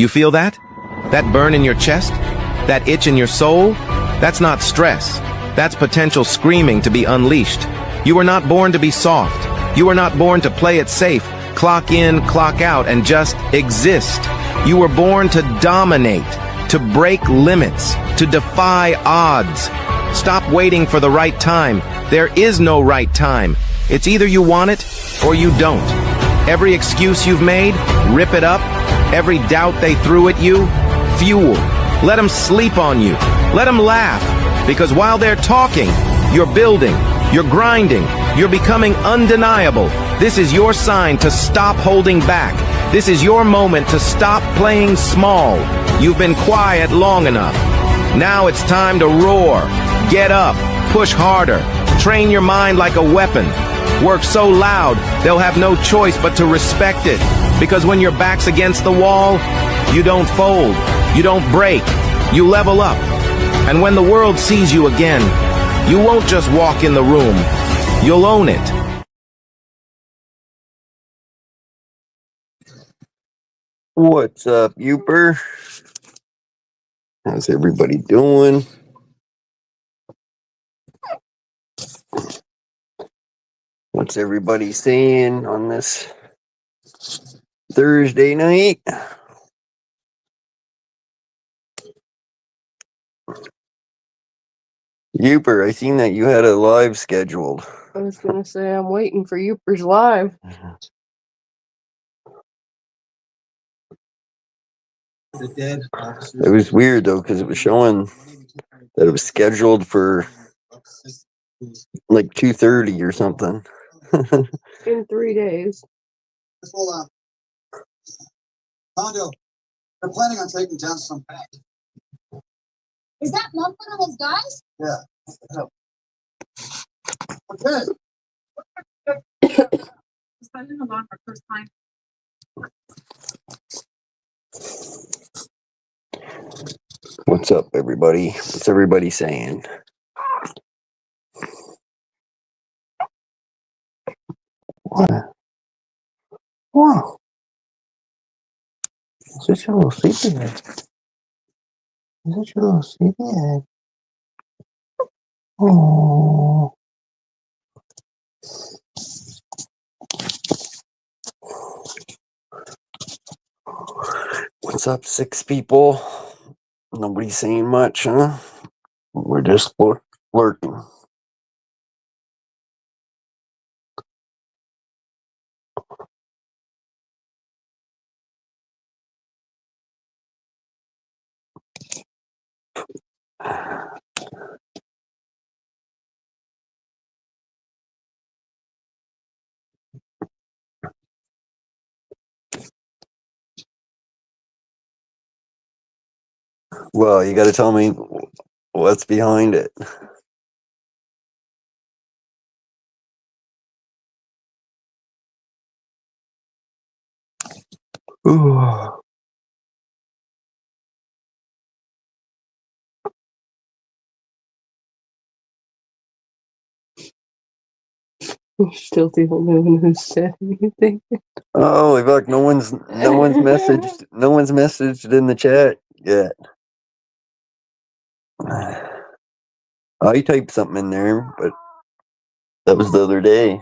You feel that? That burn in your chest? That itch in your soul? That's not stress. That's potential screaming to be unleashed. You were not born to be soft. You were not born to play it safe, clock in, clock out, and just exist. You were born to dominate, to break limits, to defy odds. Stop waiting for the right time. There is no right time. It's either you want it or you don't. Every excuse you've made, rip it up. Every doubt they threw at you, fuel. Let them sleep on you. Let them laugh. Because while they're talking, you're building, you're grinding, you're becoming undeniable. This is your sign to stop holding back. This is your moment to stop playing small. You've been quiet long enough. Now it's time to roar. Get up, push harder, train your mind like a weapon. Work so loud, they'll have no choice but to respect it. Because when your back's against the wall, you don't fold, you don't break, you level up. And when the world sees you again, you won't just walk in the room, you'll own it. What's up, Youper? How's everybody doing? What's everybody saying on this Thursday night? Youper, I seen that you had a live scheduled. I was gonna say I'm waiting for Youper's live. It was weird though, because it was showing that it was scheduled for like 2:30 or something. In 3 days. Hold on. Hondo, they're planning on taking down some back. Is that Mumford and his guys? Yeah. Okay. Spending a lot for first time. What's up, everybody? What's everybody saying? What? Wow. Is this your little sleepyhead? Is this your little sleepyhead? Oh. What's up, 6 people? Nobody's saying much, huh? We're just lurking. Well, you got to tell me what's behind it. Ooh. You're still the only one who said anything. Oh, look, no one's messaged in the chat yet. I typed something in there, but that was the other day.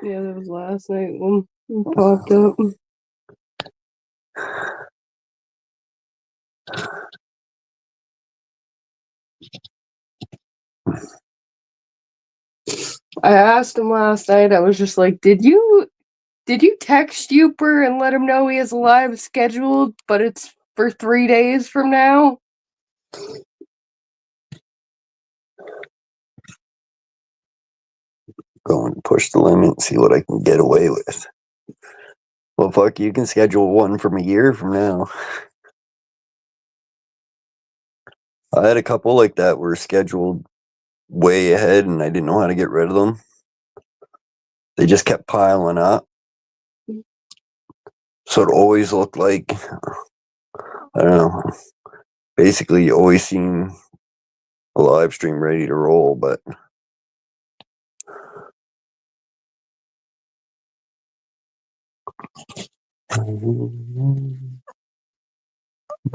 Yeah, that was last night when it popped up. I asked him last night, I was just like, did you text Youper and let him know he has a live scheduled, but it's for 3 days from now? Go and push the limit, see what I can get away with. Well, fuck, you can schedule one from a year from now. I had a couple like that were scheduled way ahead and I didn't know how to get rid of them. They just kept piling up. So it always looked like, I don't know, basically you always seen a live stream ready to roll, but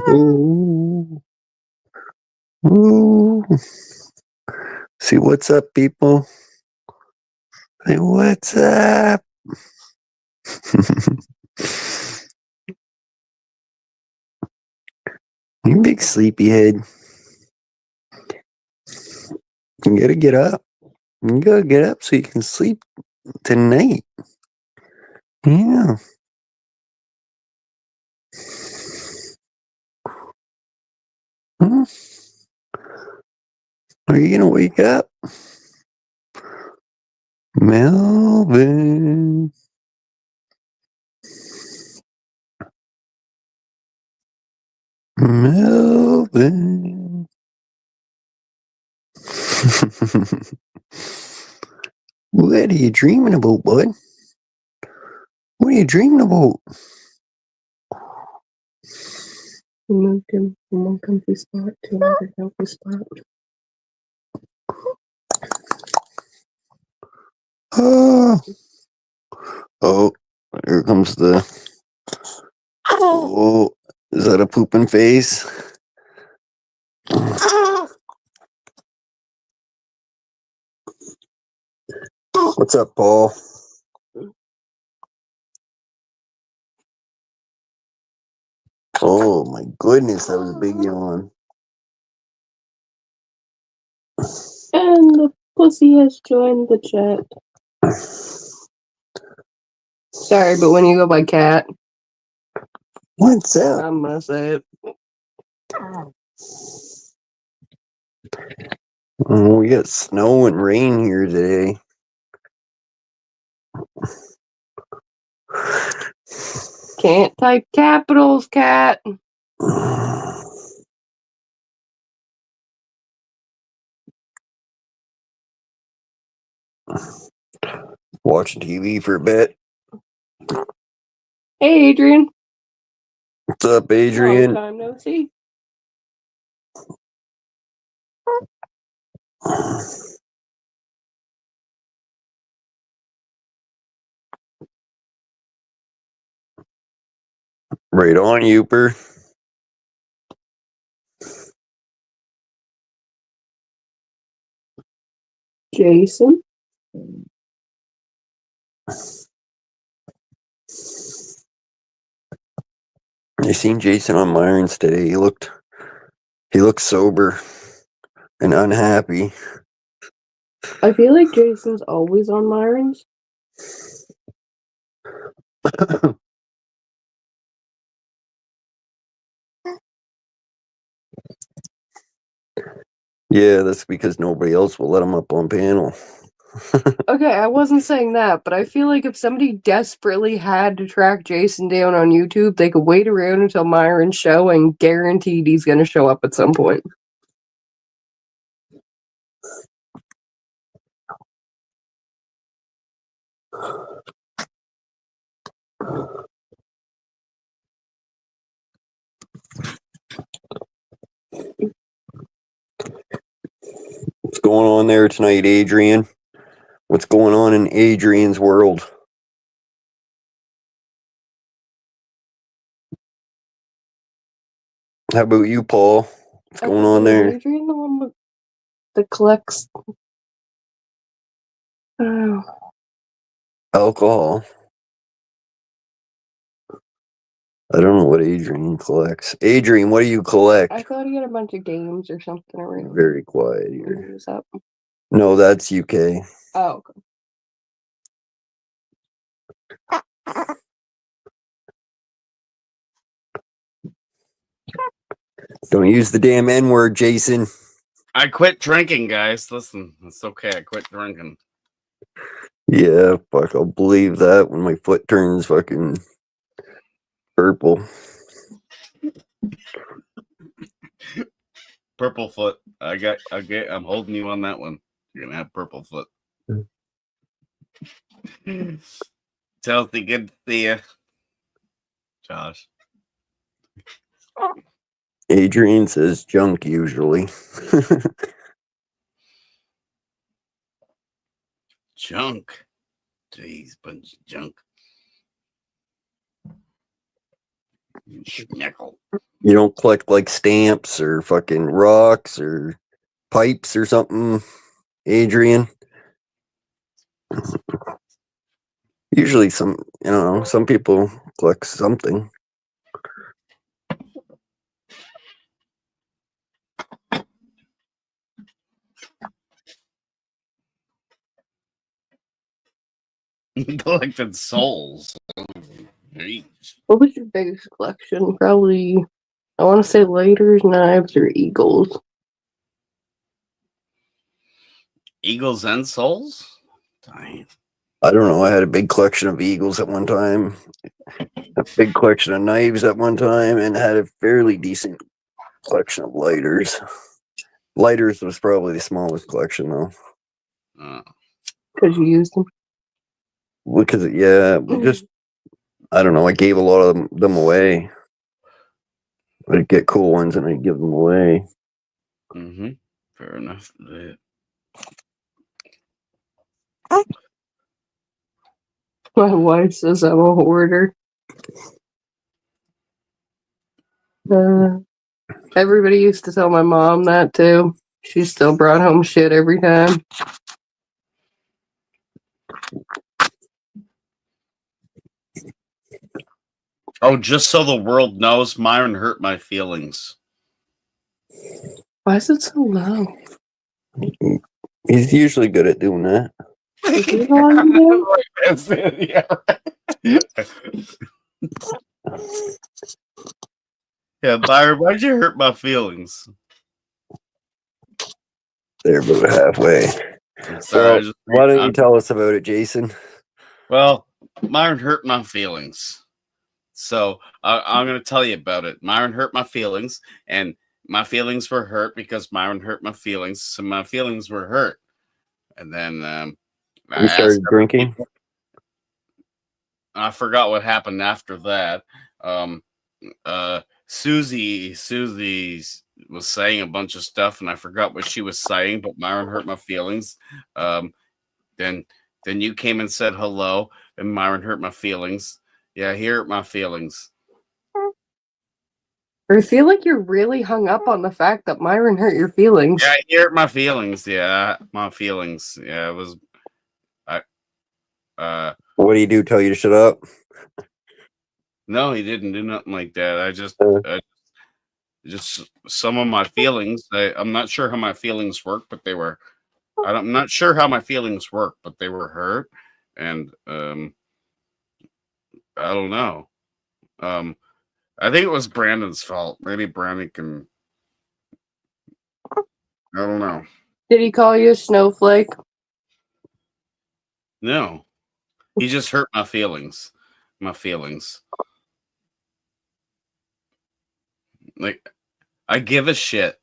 Ooh. Ooh. See what's up, people? Say what's up? You big sleepyhead. You gotta get up. You gotta get up so you can sleep tonight. Yeah. Hmm? Are you gonna wake up? Melvin. Melvin. What are you dreaming about, bud? What are you dreaming about? Moved him from one comfy spot to another comfy spot. Oh, oh, here comes the. Oh, is that a pooping face? What's up, Paul? Oh my goodness, that was a big yawn. And the pussy has joined the chat. Sorry, but when you go by cat, What's up? I'm gonna say it. Oh, we got snow and rain here today. Can't type capitals, cat. Watching TV for a bit. Hey, Adrian. What's up, Long Adrian? time no see. Right on, Youper. Jason. I seen Jason on Myron's today. He looked sober and unhappy. I feel like Jason's always on Myron's. Yeah, that's because nobody else will let him up on panel. Okay, I wasn't saying that, but I feel like if somebody desperately had to track Jason down on YouTube, they could wait around until Myron's show and guaranteed he's gonna show up at some point. What's going on there tonight, Adrian? What's going on in Adrian's world? How about you, Paul? What's going on Is there? Adrian the one that collects Alcohol. I don't know what Adrian collects. Adrian, what do you collect? I thought he had a bunch of games or something around. Very quiet when he here. was up. No, that's UK. Oh, okay. Don't use the damn N word, Jason. I quit drinking, guys. Listen, it's okay. I quit drinking. Yeah, fuck, I'll believe that when my foot turns fucking purple. Purple foot. I'm holding you on that one. You're gonna have purple foot. Chelsea, good to see you. Josh. Adrian says junk usually. Junk. Jeez, bunch of junk. Schnickel. You don't collect like stamps or fucking rocks or pipes or something, Adrian? Usually some people collect something. Collected souls. Jeez. What was your biggest collection? Probably, I want to say lighters, knives, or eagles. Eagles and souls? Dang. I don't know. I had a big collection of eagles at one time, a big collection of knives at one time, and had a fairly decent collection of lighters. Lighters was probably the smallest collection, though. Because you used them. Because, just, I don't know. I gave a lot of them away. I'd get cool ones and I'd give them away. Mm-hmm. Fair enough. My wife says I'm a hoarder. Everybody used to tell my mom that too. She still brought home shit every time. Oh, just so the world knows, Myron hurt my feelings. Why is it so low? He's usually good at doing that. Is it on there? That's it, yeah. Yeah, Byron, why'd you hurt my feelings? They're about halfway. I'm sorry. Well, why don't you tell us about it, Jason? Well, Myron hurt my feelings. So I'm going to tell you about it. Myron hurt my feelings, and my feelings were hurt because Myron hurt my feelings. So my feelings were hurt. And then You started drinking? I forgot what happened after that. Susie was saying a bunch of stuff, and I forgot what she was saying, but Myron hurt my feelings. Then you came and said hello, and Myron hurt my feelings. Yeah, he hurt my feelings. I feel like you're really hung up on the fact that Myron hurt your feelings. Yeah, he hurt my feelings. Yeah, my feelings. Yeah, it was. What do you do? Tell you to shut up? No, he didn't do nothing like that. I just some of my feelings. I'm not sure how my feelings work, but they were. I'm not sure how my feelings work, but they were hurt, and I don't know. I think it was Brandon's fault. Maybe Brandon can. I don't know. Did he call you a snowflake? No, he just hurt my feelings. My feelings. Like, I give a shit.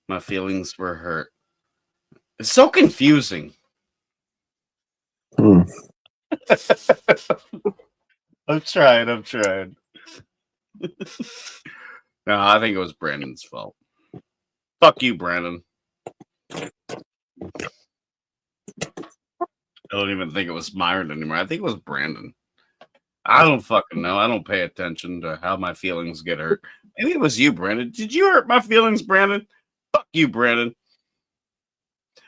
My feelings were hurt. It's so confusing. Hmm. I'm trying. No, I think it was Brandon's fault. Fuck you, Brandon. I don't even think it was Myron anymore. I think it was Brandon. I don't fucking know. I don't pay attention to how my feelings get hurt. Maybe it was you, Brandon. Did you hurt my feelings, Brandon? Fuck you, Brandon.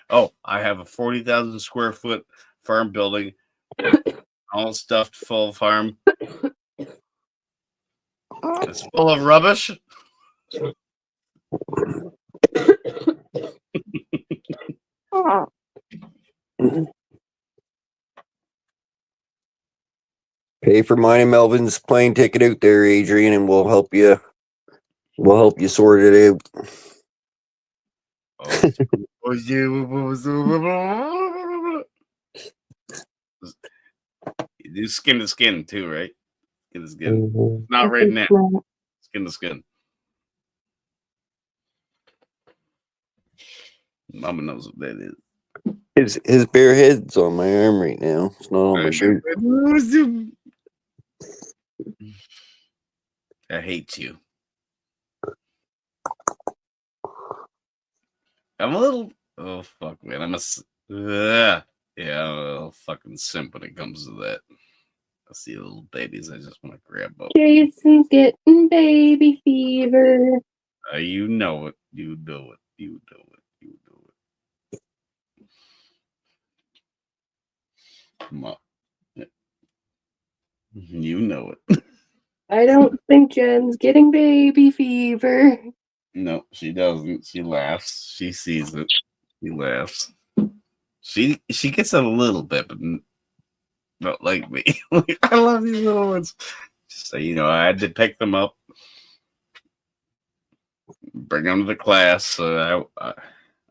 Oh, I have a 40,000 square foot farm building, all stuffed full of farm. It's full of rubbish. Pay for mine and Melvin's plane ticket out there, Adrian, and we'll help you. We'll help you sort it out. You do skin to skin too, right? Skin to skin. Not right now. Skin to skin. Mama knows what that is. His bare head's on my arm right now. It's not on my shirt. I hate you. I'm a little. Oh fuck, man! I'm a. Yeah, I'm a little fucking simp when it comes to that. I see little babies. I just want to grab them. Jason's getting baby fever. You know it. You know it. You know it. You know it. Come on. You know it. I don't think Jen's getting baby fever. No, she doesn't. She laughs. She sees it. She laughs. She gets it a little bit, but not like me. I love these little ones. So I had to pick them up, bring them to the class. So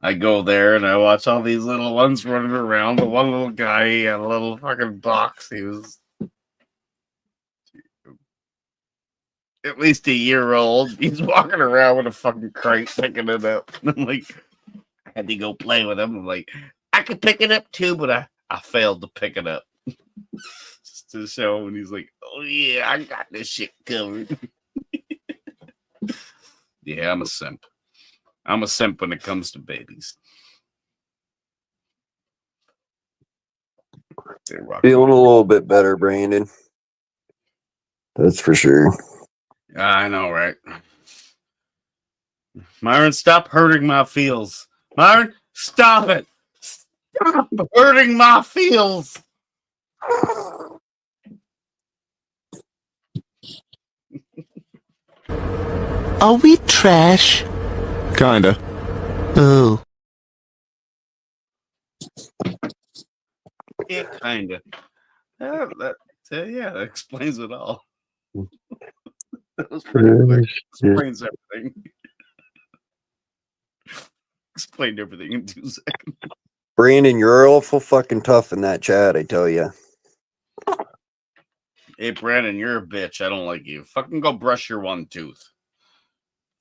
I go there and I watch all these little ones running around. The one little guy, he had a little fucking box. He was at least a year old. He's walking around with a fucking crate picking it up. And I'm like, I had to go play with him. I'm like, I could pick it up too, but I failed to pick it up. Just to show him. And he's like, oh yeah, I got this shit covered. Yeah, I'm a simp. I'm a simp when it comes to babies. Feeling a little bit better, Brandon. That's for sure. I know, right? Myron, stop hurting my feels. Myron, stop it. Stop hurting my feels. Are we trash? Kinda. Oh. Yeah, kind of. That explains it all. That was pretty quick. Explains everything. Explained everything in 2 seconds. Brandon, you're awful fucking tough in that chat, I tell you. Hey, Brandon, you're a bitch. I don't like you. Fucking go brush your one tooth.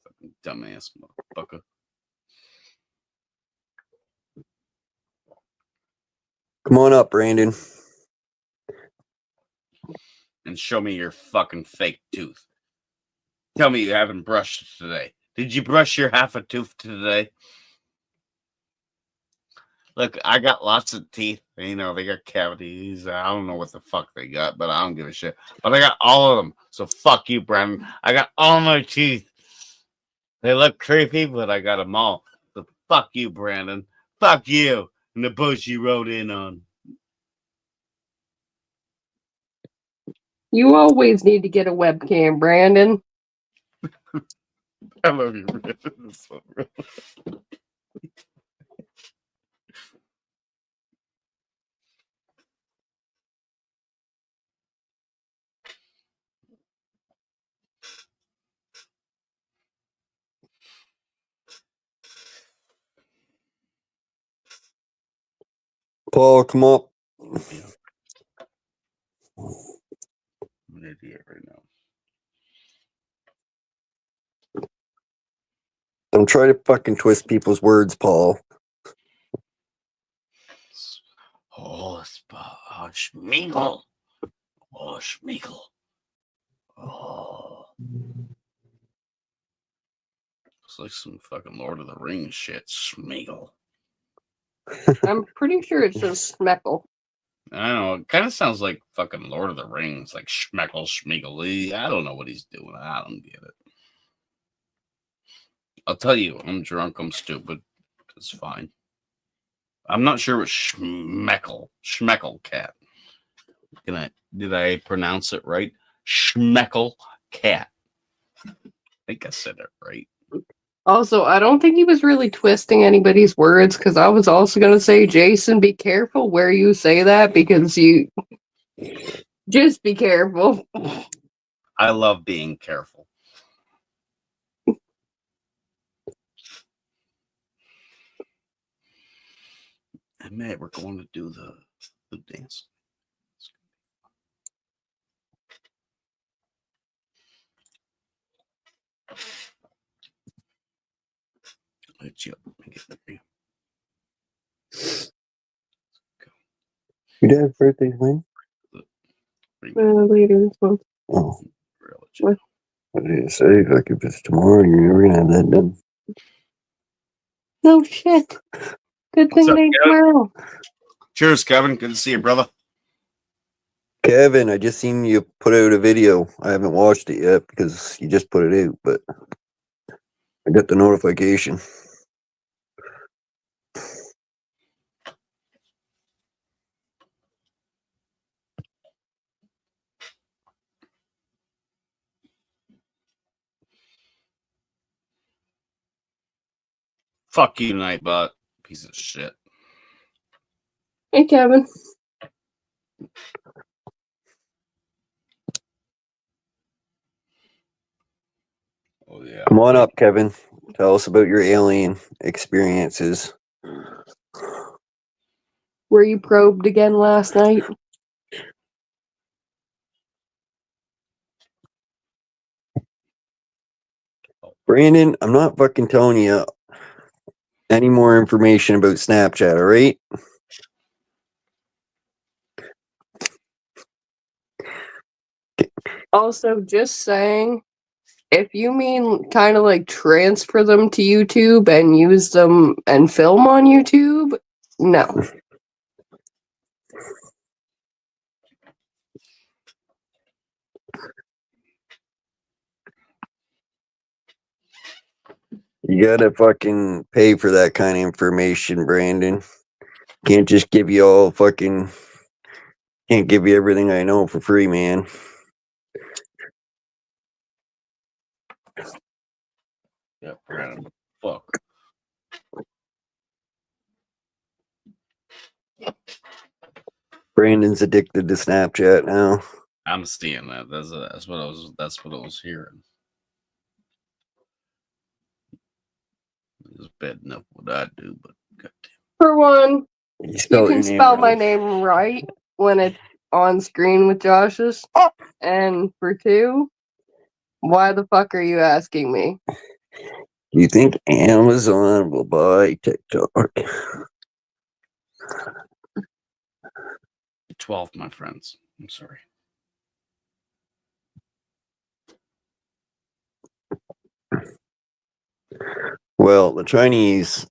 Fucking dumbass motherfucker. Come on up, Brandon. And show me your fucking fake tooth. Tell me you haven't brushed today. Did you brush your half a tooth today? Look, I got lots of teeth. They got cavities. I don't know what the fuck they got, but I don't give a shit. But I got all of them. So fuck you, Brandon. I got all my teeth. They look creepy, but I got them all. So fuck you, Brandon. Fuck you. And the bush you rode in on. You always need to get a webcam, Brandon. I love you, Brandon. That's so real. Paul, come up. I'm an idiot right now. Don't try to fucking twist people's words, Paul. Oh, Schmeagol. Oh, Schmeagol. Oh. It's like some fucking Lord of the Rings shit. Schmeagol. I'm pretty sure it says Smeckle. I don't know. It kind of sounds like fucking Lord of the Rings, like Schmeckle, Schmeagol. I don't know what he's doing. I don't get it. I'll tell you, I'm drunk. I'm stupid. It's fine. I'm not sure what Schmeckle cat. Did I pronounce it right? Schmeckle cat. I think I said it right. Also, I don't think he was really twisting anybody's words, because I was also going to say, Jason, be careful where you say that, because you... Just be careful. I love being careful. And man, we're going to do the dance. Let you get the Your dad's birthday's when? Later this month. Oh, What? what did you say? Like if it's tomorrow, you're never gonna have that done. Oh, shit. Good thing What's up, it ain't Kevin? tomorrow. Cheers, Kevin. Good to see you, brother. Kevin, I just seen you put out a video. I haven't watched it yet because you just put it out, but I got the notification. Fuck you, Nightbot. Piece of shit. Hey, Kevin. Oh yeah. Come on up, Kevin. Tell us about your alien experiences. Were you probed again last night? Brandon, I'm not fucking telling you any more information about Snapchat, all right? Also, just saying, if you mean kind of like transfer them to YouTube and use them and film on YouTube, no. You gotta fucking pay for that kind of information, Brandon. Can't just give you all fucking. Can't give you everything I know for free, man. Yeah, Brandon. Fuck. Brandon's addicted to Snapchat now. I'm seeing that. That's what I was hearing. It's bad enough what I do, but goddamn. For one, You you spelled can your name spell my wrong. name right when it's on screen with Josh's. And for two, why the fuck are you asking me? Do you think Amazon will buy TikTok? 12, my friends. I'm sorry. Well, the Chinese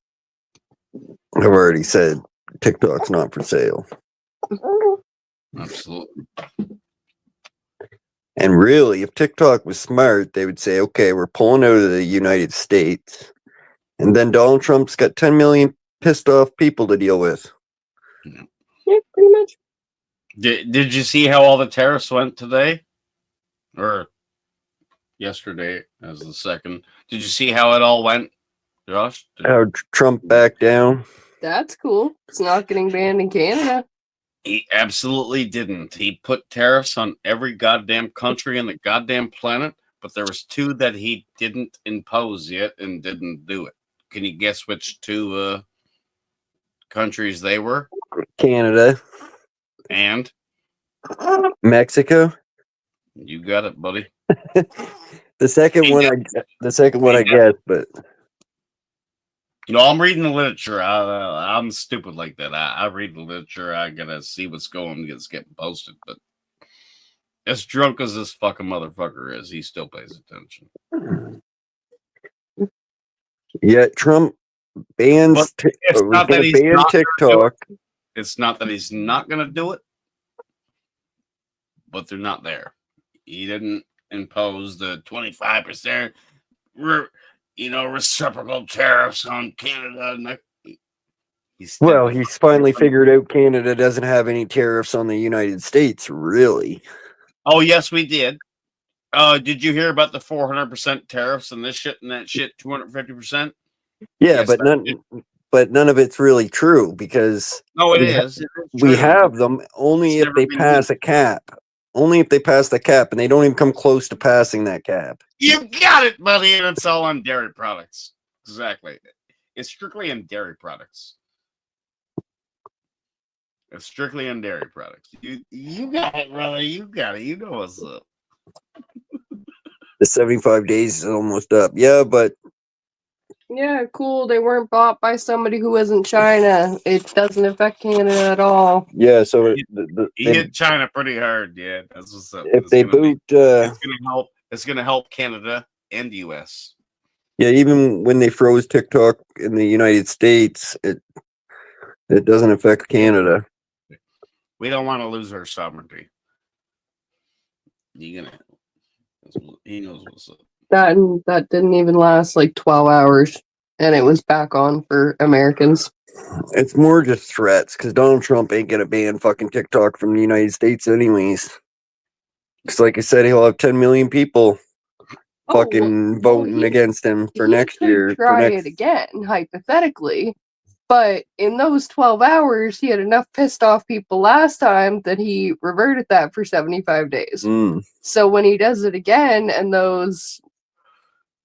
have already said TikTok's not for sale. Absolutely. And really, if TikTok was smart, they would say, okay, we're pulling out of the United States. And then Donald Trump's got 10 million pissed off people to deal with. Yeah, pretty much. Did you see how all the tariffs went today? Or yesterday as the second. Did you see how it all went, Josh? How Trump backed down. That's cool. It's not getting banned in Canada. He absolutely didn't. He put tariffs on every goddamn country on the goddamn planet, but there was two that he didn't impose yet and didn't do it. Can you guess which two countries they were? Canada. And Mexico. you got it, buddy. The second one I guess, but No, I'm reading the literature. I'm stupid like that. I read the literature. I gotta see what's getting posted. But as drunk as this fucking motherfucker is, he still pays attention. yet Trump bans It's not that he's ban not gonna do TikTok. it. It's not that he's not gonna do it, but they're not there. He didn't impose the 25%, reciprocal tariffs on Canada. He's finally figured out Canada doesn't have any tariffs on the United States, really. Oh, yes, we did. Did you hear about the 400% tariffs and this shit and that shit, 250%? Yeah, Yes, but none of it's really true because No, it we is. we have them only It's if they never been pass a cap. Only if they pass the cap, and they don't even come close to passing that cap. You got it, buddy, and it's all on dairy products. Exactly. It's strictly on dairy products. It's strictly on dairy products. You got it, brother. You got it. You know what's up. The 75 days is almost up. Yeah, but Yeah, cool. They weren't bought by somebody who isn't China. It doesn't affect Canada at all. yeah. So He hit China pretty hard. Yeah, that's what's up. if they boot, it's gonna help. It's gonna help Canada and US. yeah, even when they froze TikTok in the United States, it doesn't affect Canada. We don't want to lose our sovereignty. You gonna? He knows what's up. That didn't even last like 12 hours, and it was back on for Americans. It's more just threats because Donald Trump ain't gonna ban fucking TikTok from the United States anyways. Because, like I said, he'll have 10 million people fucking voting against him for He next could year. Try it again, hypothetically. But in those 12 hours, he had enough pissed off people last time that he reverted that for 75 days. So when he does it again, and those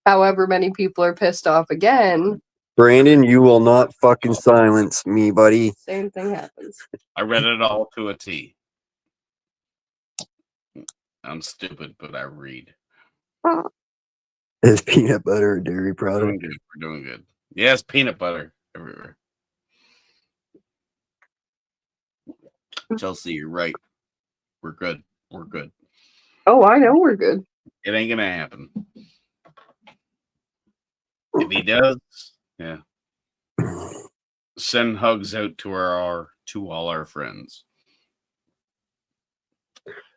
however many people are pissed off again, Brandon, you will not fucking silence me, buddy. same thing happens. I read it all to a T. I'm stupid, but I read. Is peanut butter a dairy We're doing product? good. We're doing good. Yes, peanut butter everywhere. Chelsea, you're right. We're good. We're good. Oh, I know we're good. It ain't gonna happen. If he does, yeah. Send hugs out to all our friends.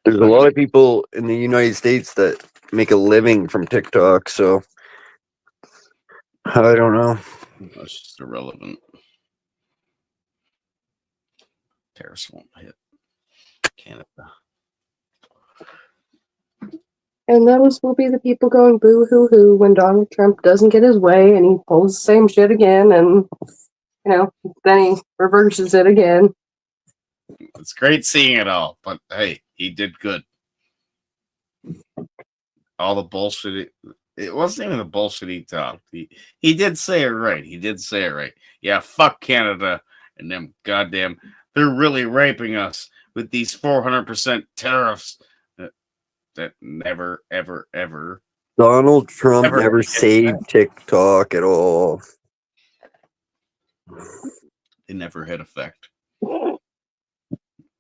There's a lot of people in the United States that make a living from TikTok, so I don't know. That's just irrelevant. Tariffs won't hit Canada. And those will be the people going boo hoo hoo when Donald Trump doesn't get his way and he pulls the same shit again, and then he reverses it again. It's great seeing it all, but hey, he did good. All the bullshit. It wasn't even the bullshit he talked. He did say it right. He did say it right. Yeah, fuck Canada and them goddamn. They're really raping us with these 400% tariffs that never, ever, ever. Donald Trump never saved TikTok at all. It never had effect.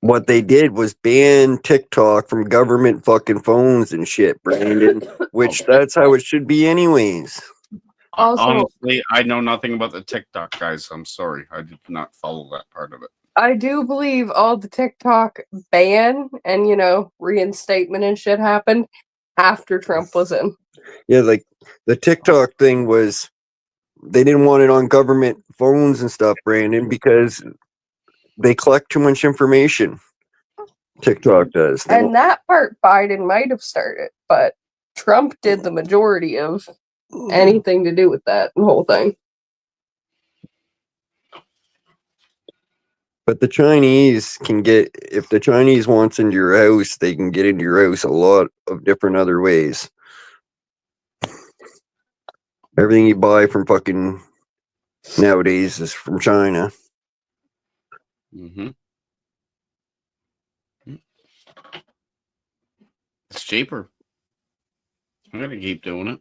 What they did was ban TikTok from government fucking phones and shit, Brandon. Which that's how it should be anyways. Also- Honestly, I know nothing about the TikTok guys. I'm sorry. I did not follow that part of it. I do believe all the TikTok ban and, reinstatement and shit happened after Trump was in. Yeah, like the TikTok thing was they didn't want it on government phones and stuff, Brandon, because they collect too much information. TikTok does. They And that part Biden might have started, but Trump did the majority of anything to do with that whole thing. But the Chinese can get, if the Chinese wants into your house, they can get into your house a lot of different other ways. Everything you buy from fucking nowadays is from China. Mm-hmm. It's cheaper. I'm gonna keep doing it.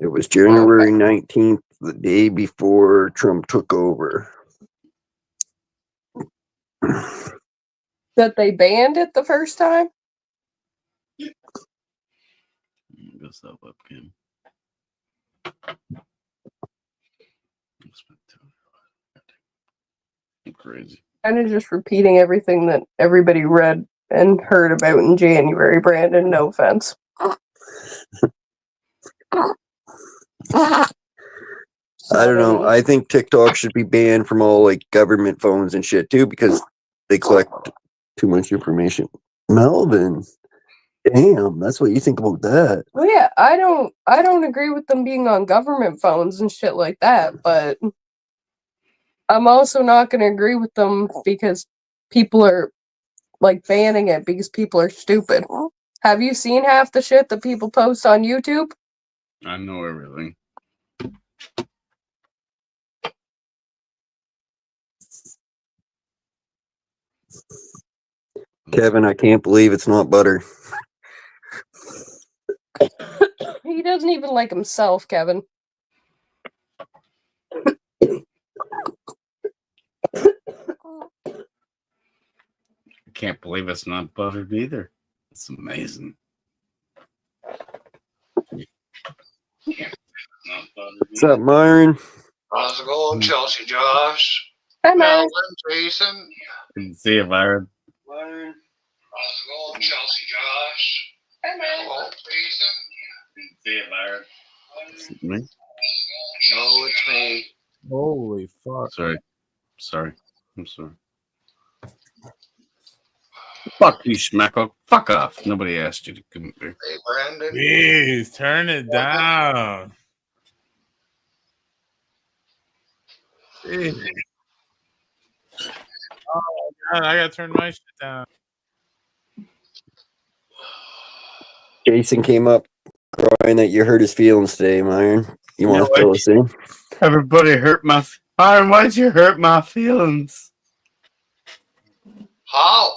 It was January 19th, the day before Trump took over. That they banned it the first time? Go stop up, Kim. I'm crazy. Kind of just repeating everything that everybody read and heard about in January, Brandon. No offense. I don't know. I think TikTok should be banned from all like government phones and shit too because they collect too much information. Melvin, damn, that's what you think about that. Well, yeah, I don't agree with them being on government phones and shit like that, but I'm also not going to agree with them because people are like banning it because people are stupid. Have you seen half the shit that people post on YouTube? I know everything. Kevin, I can't believe it's not butter. He doesn't even like himself, Kevin. I can't believe it's not buttered either. It's amazing. What's up, Myron? How's it going, Chelsea, Josh? Hi, man. Melvin, Jason. Good to see you, Byron. Myron. How's it going, Chelsea Josh? Hey, man. Hello, Jason. See it, Myron. Me? No, it's me. Holy fuck. Sorry. I'm sorry. Fuck you, Schmacko. Fuck off. Nobody asked you to come here. Hey, Brandon. Jeez, turn it down. Jeez. Oh God, I gotta turn my shit down. Jason came up crying that you hurt his feelings today, Myron. You want to fill us in? Everybody hurt my... Myron, why'd you hurt my feelings? How?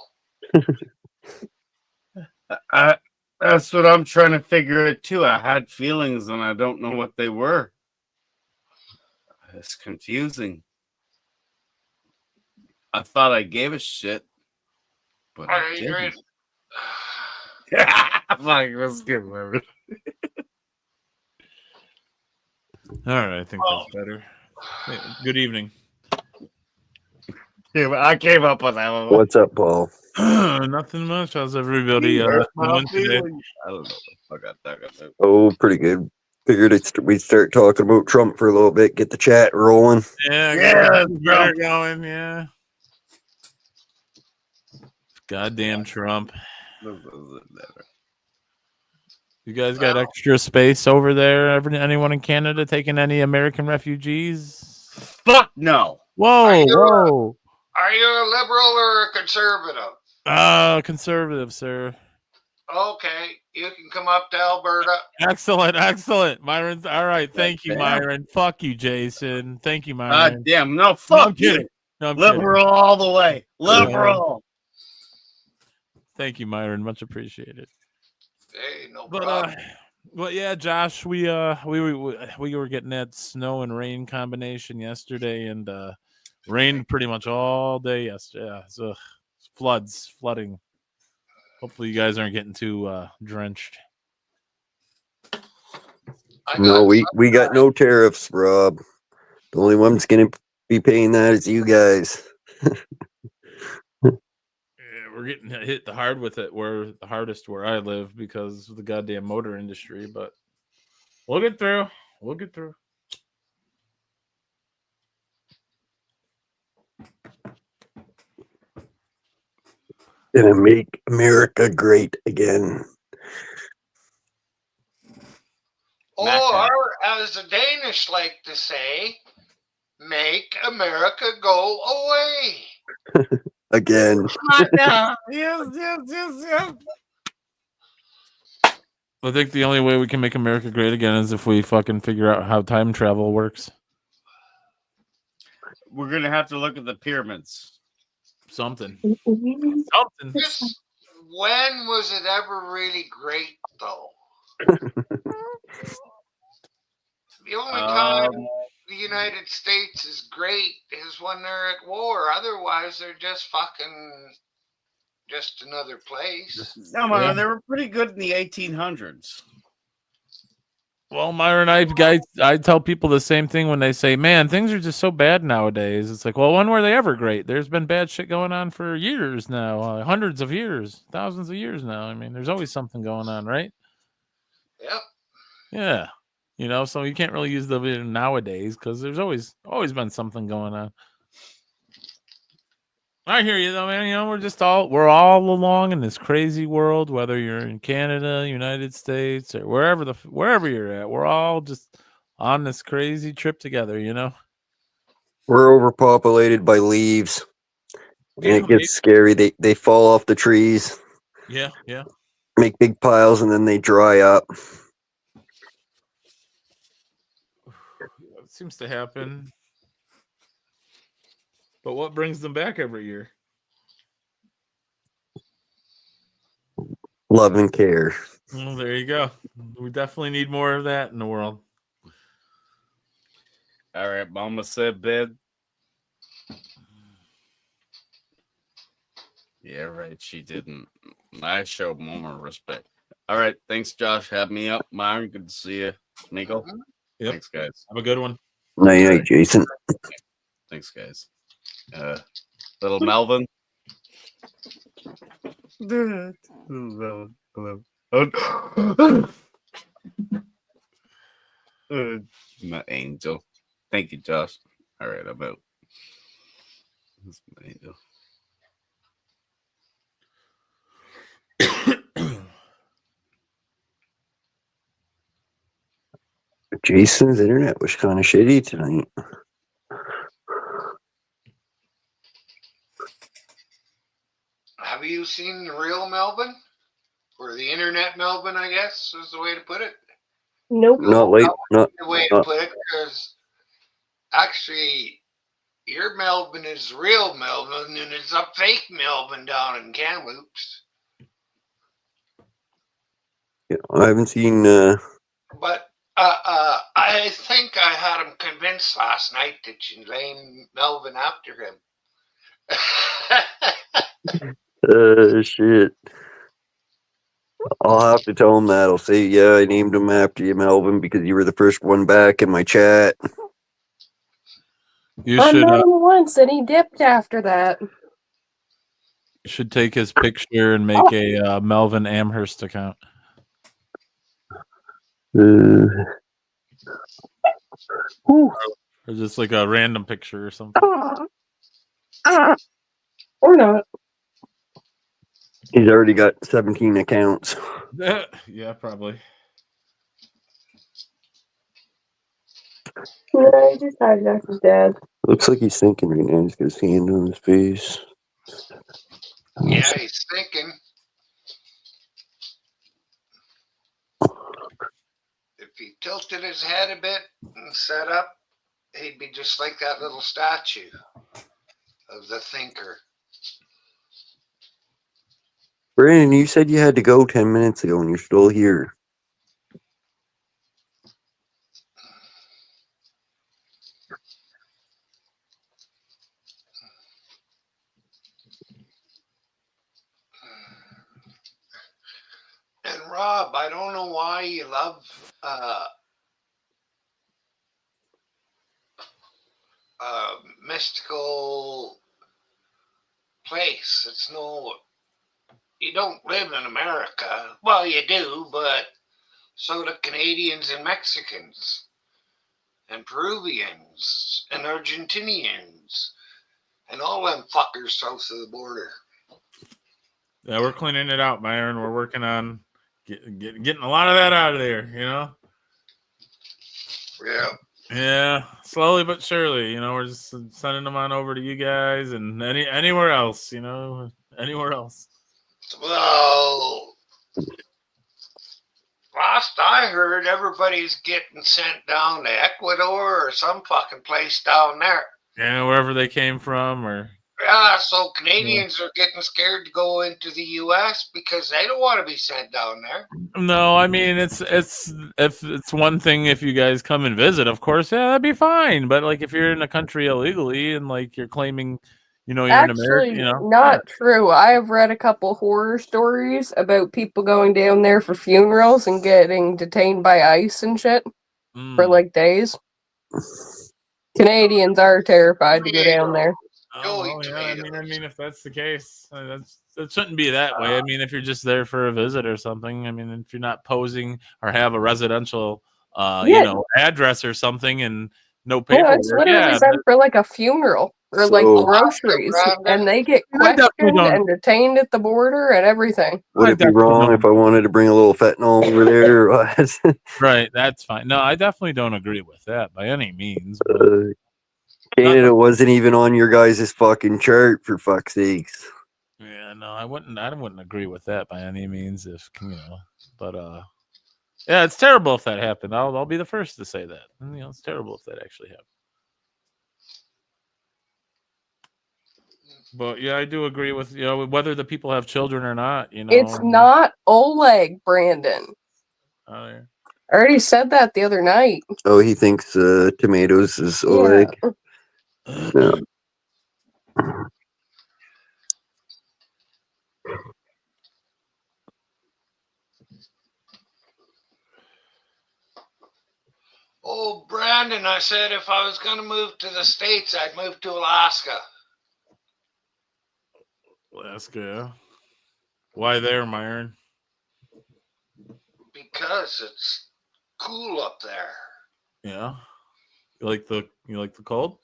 That's what I'm trying to figure out too. I had feelings and I don't know what they were. It's confusing. I thought I gave a shit, but I didn't. Fuck, let's get over. All right, I think that's better. Hey, good evening. Yeah, I came up with that one. What's up, Paul? Nothing much. How's everybody doing today? I don't know what the fuck I talking about. Oh, pretty good. Figured we'd start talking about Trump for a little bit, get the chat rolling. Yeah, better going. Yeah. Goddamn Trump. You guys got extra space over there? Anyone in Canada taking any American refugees? Fuck no. Whoa, whoa. Are you a liberal or a conservative? Conservative, sir. Okay, you can come up to Alberta. Excellent. Myron's all right. Thank you, Myron. Fuck you, Jason. Thank you, Myron. God damn, no, fuck you. No, I'm liberal kidding. all the way. Liberal. Thank you, Myron. Much appreciated. Hey, no problem. Well, yeah, Josh, we were getting that snow and rain combination yesterday, and rained pretty much all day yesterday. Yeah, so flooding. Hopefully, you guys aren't getting too drenched. No, we got no tariffs, Rob. The only one's going to be paying that is you guys. We're getting hit the hard with it. We're the hardest where I live because of the goddamn motor industry, but we'll get through. Gonna make America great again. Or, as the Danish like to say, make America go away. Again. Yes. I think the only way we can make America great again is if we fucking figure out how time travel works. We're gonna have to look at the pyramids. Something. When was it ever really great, though? The only time the United States is great is when they're at war. Otherwise, they're just another place. No, man, they were pretty good in the 1800s. Well, Myron, I tell people the same thing when they say, man, things are just so bad nowadays. It's like, well, when were they ever great? There's been bad shit going on for years now, hundreds of years, thousands of years now. I mean, there's always something going on, right? Yep. Yeah. You know, so you can't really use the nowadays because there's always been something going on. I hear you though, man. You know, we're all along in this crazy world, whether you're in Canada, United States, or wherever you're at. We're all just on this crazy trip together, you know. We're overpopulated by leaves. And it gets scary. They fall off the trees. Yeah. Make big piles and then they dry up. It seems to happen. But what brings them back every year? Love and care. Well, there you go. We definitely need more of that in the world. All right, Mama said bed. Yeah, right. She didn't. I showed Mama respect. All right. Thanks, Josh. Have me up. Myron, good to see you. Nico. Yep. Thanks, guys. Have a good one. Night, Jason. Thanks, guys. Little Melvin. My angel. Thank you, Josh. All right, I'm out. That's my angel. Jason's internet was kind of shitty tonight. Have you seen the real Melbourne? Or the internet Melbourne, I guess, is the way to put it. Nope. Not late. Not. The way to put it, because actually, your Melbourne is real Melbourne, and it's a fake Melbourne down in Kamloops. Yeah, I haven't seen. But I think I had him convinced last night that you named Melvin after him. Shit. I'll have to tell him that. I'll say, yeah, I named him after you, Melvin, because you were the first one back in my chat. You I should met him once and he dipped after that. take his picture and make a Melvin Amherst account. Or just like a random picture or something. Or not. He's already got 17 accounts. Yeah, probably. No, he just hijacked his dad. Looks like he's thinking right now. He's got his hand on his face. Yeah, he's thinking. If he tilted his head a bit and set up, he'd be just like that little statue of the thinker. Brandon, you said you had to go 10 minutes ago and you're still here. And Rob, I don't know why you love mystical place. It's no, you don't live in America. Well, you do, but so do Canadians and Mexicans and Peruvians and Argentinians and all them fuckers south of the border. Yeah, we're cleaning it out, Myron. We're working on getting a lot of that out of there, you know? Yeah. Yeah, slowly but surely, you know, we're just sending them on over to you guys and anywhere else, you know, anywhere else. Well, last I heard, everybody's getting sent down to Ecuador or some fucking place down there. Yeah, wherever they came from, or Yeah, so Canadians are getting scared to go into the U.S. because they don't want to be sent down there. no, I mean it's if it's one thing if you guys come and visit, of course, yeah, that'd be fine. But like if you're in a country illegally and like you're claiming, you know, you're in America, Actually, you know, not true. I have read a couple horror stories about people going down there for funerals and getting detained by ICE and shit for like days. Canadians are terrified to go down there. Oh, yeah. I mean, if that's the case, it shouldn't be that way. I mean, if you're just there for a visit or something, I mean, if you're not posing or have a residential, you know, address or something and no paperwork, Yeah, it's literally sent for like a funeral or like groceries, and they get questioned and detained at the border and everything. Would it be wrong if I wanted to bring a little fentanyl over there? Or what? Right, that's fine. No, I definitely don't agree with that by any means. Canada wasn't even on your guys' fucking chart, for fuck's sakes. Yeah, no, I wouldn't agree with that by any means. If you know, but yeah, it's terrible if that happened. I'll be the first to say that. You know, it's terrible if that actually happened. But yeah, I do agree with whether the people have children or not. You know, It's not Oleg, Brandon. I already said that the other night. Oh, he thinks tomatoes is Oleg. Yeah. Oh, Brandon, I said if I was going to move to the States, I'd move to Alaska. Alaska. Why there, Myron? Because it's cool up there. Yeah. You like the cold?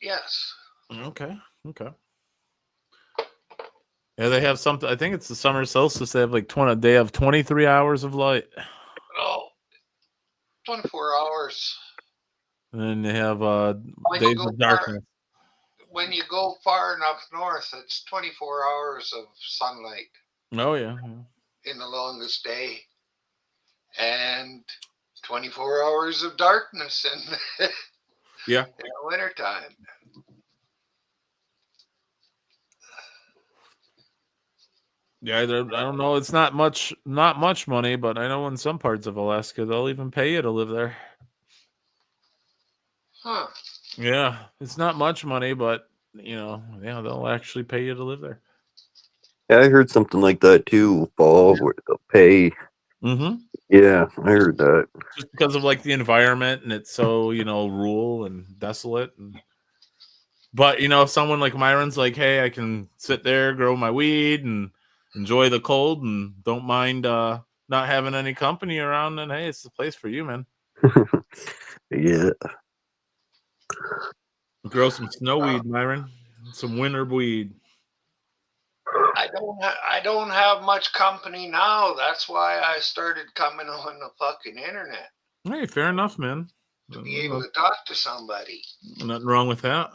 Yes. Okay. Okay. Yeah, they have something. I think it's the summer solstice. They have like 20. They have 23 hours of light, Oh, 24 hours. and then they have When you days go of far, darkness. when you go far enough north, it's 24 hours of sunlight Oh yeah. in the longest day, and 24 hours of darkness in Yeah. the wintertime. Yeah, I don't know. It's not much money, but I know in some parts of Alaska they'll even pay you to live there. Huh. Yeah, it's not much money, but yeah, they'll actually pay you to live there. Yeah, I heard something like that too, Paul, where they'll pay. Mm-hmm. Yeah, I heard that. Just because of like the environment and it's so rural and desolate. But if someone like Myron's like, hey, I can sit there, grow my weed, and enjoy the cold, and don't mind not having any company around, then hey, it's the place for you, man. Yeah. Grow some snow weed, Myron. Some winter weed. I don't have much company now. That's why I started coming on the fucking internet Hey, fair enough, man. to be able to talk to somebody. Nothing wrong with that.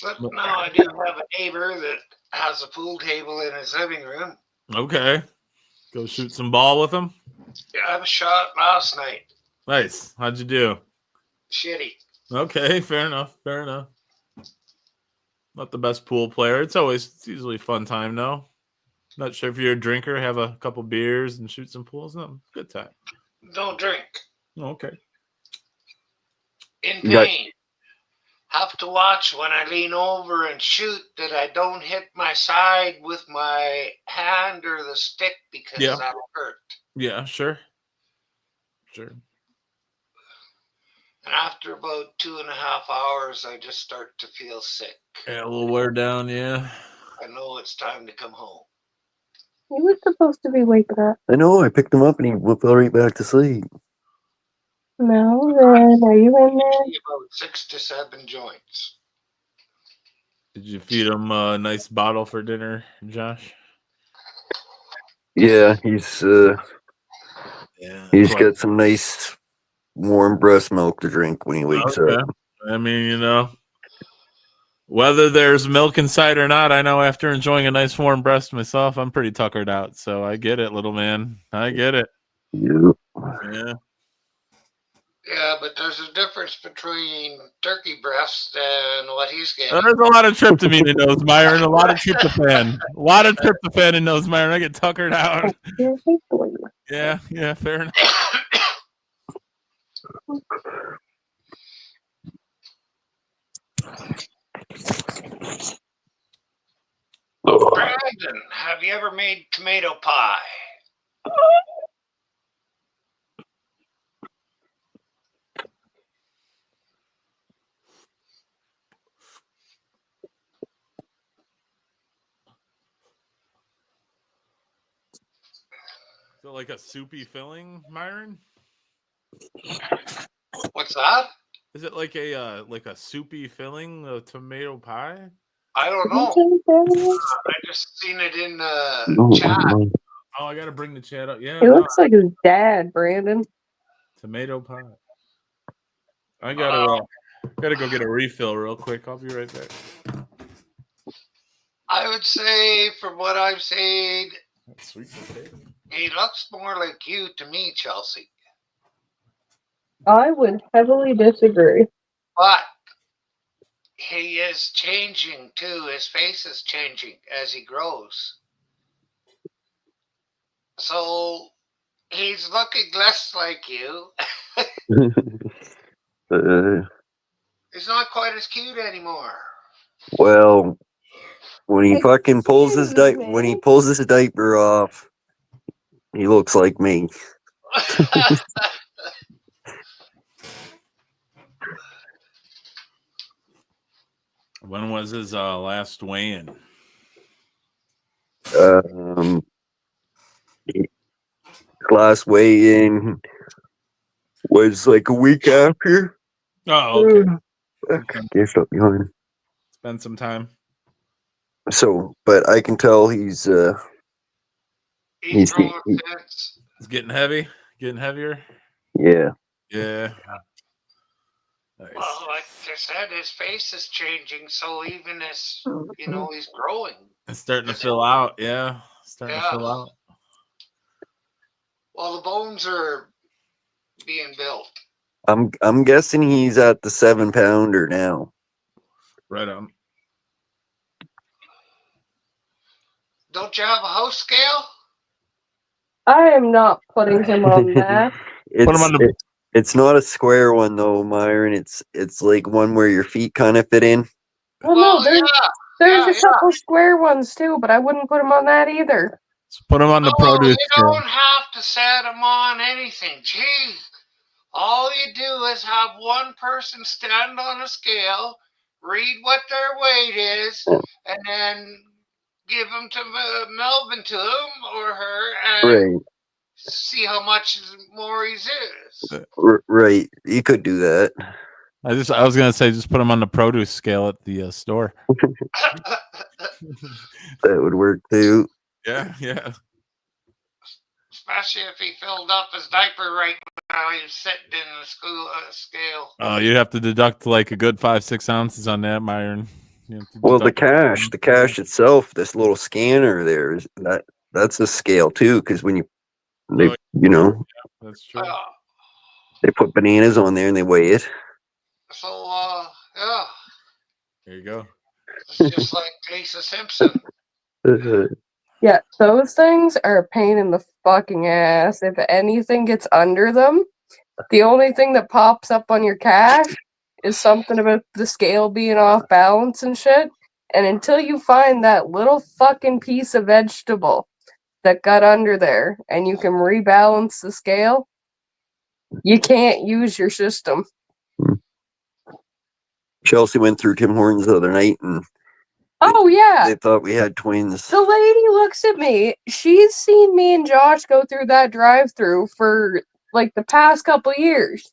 But now I do have a neighbor that has a pool table in his living room. Okay. Go shoot some ball with him. Yeah, I was shot last night. Nice. How'd you do? Shitty. Okay, fair enough. Fair enough. Not the best pool player. It's usually a fun time, though. Not sure if you're a drinker, have a couple beers and shoot some pools. No, good time. Don't drink. Okay. In You got- pain. Have to watch when I lean over and shoot that I don't hit my side with my hand or the stick because Yeah. that'll hurt. Yeah, sure. Sure. And after about 2.5 hours, I just start to feel sick. Yeah, a little wear down, yeah. I know it's time to come home. He was supposed to be waking up. I know, I picked him up and he fell right back to sleep. No, then are you in there? Usually about 6 to 7 joints. Did you feed him a nice bottle for dinner, Josh? Yeah, he's got some nice warm breast milk to drink when he wakes Okay. up. I mean, whether there's milk inside or not, I know after enjoying a nice warm breast myself, I'm pretty tuckered out. So I get it, little man. I get it. Yeah. Yeah. Yeah, but there's a difference between turkey breast and what he's getting. There's a lot of tryptamine in those, Myron. A lot of tryptophan. A lot of tryptophan in those, Myron. I get tuckered out. Yeah, fair enough. Brandon, have you ever made tomato pie? So like a soupy filling, Myron? What's that? Is it like a soupy filling, a tomato pie? I don't know. I just seen it in the chat. Oh, I gotta bring the chat up. Yeah. He looks like his dad, Brandon. Tomato pie. I gotta go get a refill real quick. I'll be right back. I would say, from what I've seen, That's sweet potato. he looks more like you to me, Chelsea. I would heavily disagree. But he is changing too. His face is changing as he grows. So he's looking less like you. He's not quite as cute anymore. Well, when he fucking pulls his diaper off, he looks like me. When was his last weigh-in? Um, Last weigh-in was like a week after. Oh, okay. Guess up behind. Spend some time. So, but I can tell he's He's growing he- fits. It's getting heavy, getting heavier. yeah. Yeah. Nice. Well, like I said, his face is changing, so even as he's growing. It's starting to fill out. Yeah. Starting to Yeah. fill out. Well, the bones are being built. I'm guessing he's at the 7-pounder now. Right on. Don't you have a house scale? I am not putting him on that. It's Put him on the- it's not a square one though, Myron. It's like one where your feet kind of fit in. Well, no, Well, there's yeah, a couple square ones too, but I wouldn't put him on that either. Let's put him on the No, produce you scale. don't have to set them on anything. Gee, all you do is have one person stand on a scale, read what their weight is, and then give them to Melvin to him or her, and Right. see how much more he is. Right. You could do that. I was gonna say just put him on the produce scale at the store. That would work too. Yeah, yeah. Especially if he filled up his diaper right now he was sitting in the school scale. You'd have to deduct like a good 5-6 ounces on that, Myron. Well, the cache itself, this little scanner there is that's a scale too, because when they that's true. they put bananas on there and they weigh it. So yeah, There you go. it's just like Lisa Simpson. Yeah, those things are a pain in the fucking ass. If anything gets under them, the only thing that pops up on your cache is something about the scale being off balance and shit. And until you find that little fucking piece of vegetable that got under there and you can rebalance the scale, you can't use your system. Chelsea went through Tim Hortons the other night and Oh, yeah. they thought we had twins. The lady looks at me. She's seen me and Josh go through that drive-through for like the past couple years.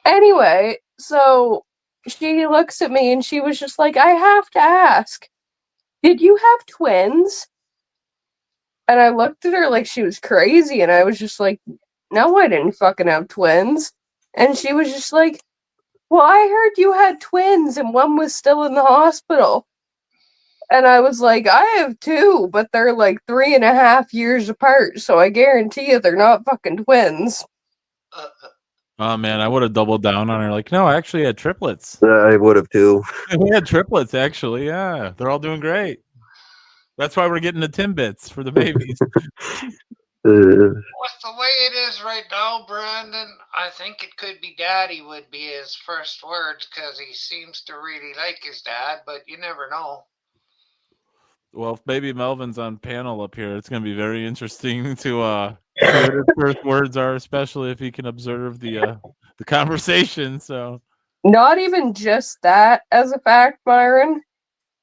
Anyway, so she looks at me and she was just like, I have to ask, did you have twins? And I looked at her like she was crazy, and I was just like, no, I didn't fucking have twins. And she was just like, well, I heard you had twins and one was still in the hospital. And I was like, I have two, but they're like 3.5 years apart, so I guarantee you they're not fucking twins. Oh man, I would have doubled down on her. Like, no, I actually had triplets. I would have too. We had triplets, actually. Yeah, they're all doing great. That's why we're getting the Timbits for the babies. With the way it is right now, Brandon, I think it could be Daddy would be his first words because he seems to really like his dad, but you never know. Well, if baby Melvin's on panel up here, it's going to be very interesting to see what his first words are, especially if he can observe the conversation. So, Not even just that as a fact, Myron.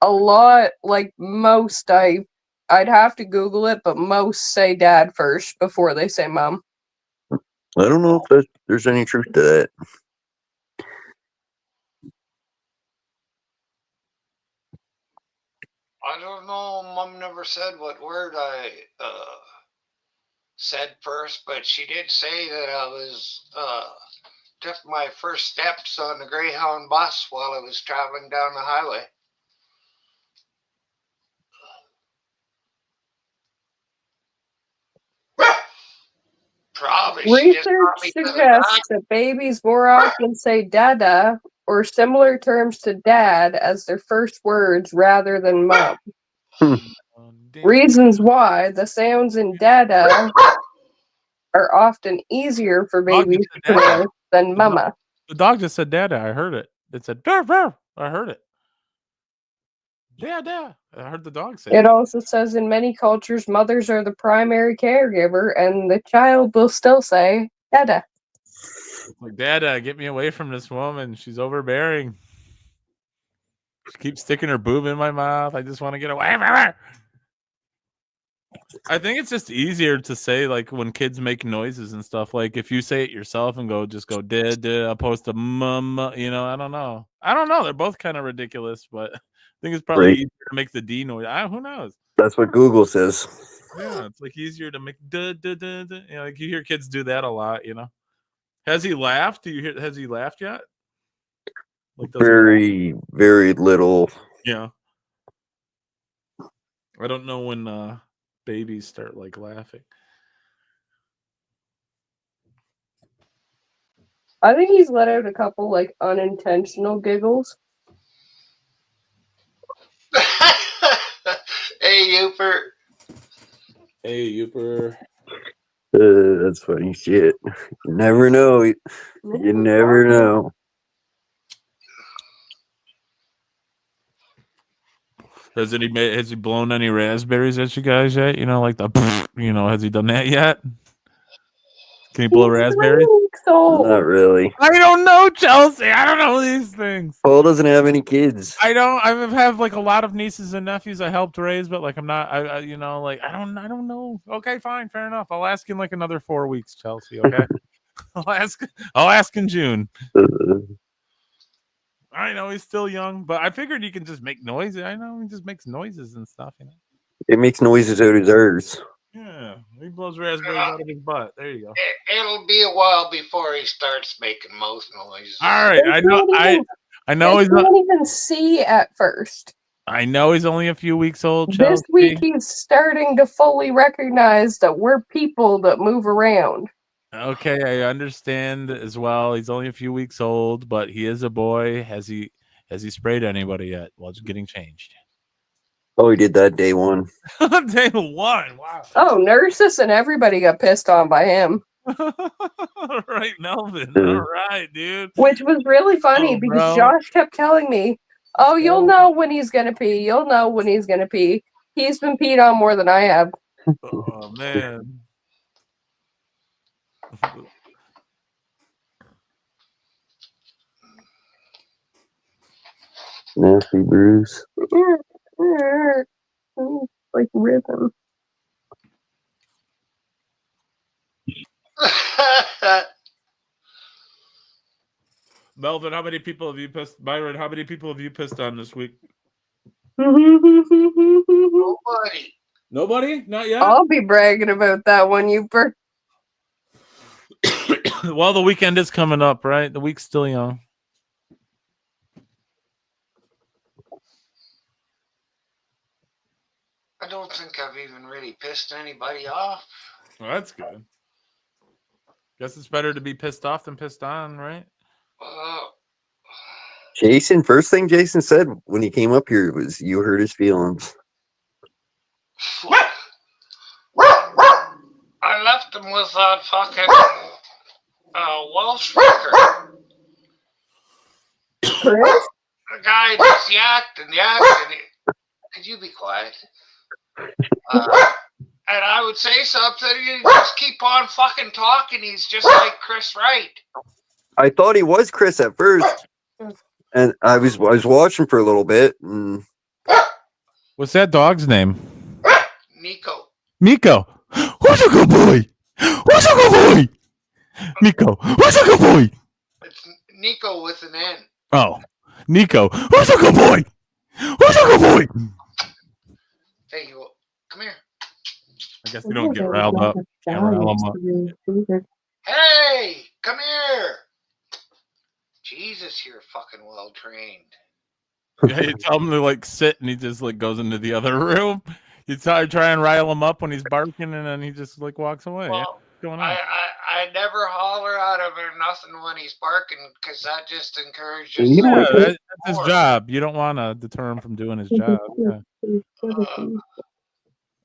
A lot, like most, I'd have to Google it, but most say dad first before they say mom. I don't know if there's any truth to that. I don't know. Mom never said what word I said first, but she did say that I was took my first steps on the Greyhound bus while I was traveling down the highway. Probably. She just brought Research me to the suggests doc. that babies more often say dada or similar terms to dad as their first words rather than mom. Reasons why the sounds in dada are often easier for babies to know than mama. the dog just said "dada." I heard it. It said "Burr, burr." I heard it. Dada. I heard the dog say It also says in many cultures, mothers are the primary caregiver, and the child will still say dada. Like, Dada, get me away from this woman. She's overbearing. She keeps sticking her boob in my mouth. I just want to get away from her. I think it's just easier to say like when kids make noises and stuff. Like if you say it yourself and just go did opposed to mum. You know, I don't know. They're both kind of ridiculous, but I think it's probably Right. easier to make the D noise. Who knows? That's what Google says. Yeah, it's like easier to make duh, duh, duh, duh. You know, like you hear kids do that a lot. You know, has he laughed? Has he laughed yet? Like does he laugh? Very, very little. Yeah. I don't know when babies start like laughing. I think he's let out a couple like unintentional giggles. Hey, Uper. Hey, Uper. That's funny shit. You never know. You never know. Has he blown any raspberries at you guys yet? You know, like the has he done that yet? Can he blow raspberries? Not really. I don't know, Chelsea. I don't know these things. Paul doesn't have any kids. I have like a lot of nieces and nephews I helped raise, but like I'm not. I don't know. Okay, fine, fair enough. I'll ask in like another 4 weeks, Chelsea. Okay, I'll ask in June. I know he's still young, but I figured he can just make noises. I know he just makes noises and stuff. You know, It makes noises out of ours. yeah, he blows raspberries out of his butt. There you go. It'll be a while before he starts making most noises. All right, I know They he's not. can't even see at first. I know he's only a few weeks old, Chelsea. This week he's starting to fully recognize that we're people that move around. Okay, I understand as well. He's only a few weeks old, but he is a boy. Has he sprayed anybody yet? Well, it's getting changed. Oh, he did that day one. Day one. Wow. Oh, nurses and everybody got pissed on by him. All right, Melvin. Yeah. All right, dude. Which was really funny Oh, because bro. Josh kept telling me, "Oh, you'll know when he's gonna pee. You'll know when he's gonna pee." He's been peed on more than I have. Oh man. Nasty Bruce. Like rhythm. Melvin, how many people have you pissed? Byron, how many people have you pissed on this week? Nobody. Nobody? Not yet? I'll be bragging about that one, Uper. Well, the weekend is coming up, right? The week's still young. I don't think I've even really pissed anybody off. Well, that's good. Guess it's better to be pissed off than pissed on, right? Jason, first thing Jason said when he came up here was you hurt his feelings. I left him with that fucking Welsh record. Chris? The guy just yacked and yacked. And could you be quiet? And I would say something, you just keep on fucking talking. He's just like Chris Wright. I thought he was Chris at first, and I was watching for a little bit. And What's that dog's name? Nico. Miko. Who's a good boy? Who's a good boy? Miko. Who's a good boy? It's Nico with an N. Oh, Nico. Who's a good boy? Who's a good boy? Hey, you come here. I guess you don't get riled up. Can't rile them up. Hey, come here. Jesus, you're fucking well trained. Yeah, you tell him to like sit, and he just like goes into the other room. You try and rile him up when he's barking, and then he just like walks away. Well, Yeah, what's going on? I never holler at him or nothing when he's barking because that just encourages. Yeah, that's his job. You don't want to deter him from doing his job. Yeah.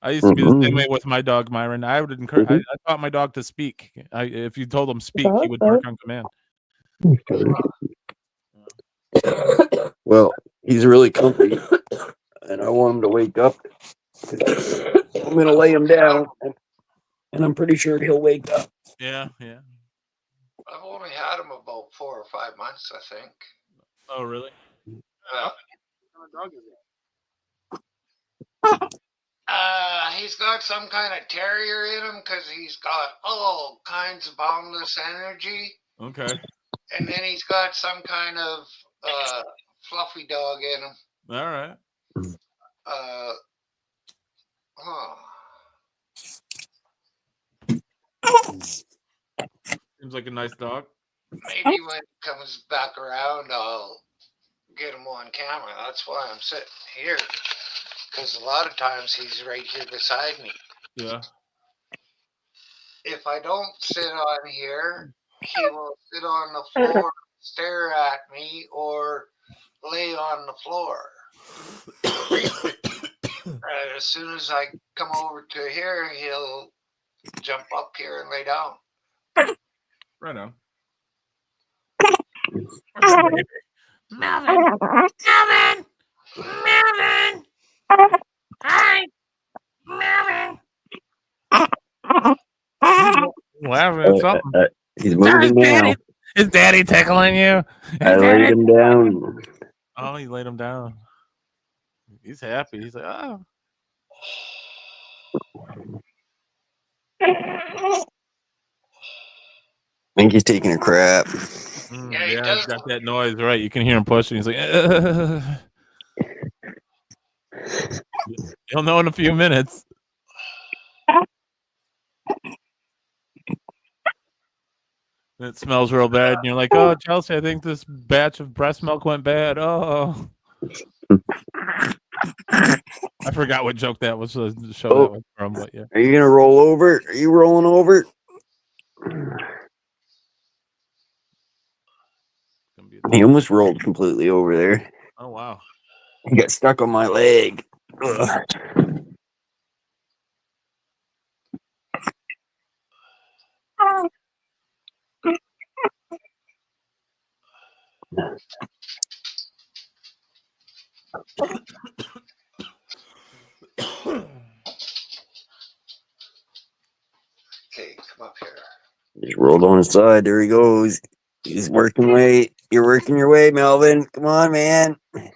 I used to be the same way with my dog Myron. I would encourage. I taught my dog to speak. If you told him speak, he would bark on command. well, he's really comfy, and I want him to wake up. I'm gonna lay him down, and I'm pretty sure he'll wake up. Yeah, yeah. I've only had him about 4 or 5 months, I think. Oh, really? He's got got some kind of terrier in him because he's got all kinds of boundless energy. Okay. And then he's got some kind of fluffy dog in him. All right. Seems like a nice dog. Maybe when it comes back around, I'll get him on camera. That's why I'm sitting here. Because a lot of times he's right here beside me. Yeah. If I don't sit on here, he will sit on the floor, stare at me, or lay on the floor. As soon as I come over to here, he'll jump up here and lay down. Right on. Melvin! Melvin! Melvin! Hi! Melvin! Laughing at something. He's moving now. Is Daddy tickling you? I laid him down. Oh, you laid him down. He's happy. He's like, oh. I think he's taking a crap. Yeah, he's got that noise, right? You can hear him pushing. He's like, you'll know in a few minutes. It smells real bad, and you're like, "Oh, Chelsea, I think this batch of breast milk went bad." Oh, I forgot what joke that was. The show that was from, but yeah. Are you gonna roll over? Are you rolling over? He almost rolled completely over there. Oh wow! He got stuck on my leg. Ugh. Okay, come up here. Just rolled on his side. There he goes. He's working way. You're working your way, Melvin. Come on, man. Okay.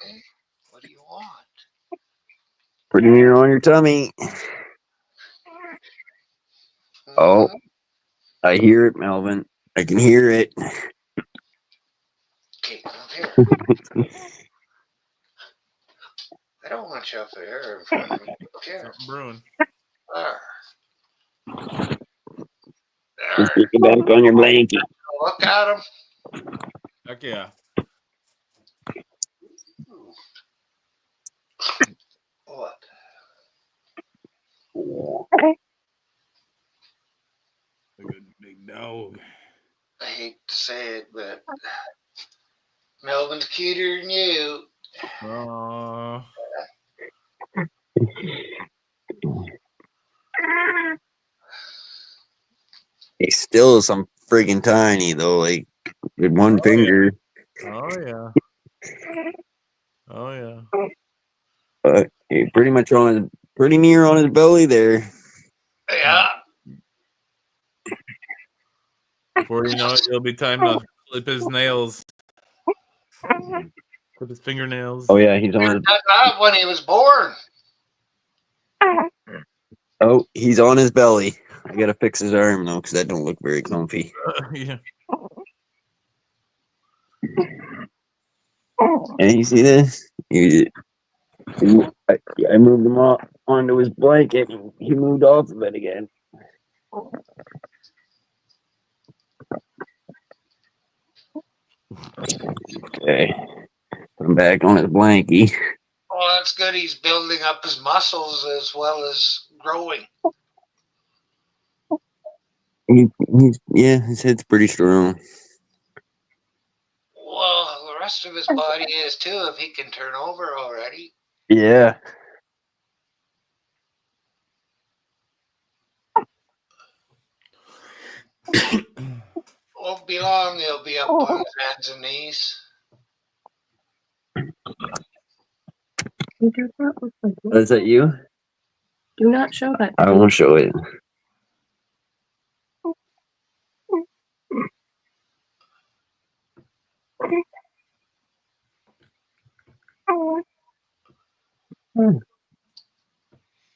What do you want? Put him here on your tummy. Oh, I hear it, Melvin. I can hear it. Okay, come up here. I don't want you up there in front of me. Up here. Brewing. There. Just get back on your blanket. Look at him. Heck yeah. What? A good big dog. I hate to say it, but Melvin's cuter than you. He's still some friggin' tiny though, like with one finger. Oh yeah. Oh yeah. But he's pretty much pretty near on his belly there. Yeah. Before you know it, it'll be time to flip his nails. Flip his fingernails. Oh yeah, he's on his. Not when he was born. Oh, he's on his belly. I gotta fix his arm though, because that don't look very comfy. Yeah. And you see this? I moved him off onto his blanket. And he moved off of it again. Okay, put him back on his blankie. Well, that's good. He's building up his muscles as well as growing. Yeah, his head's pretty strong. Well, the rest of his body is too, if he can turn over already. Yeah. Won't be long, he'll be up on his hands and knees. Is that you? Do not show that. I won't show it.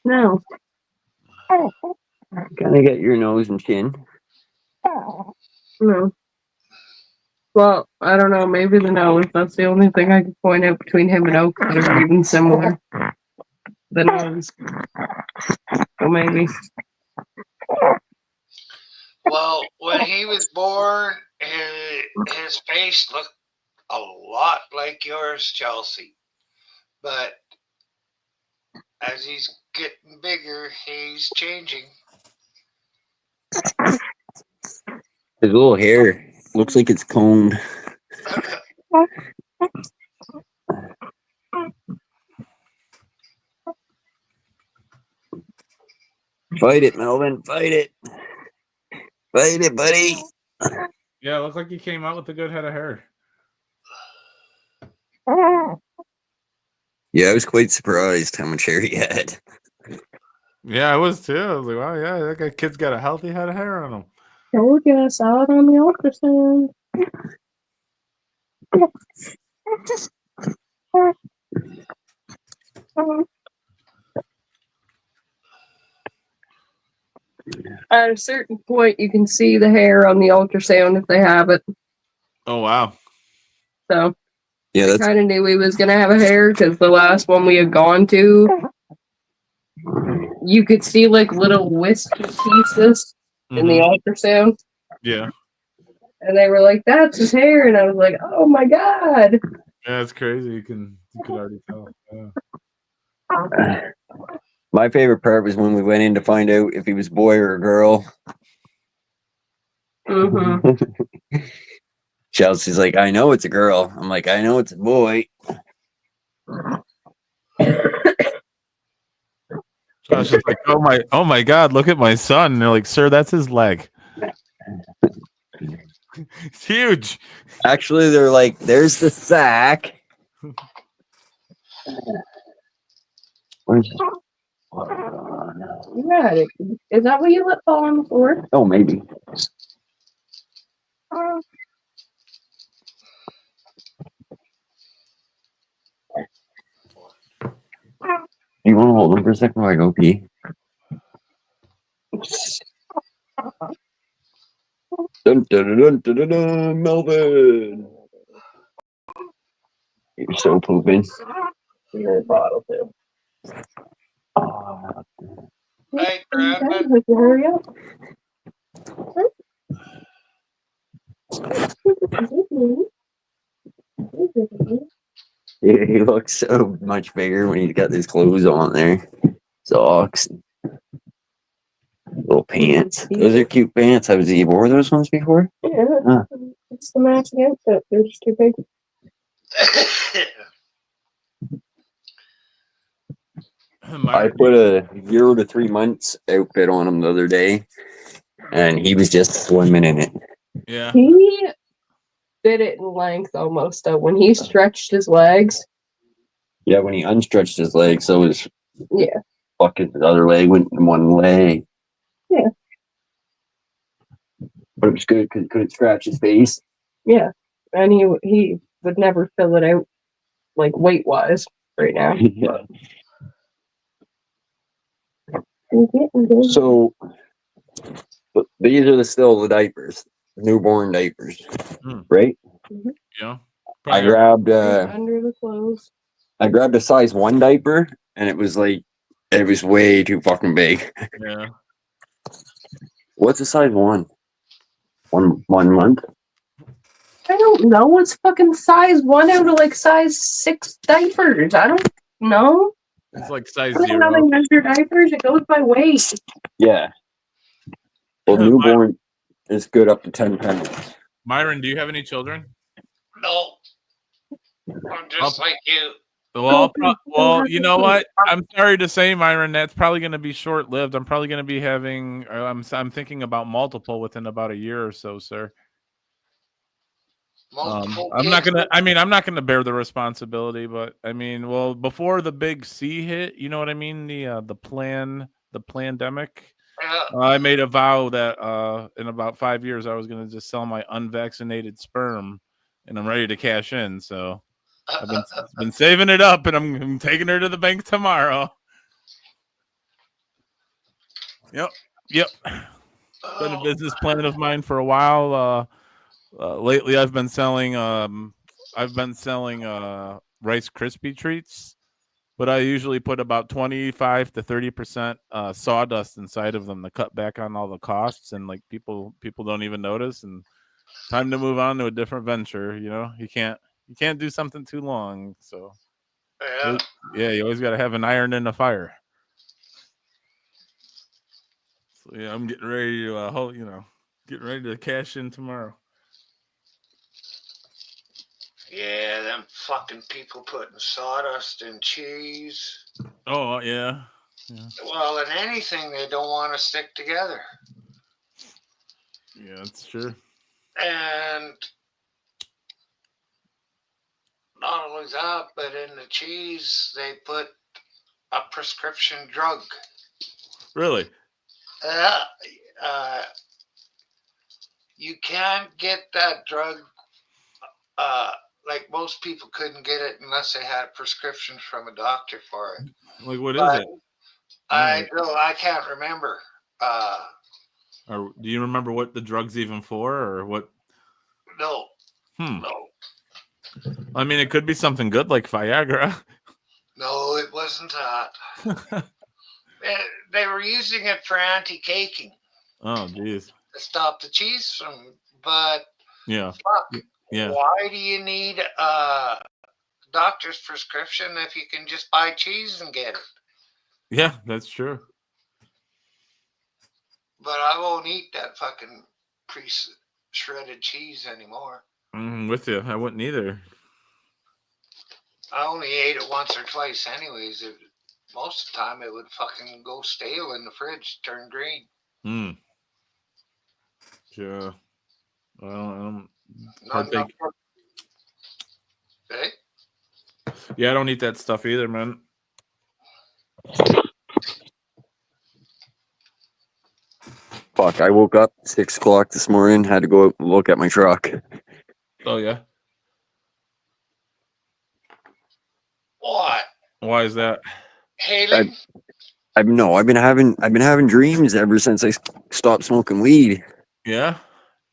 No. Kind of get your nose and chin. No. Well, I don't know. Maybe the nose. That's the only thing I could point out between him and Oak that are even similar. The nose. So maybe. Well, when he was born, his face looked a lot like yours, Chelsea. But as he's getting bigger, he's changing. His little hair looks like it's combed. Fight it, Melvin. Fight it. Fight it, buddy. Yeah, it looks like he came out with a good head of hair. Yeah, I was quite surprised how much hair he had. Yeah, I was too. I was like, wow, yeah, that kid's got a healthy head of hair on him. Told you I saw it on the ultrasound. At a certain point, you can see the hair on the ultrasound if they have it. Oh wow. So Yeah, I that's kind of knew he was gonna have a hair because the last one we had gone to, you could see like little wispy pieces in the ultrasound, Yeah. and they were like, "That's his hair," and I was like, "Oh my god!" Yeah, it's crazy. You can already tell. Yeah. my favorite part was when we went in to find out if he was a boy or a girl. Mm-hmm. Chelsea's like, I know it's a girl. I'm like, I know it's a boy. Josh is like, oh my God, look at my son. And they're like, sir, that's his leg. It's huge. Actually, they're like, there's the sack. Where's You got it. Is that what you let fall on the floor? Oh, maybe. You want to hold him for a second while I go pee? Dun, dun, dun, dun, dun, dun, Melvin. You're so pooping. Your bottle too. Hey, Brandon. Would you hurry up? He looks so much bigger when he's got his clothes on there. Socks. Little pants. Those are cute pants. Have you wore those ones before? Yeah. Huh. It's the matching outfit. They're just too big. I put a 0 to 3 months outfit on him the other day, and he was just swimming in it. Yeah. He fit it in length almost though. When he stretched his legs. Yeah, when he unstretched his leg, so his his other leg went in one leg. Yeah. But it was good because he couldn't scratch his face. Yeah. And he would never fill it out like weight wise right now. Yeah. So But these are still the diapers, newborn diapers, right? Yeah. I grabbed under the clothes. I grabbed a size 1 diaper, and it was way too fucking big. Yeah. What's a size 1? 1 month? I don't know. What's fucking size 1 out of like size 6 diapers? I don't know. It's like size I don't know how 0. they measure diapers. It goes by weight. Yeah. Well, newborn is good up to 10 pounds. Myron, do you have any children? No. I'm just like you. Well, you know what? I'm sorry to say, Myron, that's probably going to be short-lived. I'm probably going to be having. I'm thinking about multiple within about a year or so, sir. I'm not gonna. I mean, I'm not gonna bear the responsibility, but I mean, well, before the big C hit, you know what I mean? The pandemic. I made a vow that in about 5 years I was gonna just sell my unvaccinated sperm, and I'm ready to cash in. So I've been saving it up, and I'm taking her to the bank tomorrow. Yep. Been a business plan of mine for a while. Lately, I've been selling Rice Krispie treats, but I usually put about 25 to 30% sawdust inside of them to cut back on all the costs, and like people don't even notice. And time to move on to a different venture. You know, you can't do something too long. So Yeah. you always got to have an iron in the fire. So yeah, I'm getting ready to getting ready to cash in tomorrow. Yeah, them fucking people putting sawdust in cheese. Oh yeah. Well, in anything, they don't want to stick together. Yeah, that's true. And not only that, but in the cheese, they put a prescription drug. Really? You can't get that drug. Like most people couldn't get it unless they had a prescription from a doctor for it. Like what is it? I can't remember. Or do you remember what the drug's even for, or what? No. No. I mean, it could be something good like Viagra. No, it wasn't that. They were using it for anti-caking. Oh, geez. To stop the cheese from. But yeah. Fuck. Yeah. Why do you need a doctor's prescription if you can just buy cheese and get it? Yeah, that's true. But I won't eat that fucking pre-shredded cheese anymore. With you, I wouldn't either. I only ate it once or twice anyways. Most of the time it would fucking go stale in the fridge, turn green. Yeah. Well, I don't partake. Hey? Yeah, I don't eat that stuff either, man. Fuck, I woke up 6 o'clock this morning, had to go out and look at my truck. Oh yeah. What? Why is that? Hailing? I've been having dreams ever since I stopped smoking weed. Yeah.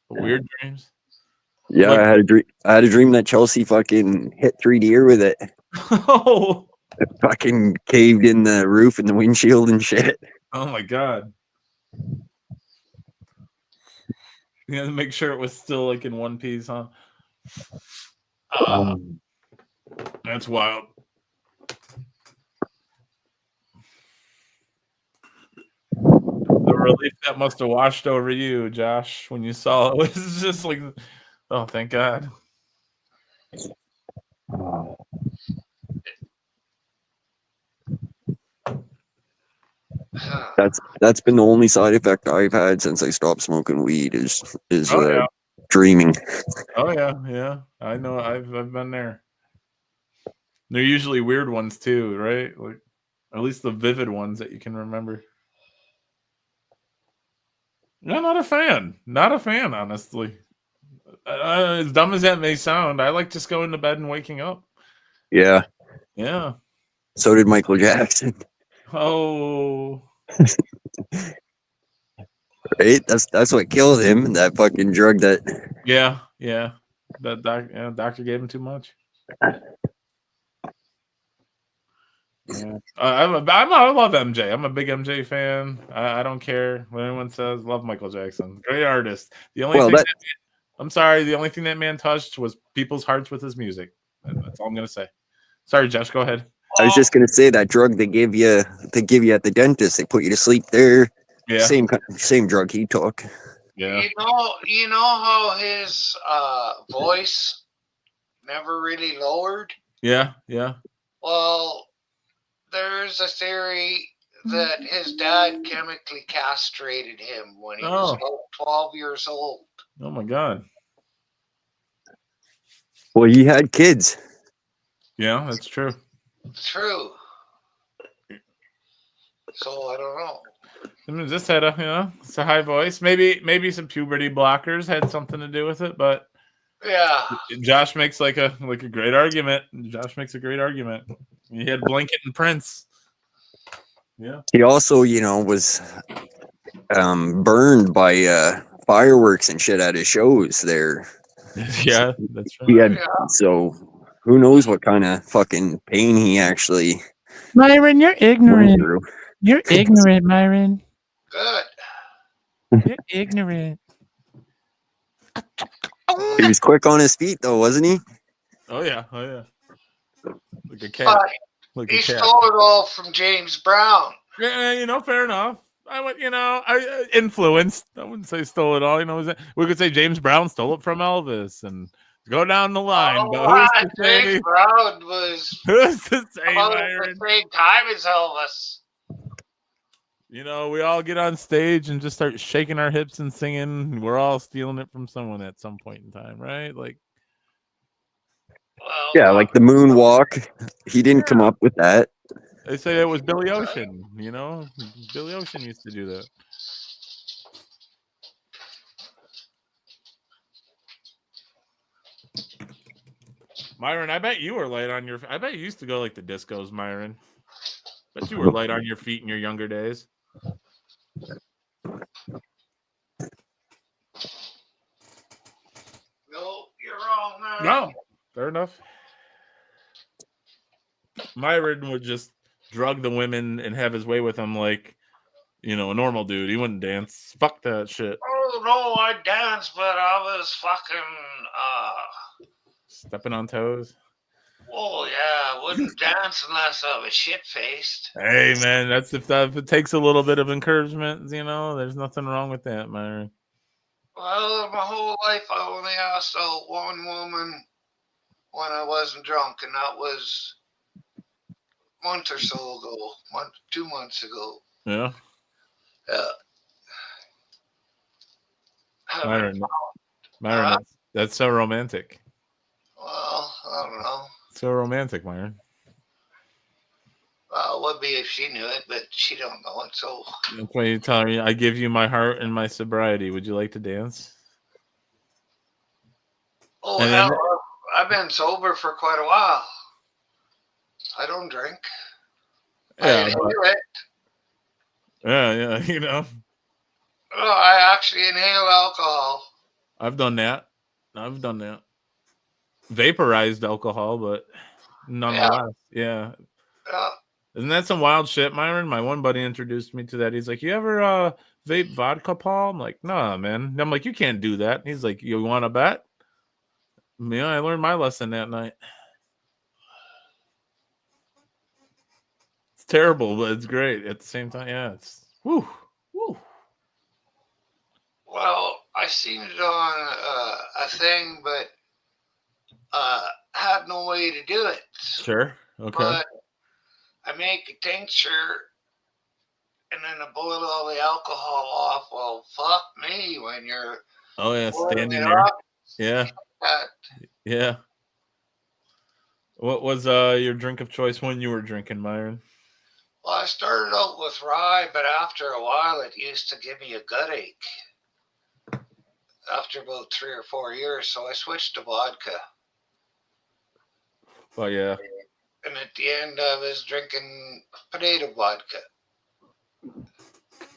Weird dreams. Yeah, Like- I had a dream that Chelsea fucking hit 3 deer with it. Oh. It fucking caved in the roof and the windshield and shit. Oh my god. You had to make sure it was still like in one piece, huh? That's wild. The relief that must have washed over you, Josh, when you saw it was just like, oh, thank God. That's been the only side effect I've had since I stopped smoking weed is yeah. dreaming. Oh yeah. I know. I've been there. They're usually weird ones too, right? Like at least the vivid ones that you can remember. No, not a fan. Not a fan, honestly. As dumb as that may sound, I like just going to bed and waking up. Yeah. Yeah. So did Michael Jackson. Oh. Right? That's what killed him. That fucking drug that. Yeah. That doctor gave him too much. Yeah. I love MJ. I'm a big MJ fan. I don't care what anyone says. Love Michael Jackson. Great artist. The only the only thing that man touched was people's hearts with his music. That's all I'm gonna say. Sorry, Josh. Go ahead. I was just gonna say that drug they give you at the dentist. They put you to sleep there. Yeah. Same drug he took. Yeah. You know how his voice never really lowered? Yeah. Well, there's a theory that his dad chemically castrated him when he was about 12 years old. Oh my God. Well, he had kids. Yeah, that's true. True. So I don't know. I mean, just had it's a high voice. Maybe some puberty blockers had something to do with it, but yeah. Josh makes like a great argument. Josh makes a great argument. He had Blanket and Prince. Yeah. He also, was burned by fireworks and shit at his shows there. Yeah, that's He right. had so who knows what kind of fucking pain he actually Myron, you're went ignorant. through. You're ignorant, Myron. Good. You're ignorant. He was quick on his feet though, wasn't he? Oh yeah, oh yeah. Like a cat. But Like he a cat. stole it all from James Brown. Yeah, fair enough. I went, I influenced. I wouldn't say stole it all. We could say James Brown stole it from Elvis and go down the line. Oh, But what? who's to say? James Brown was Who's to say, about Myron? the same time as Elvis. We all get on stage and just start shaking our hips and singing. We're all stealing it from someone at some point in time, right? Like, Well, Yeah, like the moonwalk. He didn't come up with that. they say it was Billy Ocean. Billy Ocean used to do that. Myron, I bet you were light on your. I bet you used to go like the discos, Myron. Bet you were light on your feet in your younger days. no, you're wrong, man. No, fair enough. Myron would just drug the women and have his way with them like, a normal dude. He wouldn't dance. Fuck that shit. Oh, no, I danced, but I was fucking, Stepping on toes. oh, yeah, I wouldn't dance unless I was shit-faced. Hey, man, that's if it takes a little bit of encouragement, there's nothing wrong with that, Myron. Well, my whole life, I only asked out one woman when I wasn't drunk, and that was a month or so ago, 2 months ago. Yeah. Haven't Myron, that's so romantic. Well, I don't know. So romantic, Myron. Well, it would be if she knew it, but she don't know it. So That's why you tell me I give you my heart and my sobriety. Would you like to dance? oh And hell, then- I've been sober for quite a while. I don't drink. I Yeah, inhale but- it. yeah, Oh, I actually inhale alcohol. I've done that. Vaporized alcohol, but nonetheless, yeah. Isn't that some wild shit, Myron? My one buddy introduced me to that. He's like, "You ever vape vodka, Paul?" I'm like, "Nah, man." I'm like, "You can't do that." He's like, "You want to bet?" Yeah, I learned my lesson that night. It's terrible, but it's great at the same time. Yeah, it's woo. Well, I seen it on a thing, but had no way to do it. Sure. Okay. But I make a tincture and then I boil all the alcohol off. Well, fuck me when you're Oh yeah, boiling standing it there. off, Yeah. that- Yeah. What was your drink of choice when you were drinking, Myron? Well, I started out with rye, but after a while, it used to give me a gut ache. After about 3 or 4 years, so I switched to vodka. Oh yeah. And at the end, I was drinking potato vodka.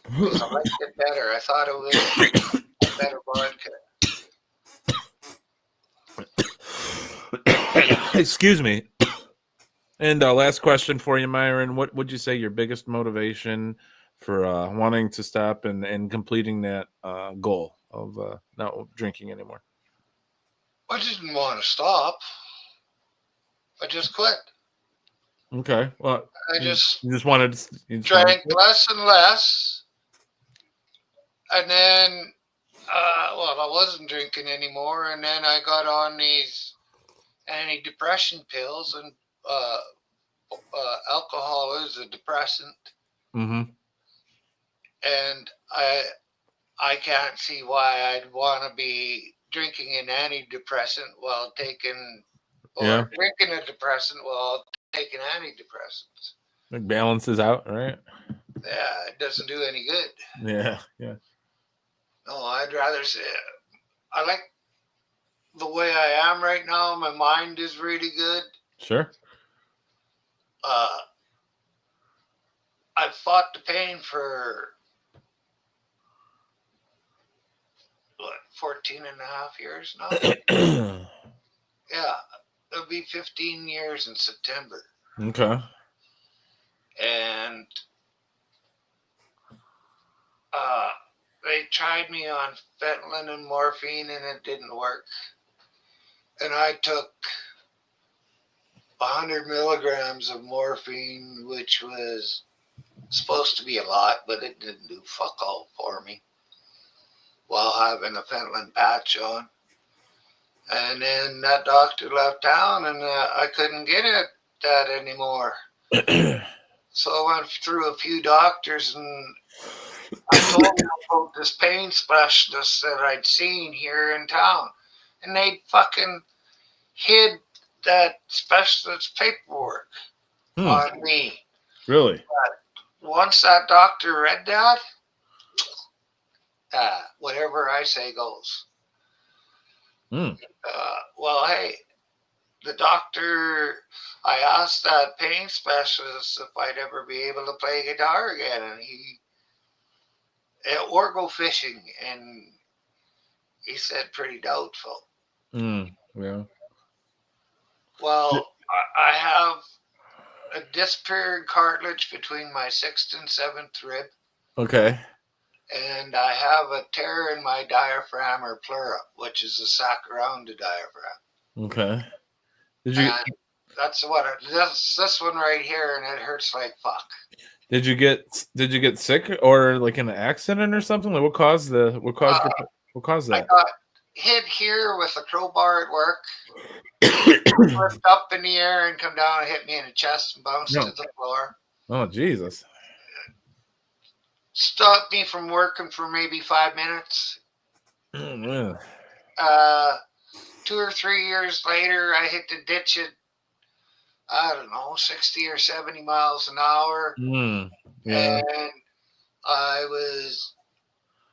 'Cause I liked it better. I thought it was better vodka. Excuse me. And last question for you, Myron. What would you say your biggest motivation for wanting to stop and completing that goal of not drinking anymore? I didn't want to stop. I just quit. Okay. Well, I just you just wanted drank less and less. And then, well, I wasn't drinking anymore. And then I got on these antidepressant pills, and alcohol is a depressant. Mm-hmm. And I can't see why I'd want to be drinking an antidepressant while taking, or drinking a depressant while taking antidepressants. It balances out, right? Yeah, it doesn't do any good. Yeah. No, I'd rather say I like the way I am right now. My mind is really good. Sure. I fought the pain for 14 and a half years now. Okay. Yeah, it'll be 15 years in September. And they tried me on fentanyl and morphine, and it didn't work. And I took 100 milligrams of morphine, which was supposed to be a lot, but it didn't do fuck all for me, while having a fentanyl patch on. And then that doctor left town, and I couldn't get that anymore. So I went through a few doctors, and I told them about this pain specialist that I'd seen here in town. And they'd fucking hid that specialist's paperwork on me. Really? But once that doctor read that, whatever I say goes. Well, hey, the doctor, I asked that pain specialist if I'd ever be able to play guitar again, and or go fishing, and he said pretty doubtful. Yeah. Well, I have a disappearing cartilage between my 6th and 7th rib. Okay. And I have a tear in my diaphragm or pleura, which is the sac around the diaphragm. Okay. Did you? And that's what this one right here, and it hurts like fuck. Did you get sick or like in an accident or something? Like what caused that? I got hit here with a crowbar at work. Flipped up in the air and come down and hit me in the chest and bounced to the floor. Oh Jesus! Stopped me from working for maybe 5 minutes. Oh man. 2 or 3 years later, I hit the ditch at, I don't know, 60 or 70 miles an hour. Yeah. And I was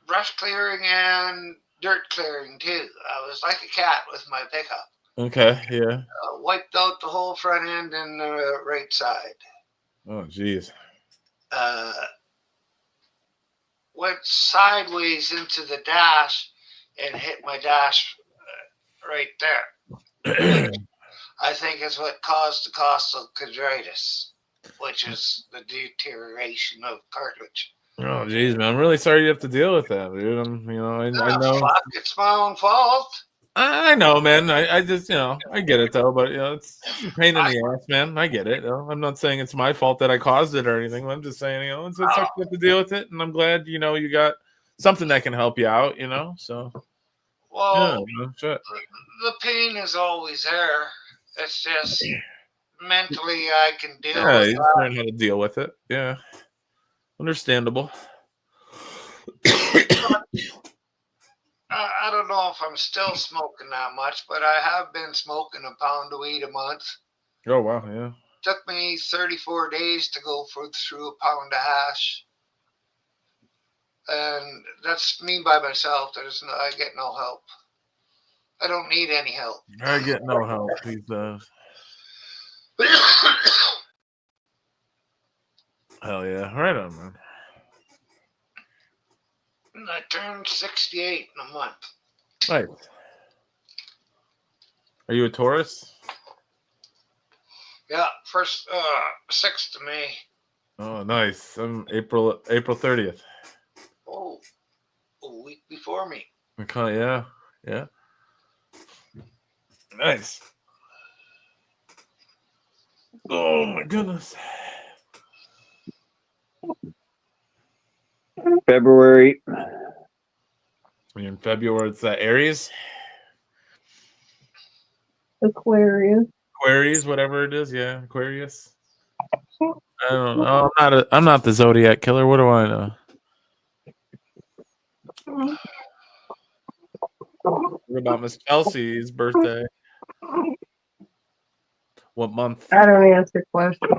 brush clearing and dirt clearing too. I was like a cat with my pickup. Okay. Yeah. Wiped out the whole front end and the right side. Oh jeez. Went sideways into the dash and hit my dash right there. I think is what caused the costal chondritis, which is the deterioration of cartilage. Oh jeez, man! I'm really sorry you have to deal with that, dude. I know. Fuck, it's my own fault. I know, man. I just, I get it though, but it's a pain in the ass, man. I get it. I'm not saying it's my fault that I caused it or anything. I'm just saying, it's you have to deal with it, and I'm glad, you got something that can help you out, So, well, yeah, shit. The pain is always there. It's just mentally I can deal with Yeah, it. you just learn how to deal with it. Yeah, understandable. I don't know if I'm still smoking that much, but I have been smoking a pound of weed a month. Oh, wow, yeah. Took me 34 days to go through a pound of hash. And that's me by myself. I get no help. I don't need any help. I get no help, he says. Hell yeah. Right on, man. And I turned 68 in a month. Right. Are you a Taurus? Yeah, first 6th of May. Oh, nice. I'm April 30th. Oh, a week before me. Okay, yeah. Yeah. Nice. Oh my goodness. February. You're in February, it's Aries? Aquarius. Aquarius, whatever it is, yeah, Aquarius. I don't know. I'm not the Zodiac killer. What do I know? What about Miss Chelsea's birthday? What month? I don't answer questions.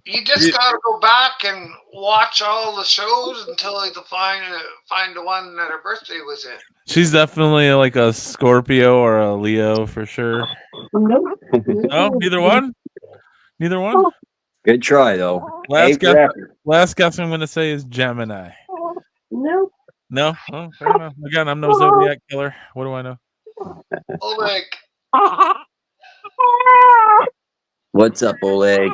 You just gotta go back and watch all the shows until you find the one that her birthday was in. She's definitely like a Scorpio or a Leo for sure. Nope. No, neither one. Neither one. Good try though. Last A guess. for effort. Last guess I'm gonna say is Gemini. Nope. No, oh, fair enough. Again, I'm no zodiac killer. What do I know? Oleg. What's up, Oleg?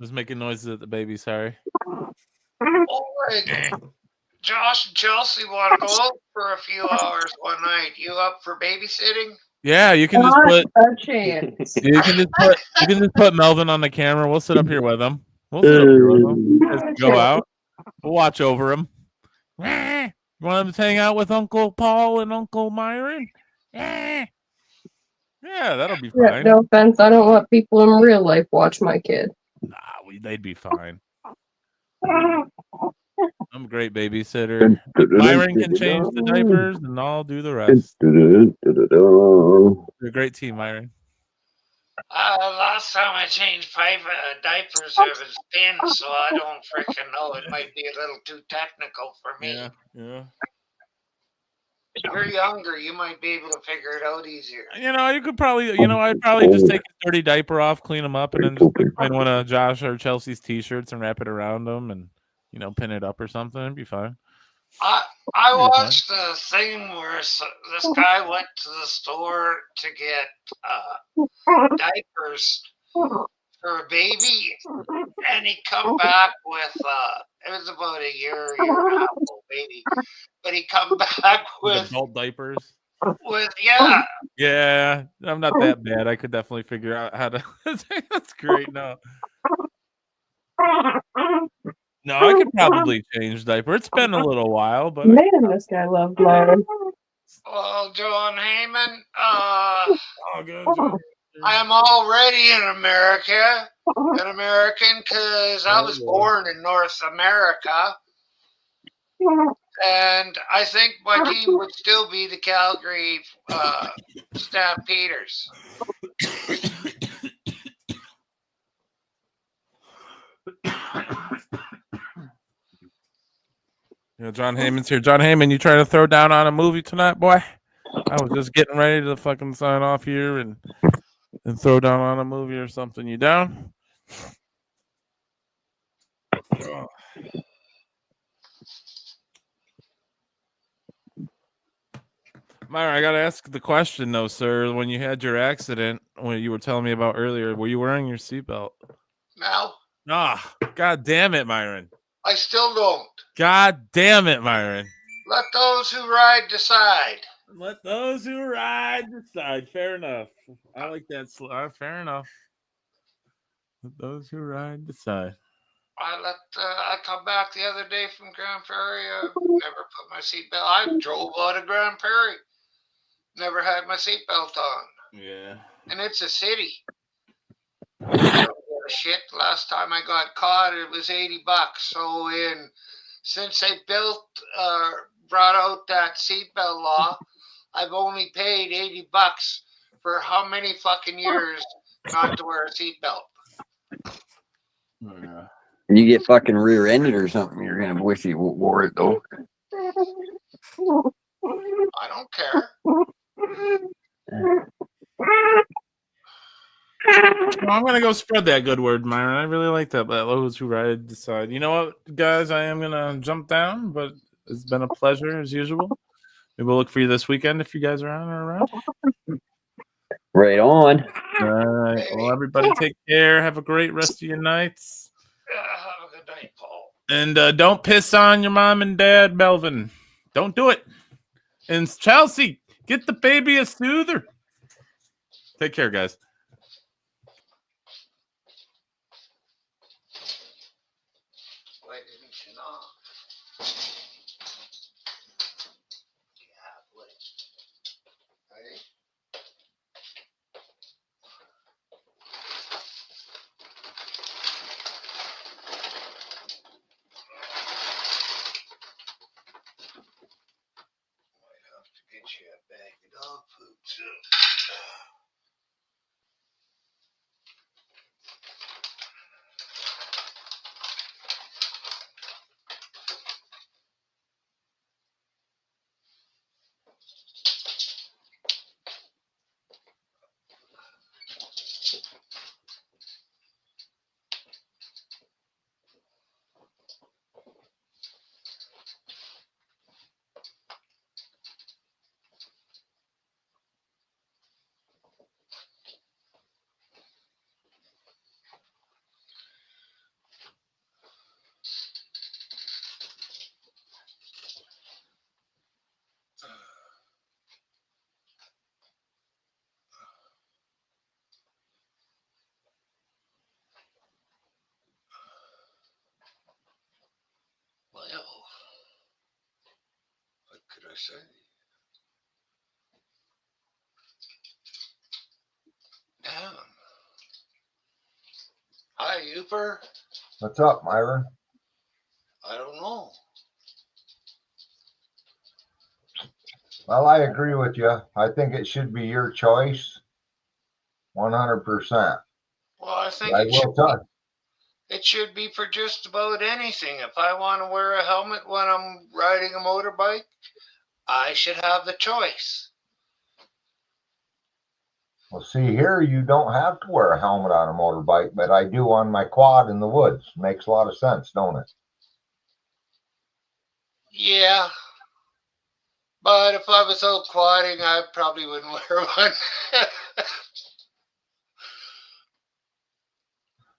Just making noises at the baby. Sorry. Oleg. Josh and Chelsea want to go out for a few hours one night. You up for babysitting? Yeah, you can just Not put a chance. you can just put Melvin on the camera. We'll sit up here with him. We'll sit up here with him. Just go out. We'll watch over him. You want him to hang out with Uncle Paul and Uncle Myron? Yeah, that'll be Yeah, fine. no offense. I don't want people in real life watch my kid. Nah, they'd be fine. I'm a great babysitter. Myron can change the diapers, and I'll do the rest. You're a great team, Myron. Last time I changed diapers, it was thin, so I don't freaking know. It might be a little too technical for me. Yeah. You're younger. You might be able to figure it out easier. You could probably, I'd probably just take a dirty diaper off, clean them up, and then just find one of Josh or Chelsea's t-shirts and wrap it around them and, pin it up or something. It'd be fine. I watched the thing where this guy went to the store to get diapers for a baby, and he come back with it was about a year and a half old baby, but he come back with adult diapers. Yeah, I'm not that bad. I could definitely figure out how to. That's great. No, I could probably change diaper. It's been a little while, but Man, this guy loved Myron. Well, John Heyman, good. I am already an American, because I was born in North America, and I think my team would still be the Calgary Stampeders. John Heyman's here. John Heyman, you trying to throw down on a movie tonight, boy? I was just getting ready to fucking sign off here and throw down on a movie or something. You down? Myra, I gotta ask the question though, sir. When you had your accident, when you were telling me about earlier, were you wearing your seatbelt? No. God damn it, Myron. I still don't. God damn it, Myron. Let those who ride decide. Let those who ride decide. Fair enough. I like that. Fair enough. Let those who ride decide. I come back the other day from Grand Prairie. I never put my seatbelt. I drove out of Grand Prairie. Never had my seatbelt on. Yeah. And it's a city. Shit. Last time I got caught, it was $80. So since they brought out that seatbelt law, I've only paid $80 for how many fucking years not to wear a seatbelt. Yeah. You get fucking rear-ended or something, you're gonna wish you wore it though. I don't care. Well, I'm gonna go spread that good word, Myron. I really like that. Let those who ride decide. You know what, guys? I am gonna jump down, but it's been a pleasure as usual. Maybe we'll look for you this weekend if you guys are on or around. Right on. All right. Well, everybody take care. Have a great rest of your nights. Have a good night, Paul. And don't piss on your mom and dad, Melvin. Don't do it. And Chelsea, get the baby a soother. Take care, guys. Why didn't you know? Ready? Might have to get you a bag of dog food soon. say. Damn. Hi, Uper. What's up, Myron? I don't know. Well, I agree with you. I think it should be your choice. 100%. Well, I think I will tell. it should be for just about anything. If I want to wear a helmet when I'm riding a motorbike, I should have the choice. Well, see here, you don't have to wear a helmet on a motorbike, but I do on my quad in the woods. Makes a lot of sense, don't it? Yeah. But if I was out quadding, I probably wouldn't wear one.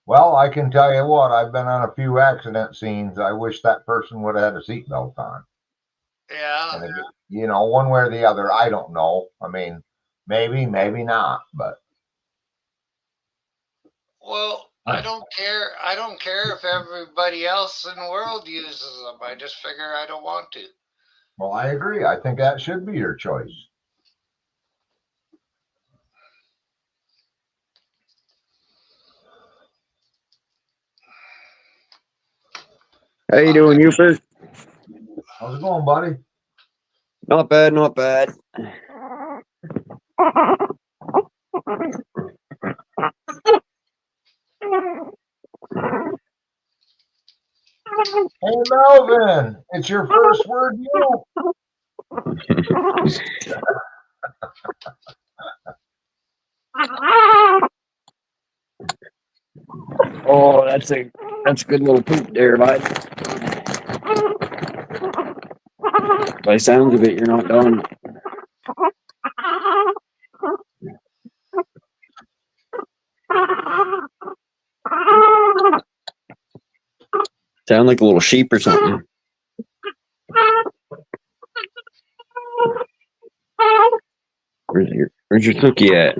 Well, I can tell you what, I've been on a few accident scenes. I wish that person would have had a seatbelt on. Yeah. And if, you know, one way or the other, I don't know. I mean, maybe not, but. Well, I don't care. I don't care if everybody else in the world uses them. I just figure I don't want to. Well, I agree. I think that should be your choice. How you doing, Ufer? How's it going, buddy? Not bad, not bad. Hey, Melvin, it's your first word, you. Oh, that's a good little poop there, bud. By sounds of it, you're not done. Sound like a little sheep or something. Where's your cookie at?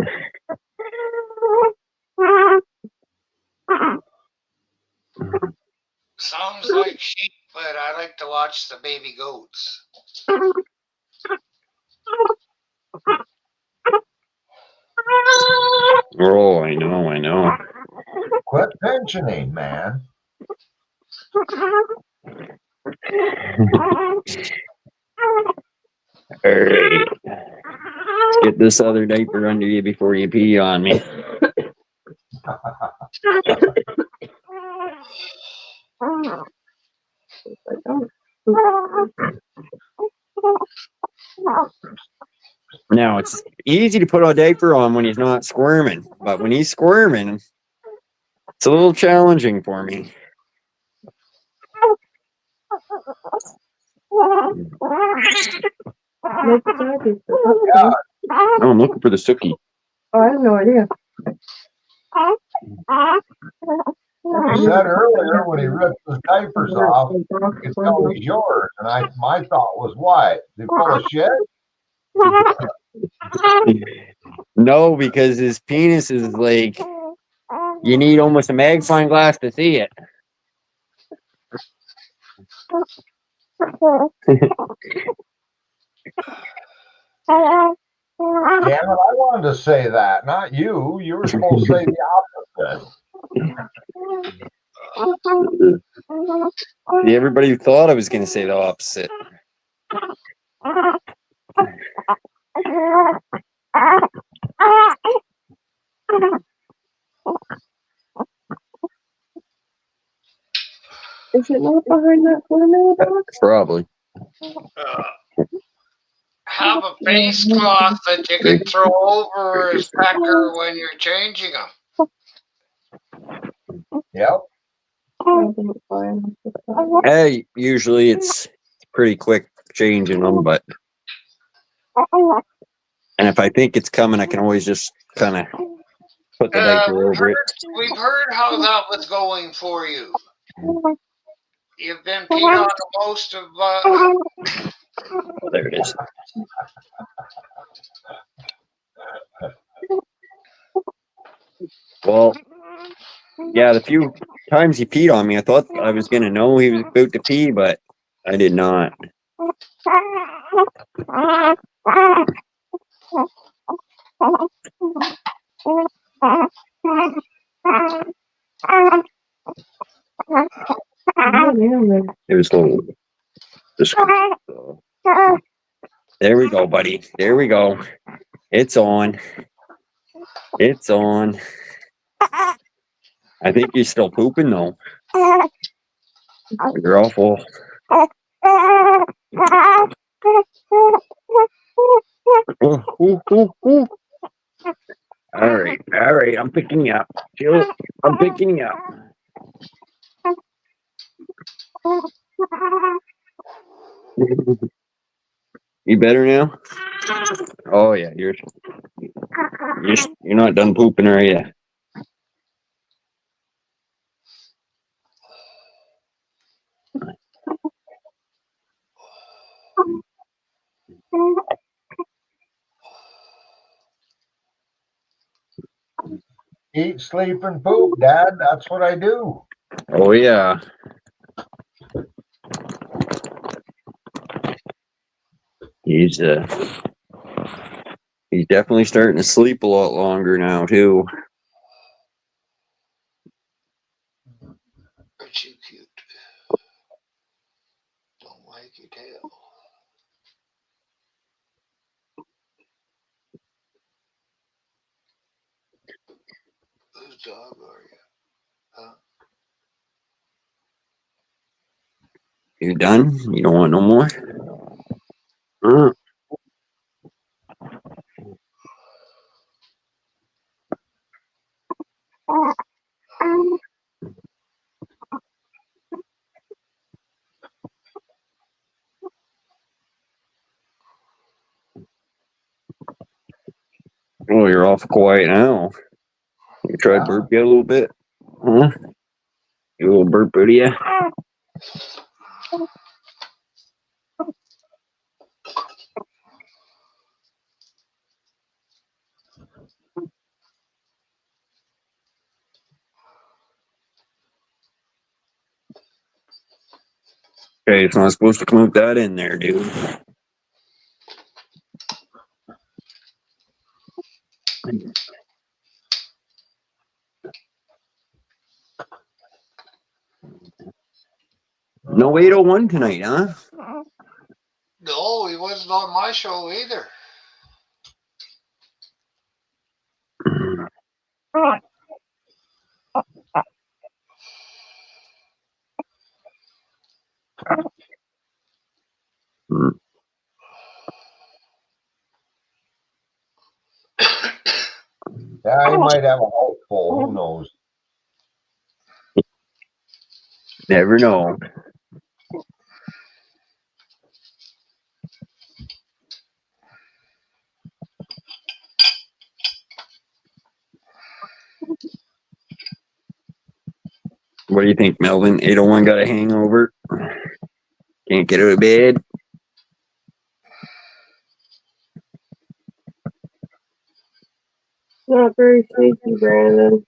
Sounds like sheep, but I like to watch the baby goats. Oh, I know. Quit pensioning, man. All right. Let's get this other diaper under you before you pee on me. Now, it's easy to put a diaper on when he's not squirming, but when he's squirming, it's a little challenging for me. Yeah. Oh, I'm looking for the Sookie. Oh, I have no idea. He said earlier when he ripped his diapers off, you could tell he's yours. And my thought was, what? Is he full of shit? No, because his penis is like, you need almost a magnifying glass to see it. Damn it, I wanted to say that, not you. You were supposed to say the opposite. Everybody thought I was going to say the opposite. Is it not behind that corner box? Probably. Have a face cloth that you can throw over his pecker when you're changing him. Yep. Hey, usually it's pretty quick changing them, but and if I think it's coming, I can always just kind of put the diaper over it. We've heard how that was going for you. You've been peed on most of. Oh, there it is. Well, yeah, the few times he peed on me, I thought I was going to know he was about to pee, but I did not. There's little. There we go, buddy. There we go. It's on. It's on. I think you're still pooping though. You're awful. Ooh. All right. I'm picking you up. Jill, I'm picking you up. You better now? Oh yeah, you're not done pooping, are you? Eat, sleep, and poop, Dad. That's what I do. Oh yeah. He's definitely starting to sleep a lot longer now too. Aren't you cute? Don't wag your tail. Whose dog are you? Huh? You done? You don't want no more? Oh, you're off quiet now. You tried burp you a little bit? Huh? You a little burp out of you? Okay, it's not supposed to clump that in there, dude. No 801 tonight, huh? No, he wasn't on my show either. Yeah, he might have a house full. Who knows? Never know. What do you think, Melvin? 801 got a hangover? Can't get out of bed? Not very sneaky, Brandon.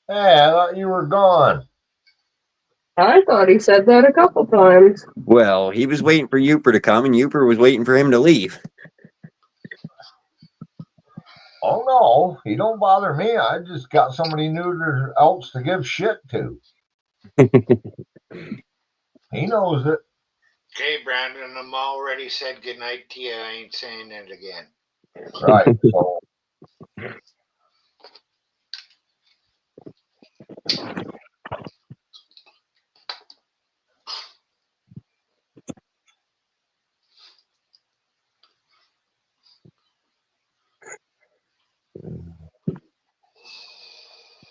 Hey, I thought you were gone. I thought he said that a couple times. Well, he was waiting for Youper to come, and Youper was waiting for him to leave. Oh no, he don't bother me. I just got somebody new else to give shit to. He knows it. Okay, Brandon, I'm already said goodnight to you. I ain't saying it again. Right. So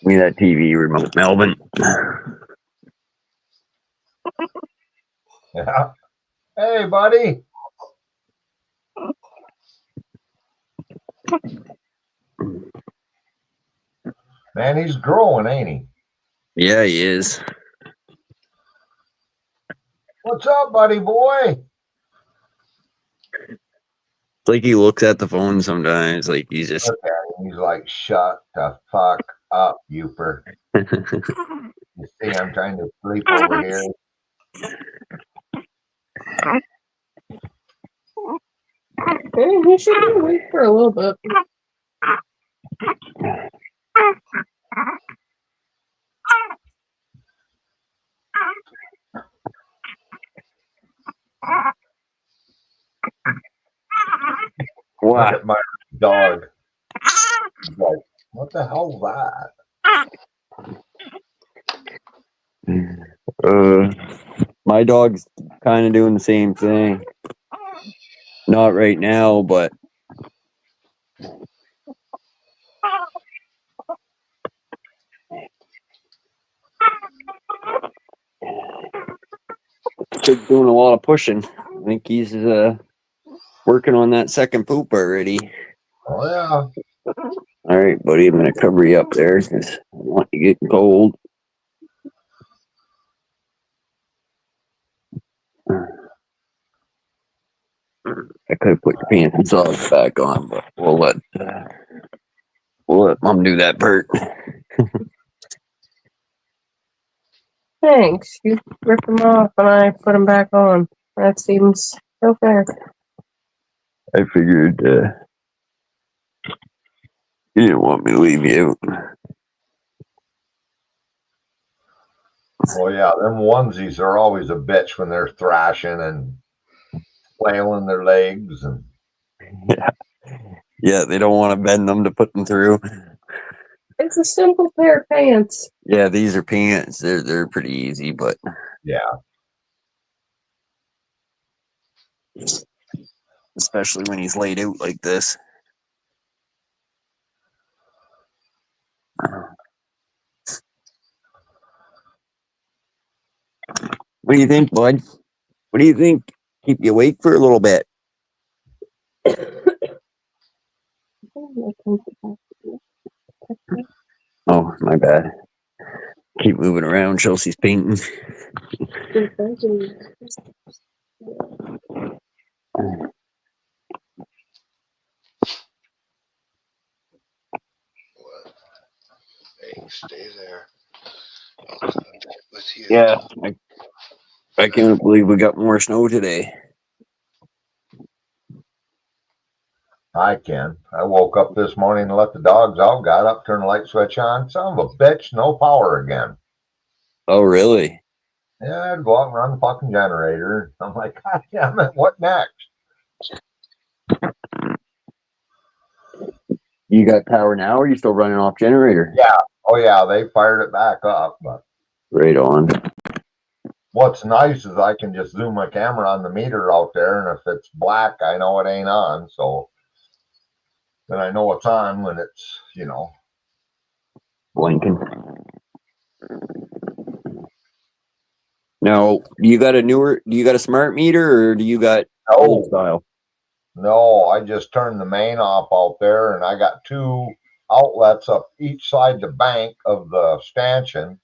Give me that TV remote, Melvin. yeah. Hey, buddy. Man, he's growing, ain't he? Yeah, he is. What's up, buddy boy? It's like he looks at the phone sometimes, like he's just. Look at him. He's like, shut the fuck up, Youper. You see, I'm trying to sleep over here. He should be awake for a little bit. Look Wow. at my dog. He's like, what the hell's that? My dog's kind of doing the same thing. Not right now, but he's doing a lot of pushing. I think he's working on that second poop already. Oh yeah. All right, buddy, I'm gonna cover you up there because I want you to get cold. I could have put your pants and socks back on, but we'll let Mom do that part. Thanks. You rip them off and I put them back on. That seems so fair. I figured you didn't want me to leave you out. Oh yeah, them onesies are always a bitch when they're thrashing and flailing their legs and Yeah, they don't want to bend them to put them through. It's a simple pair of pants. Yeah, these are pants. They're pretty easy, but yeah. especially when he's laid out like this. What do you think, bud? What do you think? Keep you awake for a little bit. Oh, my bad. Keep moving around. Chelsea's painting. Hey, stay there. I'll contact with you. Yeah, I can't believe we got more snow today. I can. I woke up this morning and let the dogs out, got up, turned the light switch on. Son of a bitch, no power again. Oh, really? Yeah, I'd go out and run the fucking generator. I'm like, God damn it, what next? You got power now, or are you still running off generator? Yeah. Oh yeah, they fired it back up, but Right on. what's nice is I can just zoom my camera on the meter out there, and if it's black, I know it ain't on. So then I know it's on when it's, Blinking. Now, do you got a smart meter, or do you got old style? No, I just turned the main off out there, and I got two outlets up each side the bank of the stanchion.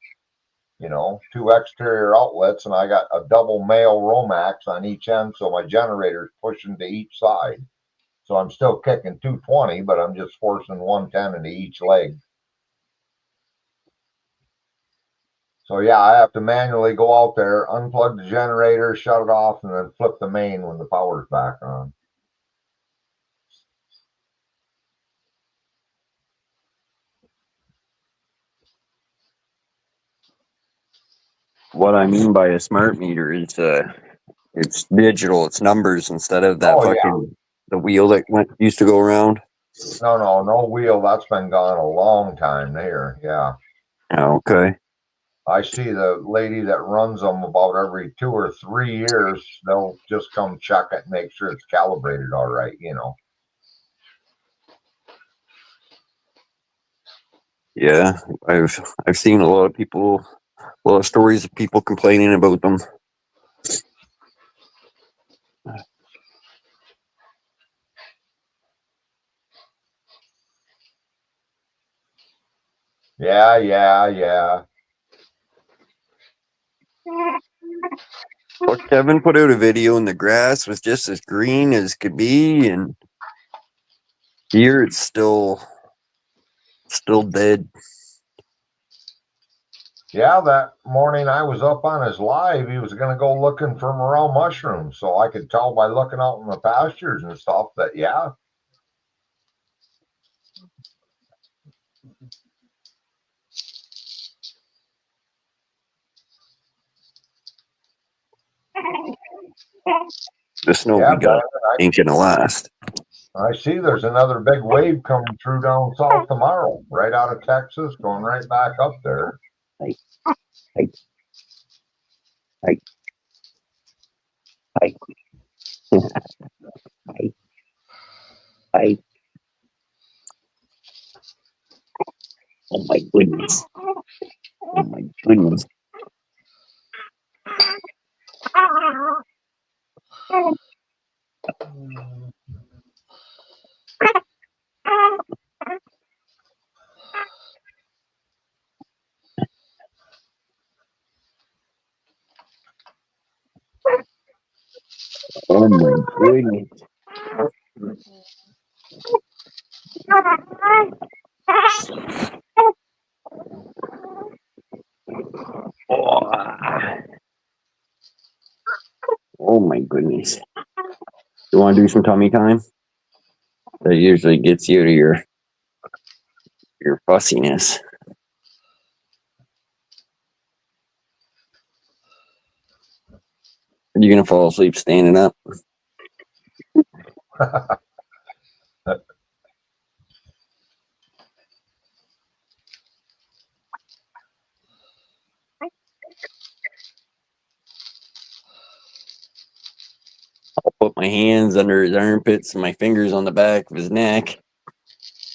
Two exterior outlets, and I got a double male Romax on each end, so my generator's pushing to each side. So I'm still kicking 220, but I'm just forcing 110 into each leg. So yeah, I have to manually go out there, unplug the generator, shut it off, and then flip the main when the power's back on. What I mean by a smart meter is it's digital, it's numbers instead of that the wheel that used to go around. No wheel. That's been gone a long time there. Yeah. Okay. I see the lady that runs them about every 2 or 3 years. They'll just come check it and make sure it's calibrated all right, Yeah, I've seen a lot of stories of people complaining about them. Yeah. Well, Kevin put out a video and the grass was just as green as could be, and here it's still dead. Yeah, that morning I was up on his live, he was going to go looking for morel mushrooms. So I could tell by looking out in the pastures and stuff that, yeah. The snow Yeah, we got Brandon, ain't gonna last. I see there's another big wave coming through down south tomorrow, right out of Texas, going right back up there. Hey, hey, hey, hey, hey, hey. Oh my goodness. Oh my goodness. Oh my goodness. Oh my goodness. You want to do some tummy time? That usually gets you to your fussiness. Are you gonna fall asleep standing up? I'll put my hands under his armpits and my fingers on the back of his neck.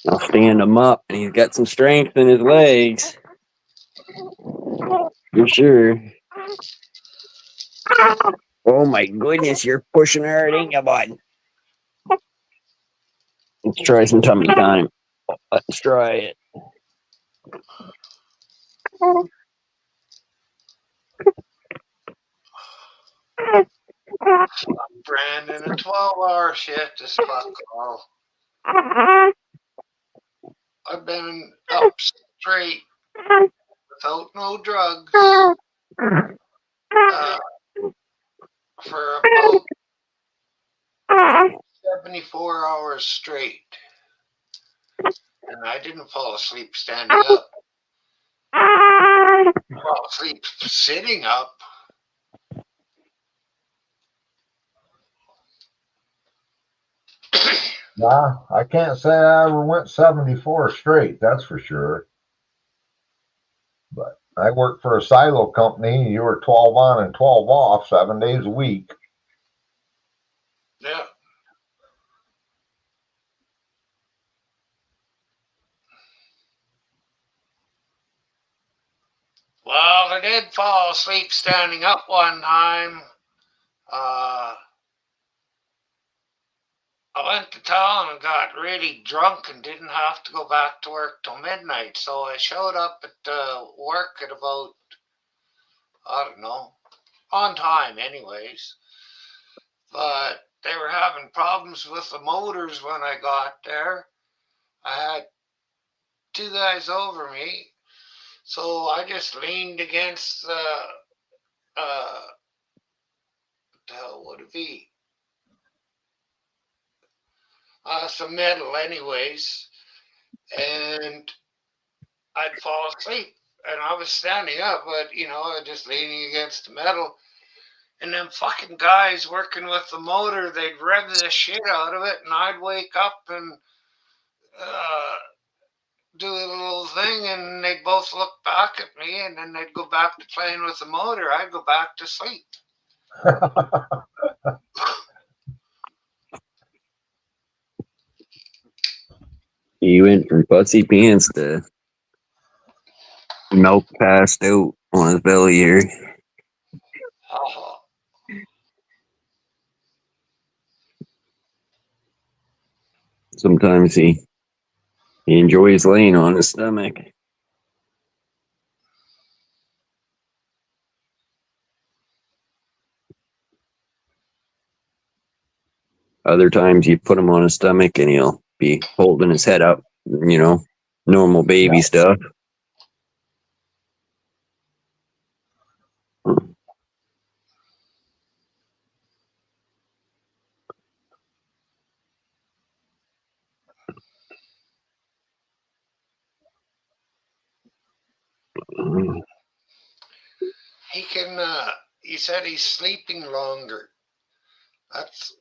I'll stand him up, and he's got some strength in his legs. For sure. Oh my goodness, you're pushing hard, ain't you, bud? Let's try some tummy time. Let's try it. Brandon, a 12-hour shift is fuck all. I've been up straight without no drugs for about 74 hours straight. And I didn't fall asleep standing up. I fell asleep sitting up. Nah, I can't say I ever went 74 straight, that's for sure. But I worked for a silo company. You were 12 on and 12 off, 7 days a week. Yeah. Well, I did fall asleep standing up one time. I went to town and got really drunk and didn't have to go back to work till midnight. So I showed up at work at about, I don't know, on time anyways. But they were having problems with the motors when I got there. I had two guys over me. So I just leaned against the hell would it be? Some metal anyways. And I'd fall asleep. And I was standing up, but, just leaning against the metal. And them fucking guys working with the motor, they'd rev the shit out of it, and I'd wake up and do a little thing, and they'd both look back at me, and then they'd go back to playing with the motor. I'd go back to sleep. You went from pussy pants to milk passed out on his belly here. Sometimes he enjoys laying on his stomach. Other times you put him on his stomach and he'll be holding his head up, normal baby stuff. he can. He said he's sleeping longer. That's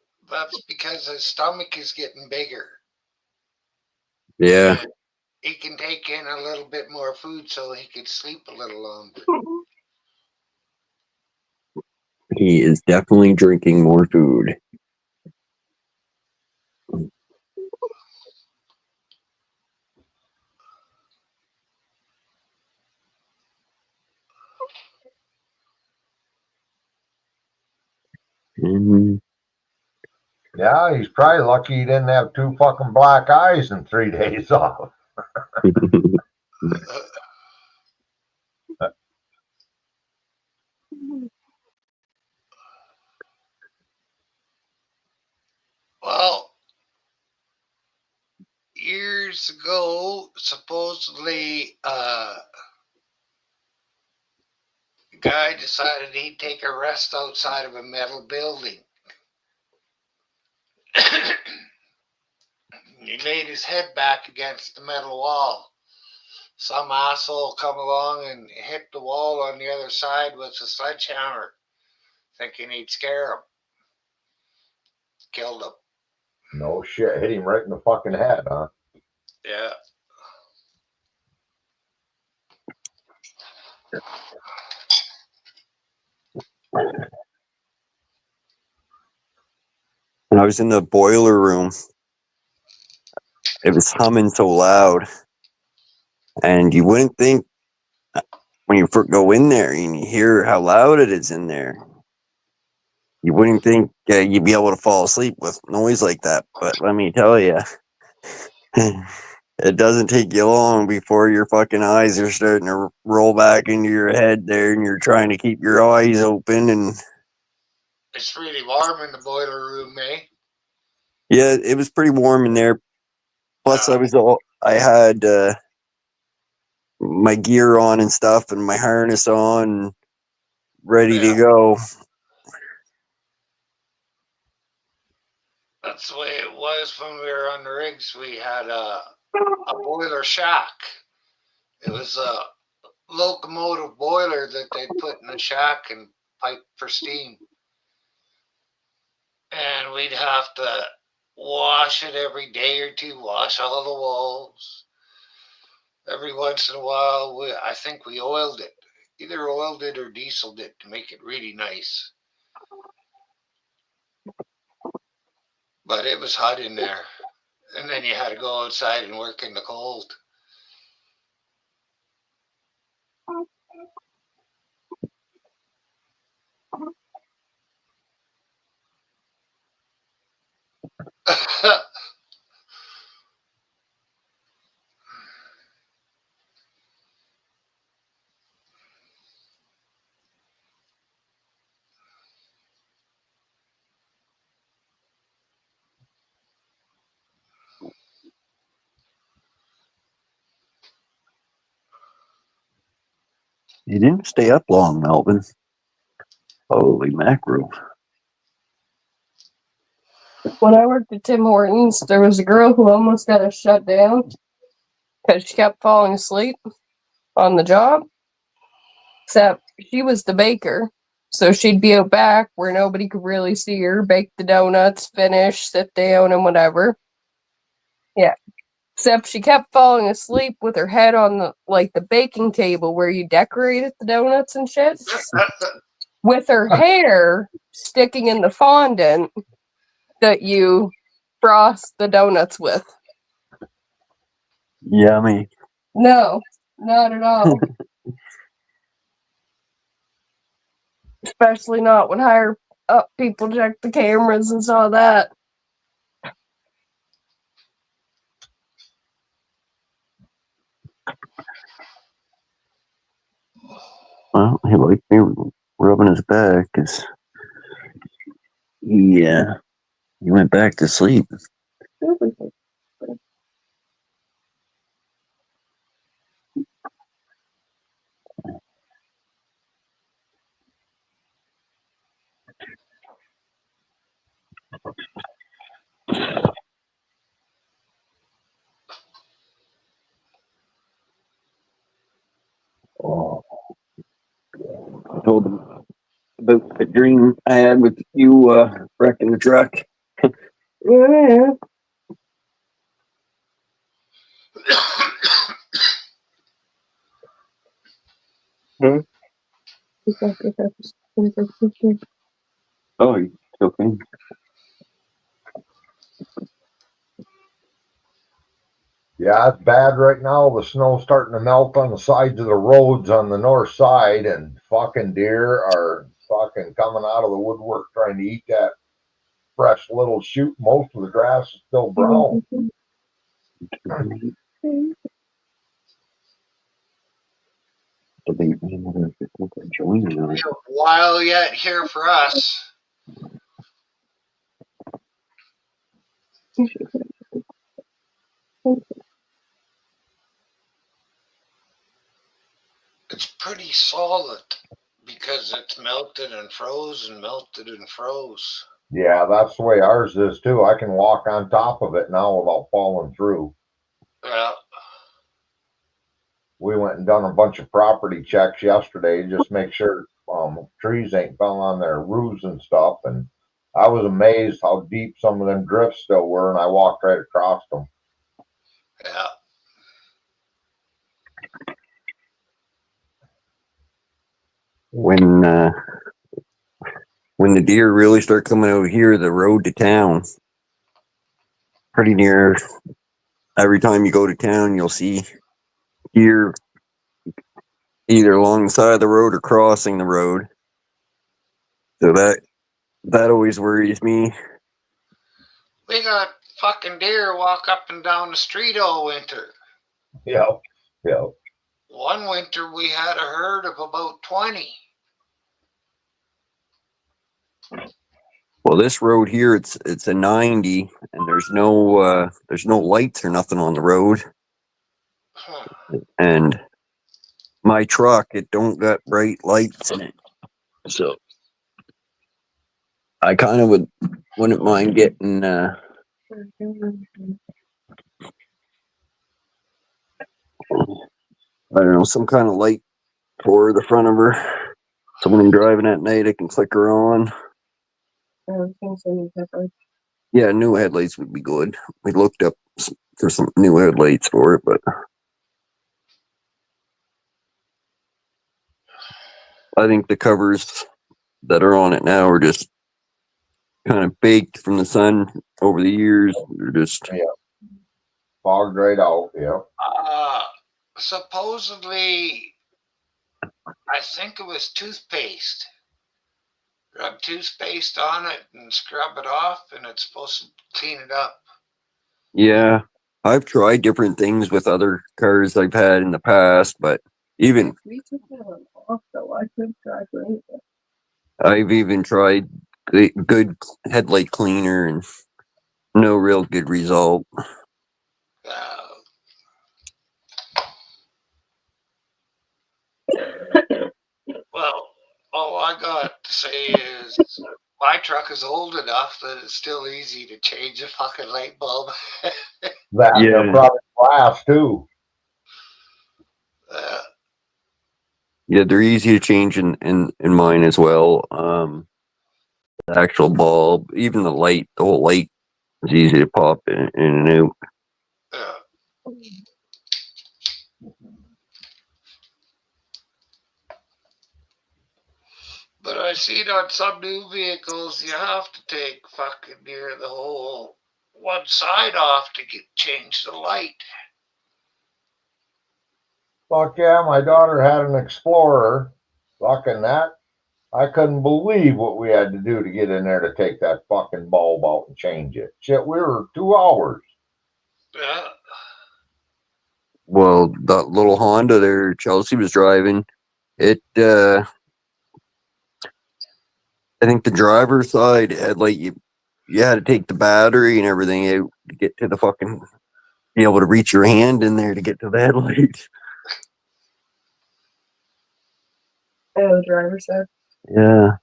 because his stomach is getting bigger. Yeah, And he can take in a little bit more food so he could sleep a little longer. he is definitely drinking more food. Mhm. Yeah, he's probably lucky he didn't have 2 fucking black eyes and 3 days off. Well, years ago, supposedly, the guy decided he'd take a rest outside of a metal building. He laid his head back against the metal wall. Some asshole come along and hit the wall on the other side with a sledgehammer, thinking he'd scare him. Killed him. No shit, hit him right in the fucking head, huh? Yeah. When I was in the boiler room, it was humming so loud, and you wouldn't think when you go in there and you hear how loud it is in there, you wouldn't think you'd be able to fall asleep with noise like that. But let me tell you, it doesn't take you long before your fucking eyes are starting to roll back into your head there, and you're trying to keep your eyes open. And It's really warm in the boiler room, eh? yeah, it was pretty warm in there. Plus, I had my gear on and stuff, and my harness on, ready to go. That's the way it was when we were on the rigs. We had a boiler shack. It was a locomotive boiler that they put in the shack and piped for steam. And we'd have to wash it every day or two, wash all the walls. Every once in a while, I think we oiled it. Either oiled it or dieseled it to make it really nice. But it was hot in there. And then you had to go outside and work in the cold. You didn't stay up long, Melvin. Holy mackerel. When I worked at Tim Hortons, there was a girl who almost got us shut down because she kept falling asleep on the job. Except she was the baker, so she'd be out back where nobody could really see her, bake the donuts, finish, sit down, and whatever. Yeah. Except she kept falling asleep with her head on the baking table where you decorated the donuts and shit, with her hair sticking in the fondant that you frost the donuts with. Yummy. No, not at all. Especially not when higher up people checked the cameras and saw that. Well, he liked me rubbing his back because he went back to sleep. told them about the dream I had with you wrecking the truck. Yeah. Hmm? Oh, you okay? Yeah, it's bad right now. The snow's starting to melt on the sides of the roads on the north side, and fucking deer are fucking coming out of the woodwork trying to eat that fresh little shoot. Most of the grass is still brown. Joining us. We have a while yet here for us. It's pretty solid because it's melted and froze and melted and froze. Yeah, that's the way ours is too. I can walk on top of it now without falling through. We went and done a bunch of property checks yesterday, just make sure trees ain't fell on their roofs and stuff. And I was amazed how deep some of them drifts still were, and I walked right across them. Yeah. When the deer really start coming out here, the road to town, pretty near every time you go to town, you'll see deer either along the side of the road or crossing the road. So that always worries me. We got fucking deer walk up and down the street all winter. Yeah. One winter we had a herd of about 20. Well, this road here, it's a 90, and there's no lights or nothing on the road. And my truck, it don't got bright lights in it, so I kind of wouldn't mind getting I don't know, some kind of light for the front of her, so when I'm driving at night I can click her on. Yeah, new headlights would be good. We looked up for some new headlights for it, but I think the covers that are on it now are just kind of baked from the sun over the years. They're just Fogged right out. Yeah. Supposedly, I think it was toothpaste. Rub toothpaste on it and scrub it off, and it's supposed to clean it up. Yeah, I've tried different things with other cars I've had in the past, but even I've even tried good headlight cleaner and no real good result. Well, all I got to say is my truck is old enough that it's still easy to change a fucking light bulb. They're probably glass too. Yeah, they're easy to change in mine as well. The actual bulb, even the light, the whole light is easy to pop in and out. But I seen on some new vehicles you have to take fucking near the whole one side off to change the light. Fuck yeah, my daughter had an Explorer. Fucking that. I couldn't believe what we had to do to get in there to take that fucking bulb out and change it. Shit, we were 2 hours. Yeah. Well, that little Honda there Chelsea was driving, it I think the driver's side had like you had to take the battery and everything out to get to the fucking be able to reach your hand in there to get to the headlight. Yeah, the driver's side. Yeah.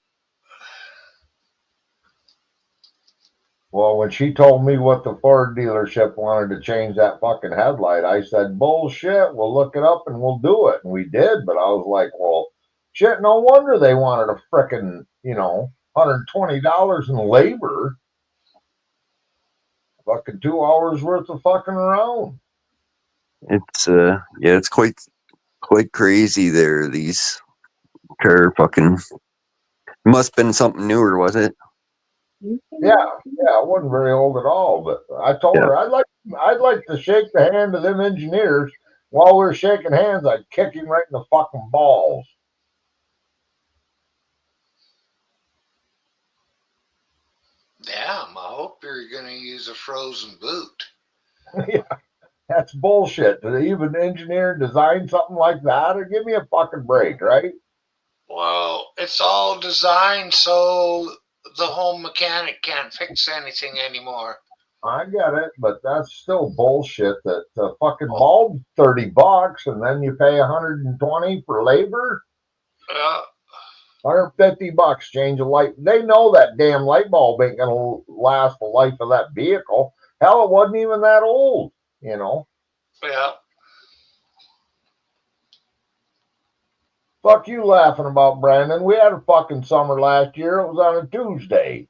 Well, when she told me what the Ford dealership wanted to change that fucking headlight, I said, bullshit, we'll look it up and we'll do it. And we did, but I was like, well, Shit, no wonder they wanted a frickin', $120 in labor. Fucking 2 hours worth of fucking around. It's it's quite crazy there. These car fucking must have been something newer, was it? Yeah, it wasn't very old at all. But I told her I'd like to shake the hand of them engineers. While we were shaking hands, I'd kick him right in the fucking balls. Damn, I hope you're going to use a frozen boot. Yeah, that's bullshit. To even engineer and design something like that, or give me a fucking break, right? Well, it's all designed so the home mechanic can't fix anything anymore. I get it, but that's still bullshit. That the fucking bulb's $30, and then you pay $120 for labor. $150 change a light. They know that damn light bulb ain't gonna last the life of that vehicle. Hell, it wasn't even that old, Yeah. Fuck you laughing about, Brandon. We had a fucking summer last year. It was on a Tuesday.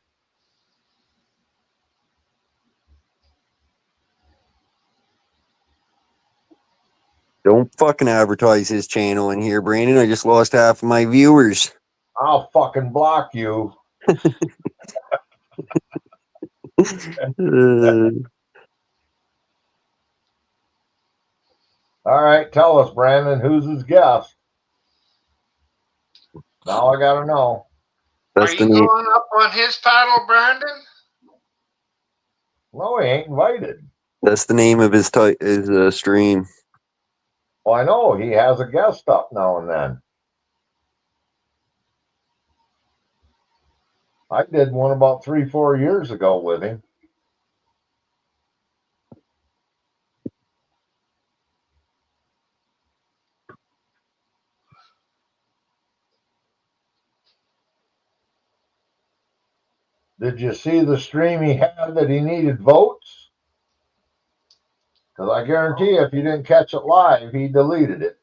Don't fucking advertise his channel in here, Brandon. I just lost half of my viewers. I'll fucking block you. All right, tell us, Brandon, who's his guest? Now I gotta know. Are you going up on his paddle, Brandon? No, he ain't invited. That's the name of his stream. Well, I know he has a guest up now and then. I did one about 3-4 years ago with him. Did you see the stream he had that he needed votes? Because I guarantee you, if you didn't catch it live, he deleted it.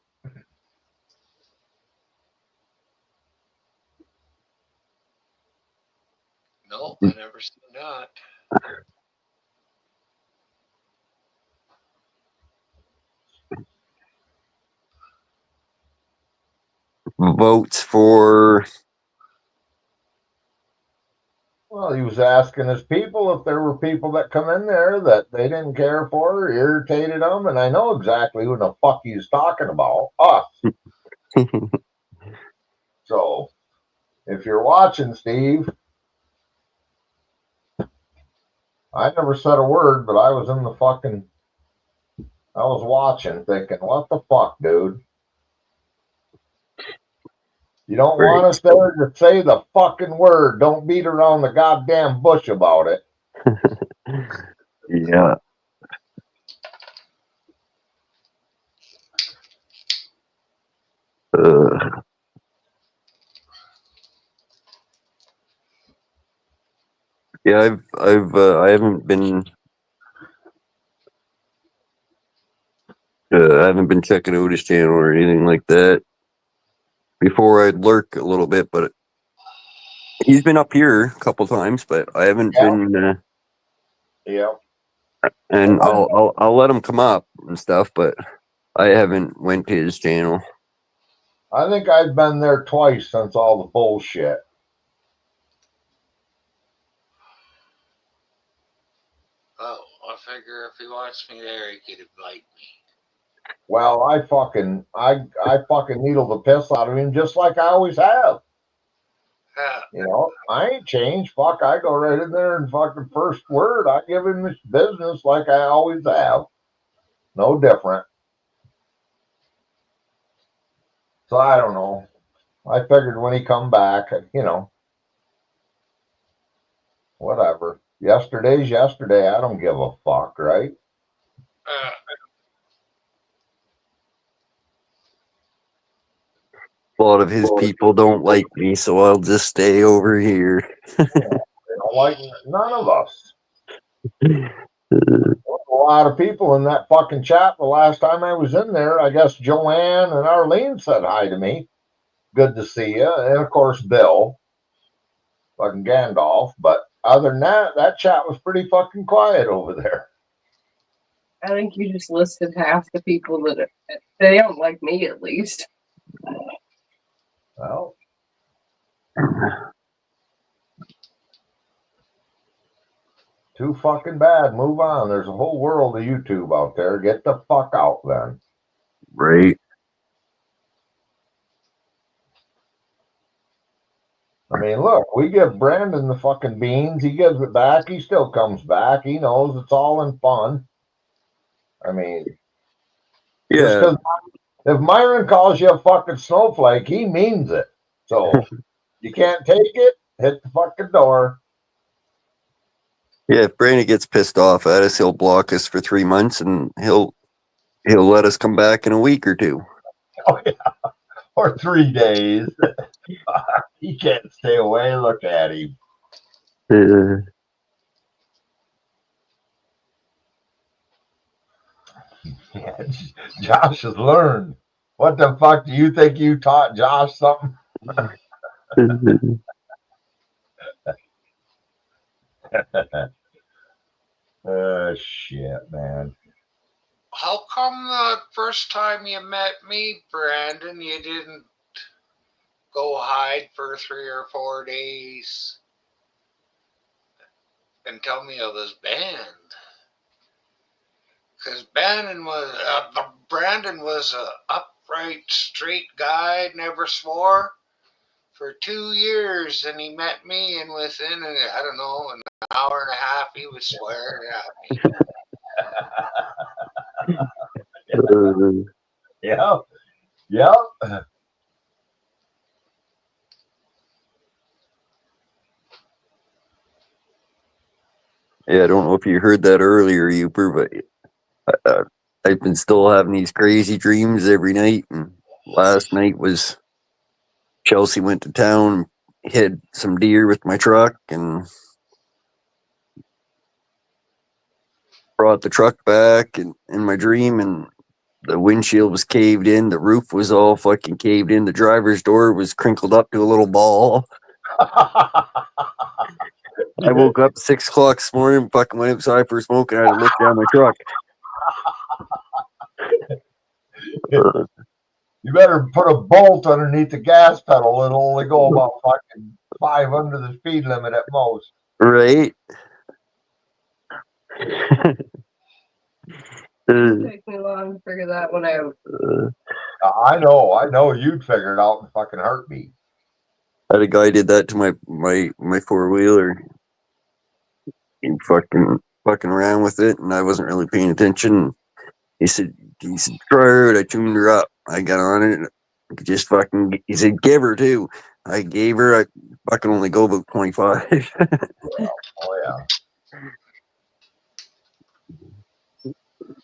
No, I never seen that. Votes for. Well, he was asking his people if there were people that come in there that they didn't care for or irritated them, and I know exactly who the fuck he's talking about. Us. So, if you're watching, Steve, I never said a word, but I was watching thinking, what the fuck, dude? You don't want us there to say the fucking word. Don't beat around the goddamn bush about it. Yeah. Yeah, I haven't been. I haven't been checking out his channel or anything like that. Before I'd lurk a little bit, but he's been up here a couple times, but I haven't been. Yeah. And I'll let him come up and stuff, but I haven't went to his channel. I think I've been there twice since all the bullshit. Oh, I figure if he wants me there, he could invite me. Well, I fucking needle the piss out of him just like I always have. I ain't changed. Fuck, I go right in there and fucking first word, I give him his business like I always have. No different. So I don't know. I figured when he come back, whatever. Yesterday's yesterday. I don't give a fuck, right? A lot of his people don't like me, so I'll just stay over here. They don't like none of us. A lot of people in that fucking chat the last time I was in there. I guess Joanne and Arlene said hi to me. good to see you. And of course, Bill, fucking Gandalf. But other than that, that chat was pretty fucking quiet over there. I think you just listed half the people that they don't like me, at least. Well, too fucking bad. Move on. There's a whole world of YouTube out there. Get the fuck out then. Right. I mean, look, we give Brandon the fucking beans. He gives it back. He still comes back. He knows it's all in fun. I mean, just Yeah. 'cause if Myron calls you a fucking snowflake, he means it. So you can't take it, hit the fucking door. Yeah, if Brandon gets pissed off at us, he'll block us for 3 months and he'll let us come back in a week or two. Oh, yeah. Or 3 days. He can't stay away. Look at him. Yeah, Josh has learned. What the fuck do you think you taught Josh something? Shit, man. How come the first time you met me, Brandon, you didn't go hide for 3 or 4 days and tell me of this band? Because Brandon was a upright, straight guy, never swore for 2 years, and he met me, and within, I don't know, an hour and a half, he was swearing at me. Yeah. Yep. Yeah, I don't know if you heard that earlier, Uper, but I've been still having these crazy dreams every night. And last night was Chelsea went to town, hit some deer with my truck, and brought the truck back in my dream, and the windshield was caved in, the roof was all fucking caved in, the driver's door was crinkled up to a little ball. I woke up 6 o'clock this morning, fucking went outside for a smoke, and I had to look down my truck. You better put a bolt underneath the gas pedal. It'll only go about fucking 5 under the speed limit at most. Right? It took me long to figure that one out. I know you'd figure it out in fucking heartbeat. I had a guy did that to my 4-wheeler. He fucking around with it, and I wasn't really paying attention. He said, try it. I tuned her up. I got on it. Just fucking, he said, give her too. I gave her. I fucking only go about 25. Oh, yeah.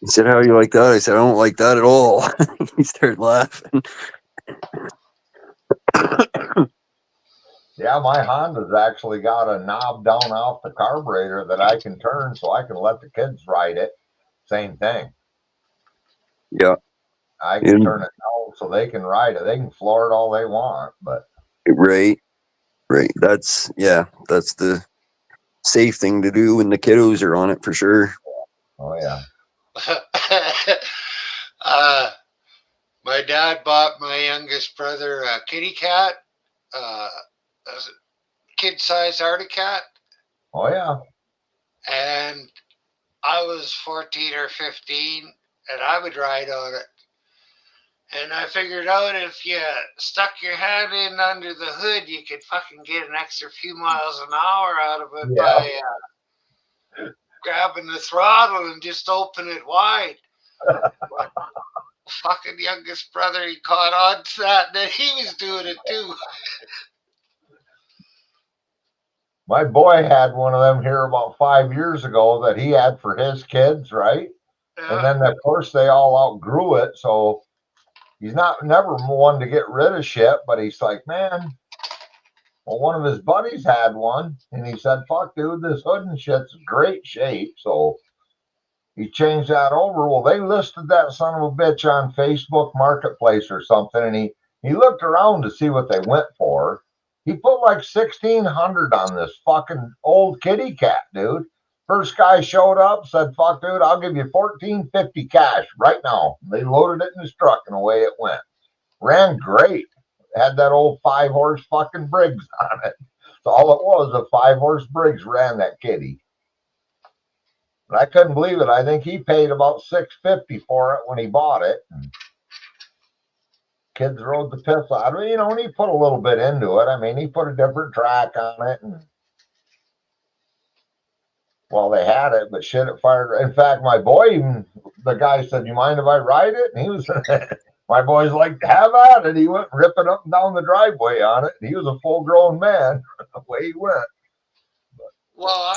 He said, how you like that? I said, I don't like that at all. He started laughing. Yeah, my Honda's actually got a knob down off the carburetor that I can turn so I can let the kids ride it. Same thing. Yeah. I can turn it down so they can ride it. They can floor it all they want, but Right. That's the safe thing to do when the kiddos are on it for sure. Oh yeah. My dad bought my youngest brother a kitty cat, a kid-sized Arctic cat. Oh yeah. And I was 14 or 15, and I would ride on it. And I figured out if you stuck your hand in under the hood, you could fucking get an extra few miles an hour out of it by grabbing the throttle and just open it wide. But fucking youngest brother, he caught on to that, and then he was doing it too. My boy had one of them here about 5 years ago that he had for his kids, right? Yeah. And then of course they all outgrew it, so he's never one to get rid of shit, but he's like, man, well, one of his buddies had one, and he said, fuck, dude, this hood and shit's in great shape. So he changed that over. Well, they listed that son of a bitch on Facebook Marketplace or something, and he He looked around to see what they went for. He put like 1,600 on this fucking old kitty cat, dude. First guy showed up, said, "Fuck, dude, I'll give you $1,450 cash right now." They loaded it in his truck, and away it went. Ran great. Had that old 5-horse fucking Briggs on it. So all it was, a 5-horse Briggs ran that kitty. And I couldn't believe it. I think he paid about $650 for it when he bought it. Kids rode the piss out of it, you know, and he put a little bit into it. I mean, he put a different track on it, and well, they had it, but shit, it fired. In fact, my boy, even the guy said, "You mind if I ride it?" And he was, my boy's like, "Have at it." He went ripping up and down the driveway on it. And he was a full-grown man. Away he went. Well,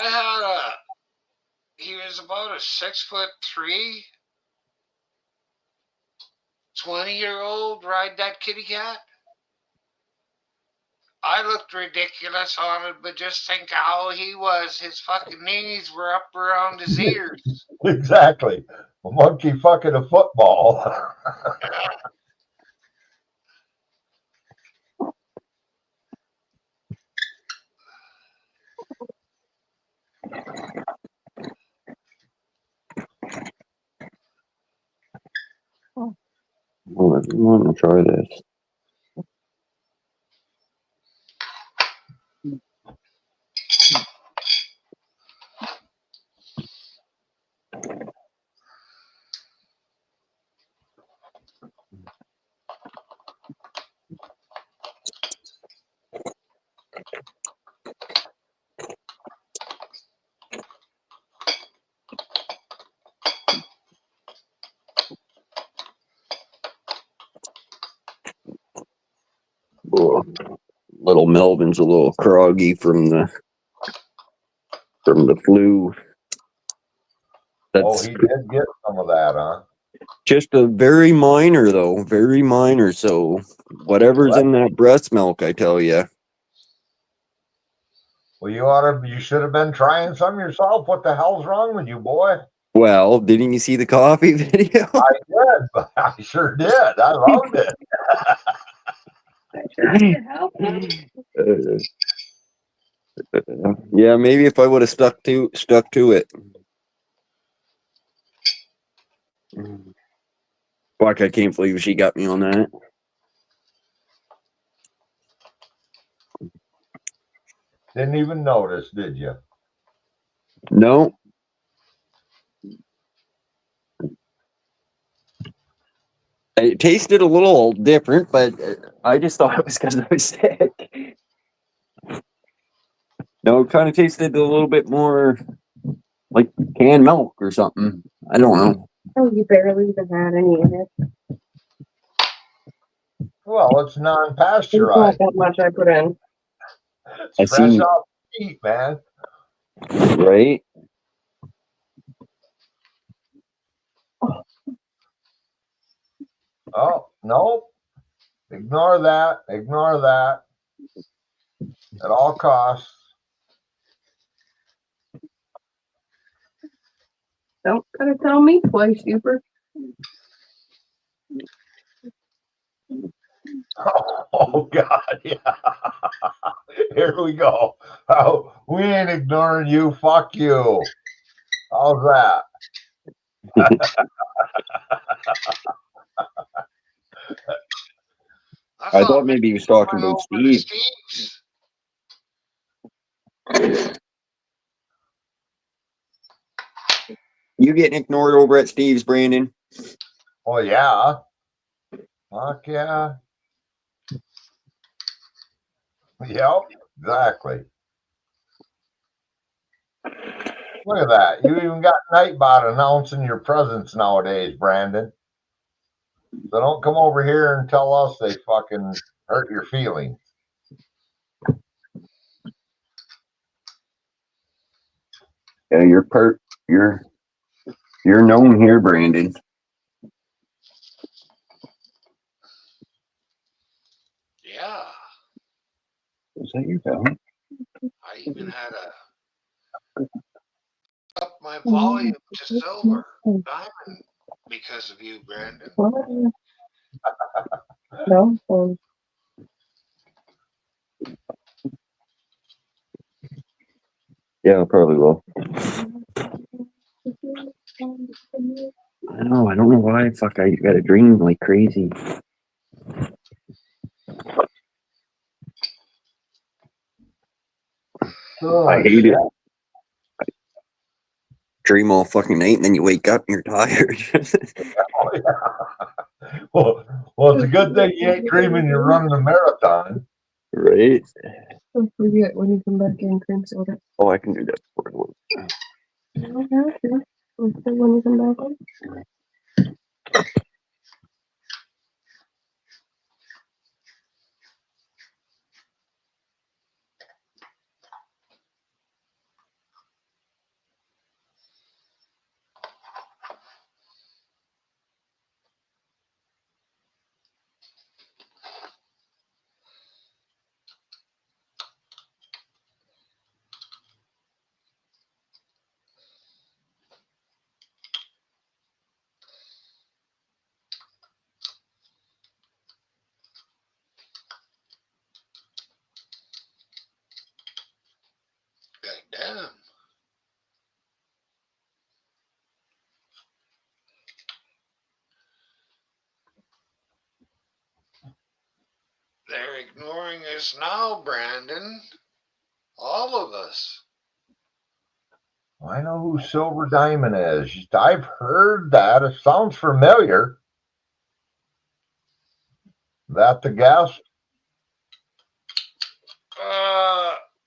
he was about a 6'3", 20-year-old ride that kitty cat. I looked ridiculous on it, but just think how he was. His fucking knees were up around his ears. Exactly. A monkey fucking a football. I want to try this. Oh, little Melvin's a little croggy from the flu. Oh, That's he did get some of that, huh? just a very minor, though, very minor. So whatever's What? in that breast milk, I tell you. Well, you should have been trying some yourself. What the hell's wrong with you, boy? Well, didn't you see the coffee video? I did, but I sure did. I loved it. Yeah, maybe if I would have stuck to it. Fuck, I can't believe she got me on that. Didn't even notice, did you? No. It tasted a little different, but I just thought it was because I was sick. No, it kind of tasted a little bit more like canned milk or something. I don't know. Oh, you barely even had any in it. Well, it's It's not non-pasteurized. that much I put in. It's I fresh seen- off the heat, man. Right? Oh, no. Ignore that. Ignore that. At all costs. Don't gotta tell me twice, super. Oh, God, yeah. Here we go. Oh, we ain't ignoring you. Fuck you. How's that? I thought maybe he was talking about Steve. You getting ignored over at Steve's, Brandon? Oh, yeah. Fuck yeah. Yep, exactly. Look at that. You even got Nightbot announcing your presence nowadays, Brandon. So don't come over here and tell us they fucking hurt your feelings. Yeah, you're known here, Brandon. Yeah. Is that your phone? I even had up my volume to silver diamond because of you, Brandon. No. Yeah, I probably will. I know. I don't know why. Fuck, I got a dream like crazy. I hate it. Dream all fucking night, and then you wake up and you're tired. Oh, yeah. Well, it's a good thing you ain't dreaming you're running a marathon. Right? Don't forget when you come back in cream soda. Oh, I can do that. Okay, sure. When you come back in. God damn. They're ignoring us now, Brandon. All of us. I know who Silver Diamond is. I've heard that. It sounds familiar. That the guest?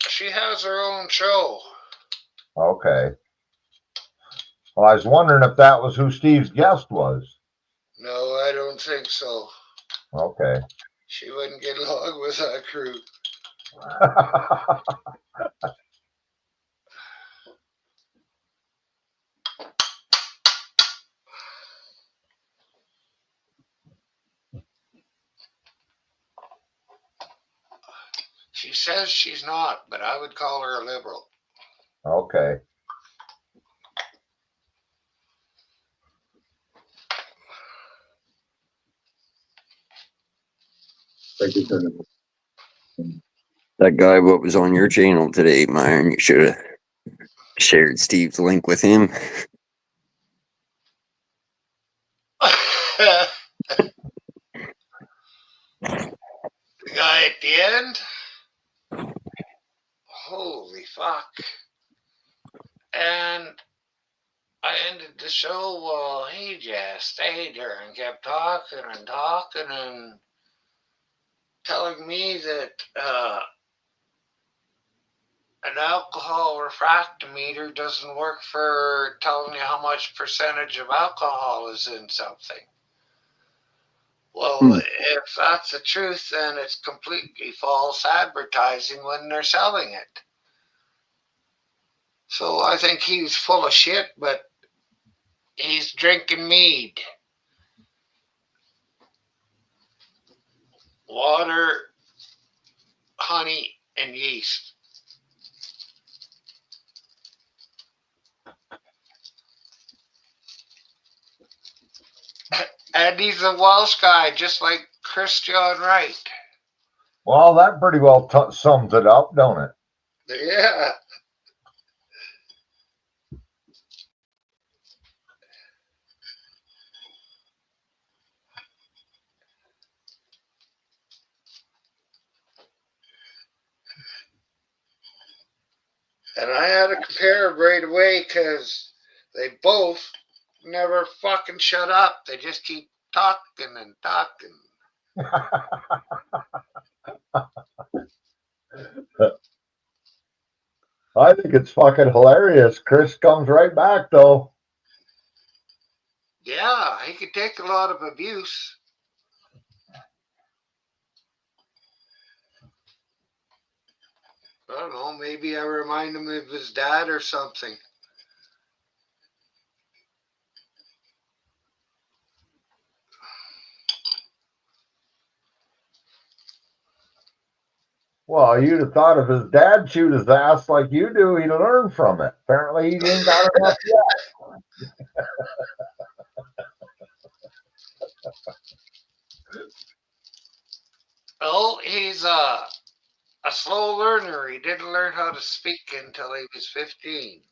She has her own show. Okay. Well, I was wondering if that was who Steve's guest was. No, I don't think so. Okay. She wouldn't get along with our crew. She says she's not, but I would call her a liberal. Okay. That guy, what was on your channel today, Myron? You should have shared Steve's link with him. The guy at the end? Holy fuck. And I ended the show while he just stayed there and kept talking and telling me that an alcohol refractometer doesn't work for telling you how much percentage of alcohol is in something. Well, if that's the truth, then it's completely false advertising when they're selling it. So I think he's full of shit, but he's drinking mead. Water, honey, and yeast. And he's a Welsh guy, just like Christian Wright. Well, that pretty well sums it up, don't it? Yeah. And I had to compare them right away because they both never fucking shut up. They just keep talking and talking. I think it's fucking hilarious. Chris comes right back, though. Yeah, he could take a lot of abuse. I don't know, maybe I remind him of his dad or something. Well, you'd have thought if his dad chewed his ass like you do, he'd learn from it. Apparently, he ain't got enough yet. Oh, he's a slow learner. He didn't learn how to speak until he was 15.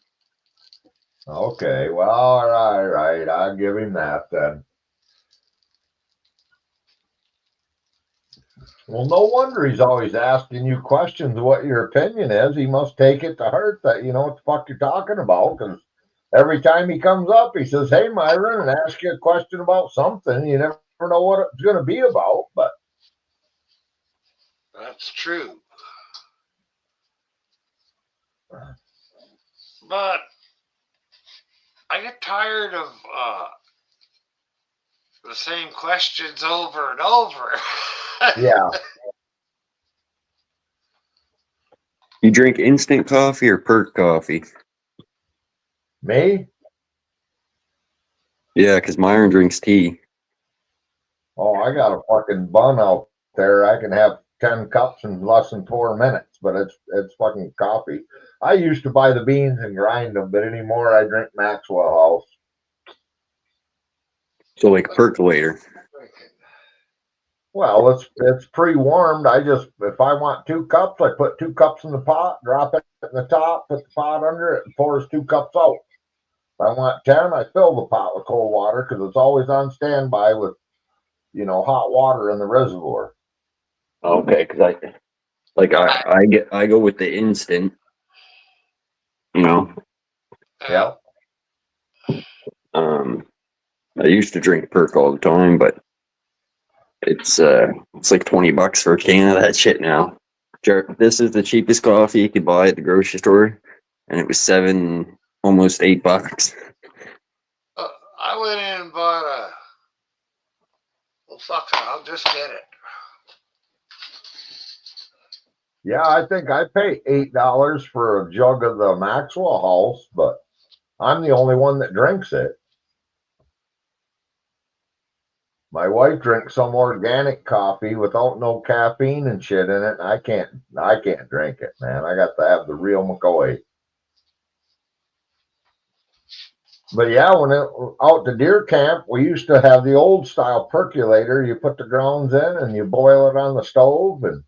Okay, well, all right. I'll give him that then. Well, no wonder he's always asking you questions of what your opinion is. He must take it to heart that you know what the fuck you're talking about. Because every time he comes up, he says, "Hey, Myron," and asks you a question about something. You never know what it's going to be about, but That's true. But I get tired of the same questions over and over. yeah. You drink instant coffee or perk coffee? Me? Yeah, because Myron drinks tea. Oh, I got a fucking bun out there. I can have 10 cups in less than 4 minutes, but it's fucking coffee. I used to buy the beans and grind them, but anymore I drink Maxwell House. So like percolator. Well, it's pre-warmed. If I want 2 cups, I put 2 cups in the pot, drop it in the top, put the pot under it, and pours 2 cups out. If I want 10, I fill the pot with cold water because it's always on standby with, hot water in the reservoir. Okay, because I go with the instant. Yeah. I used to drink perk all the time, but it's like $20 for a can of that shit now. This is the cheapest coffee you could buy at the grocery store, and it was almost $8. I went in and bought well, fuck it, I'll just get it. Yeah, I think I pay $8 for a jug of the Maxwell House, but I'm the only one that drinks it. My wife drinks some organic coffee without no caffeine and shit in it. And I can't drink it, man. I got to have the real McCoy. But yeah, out to deer camp, we used to have the old style percolator. You put the grounds in and you boil it on the stove, and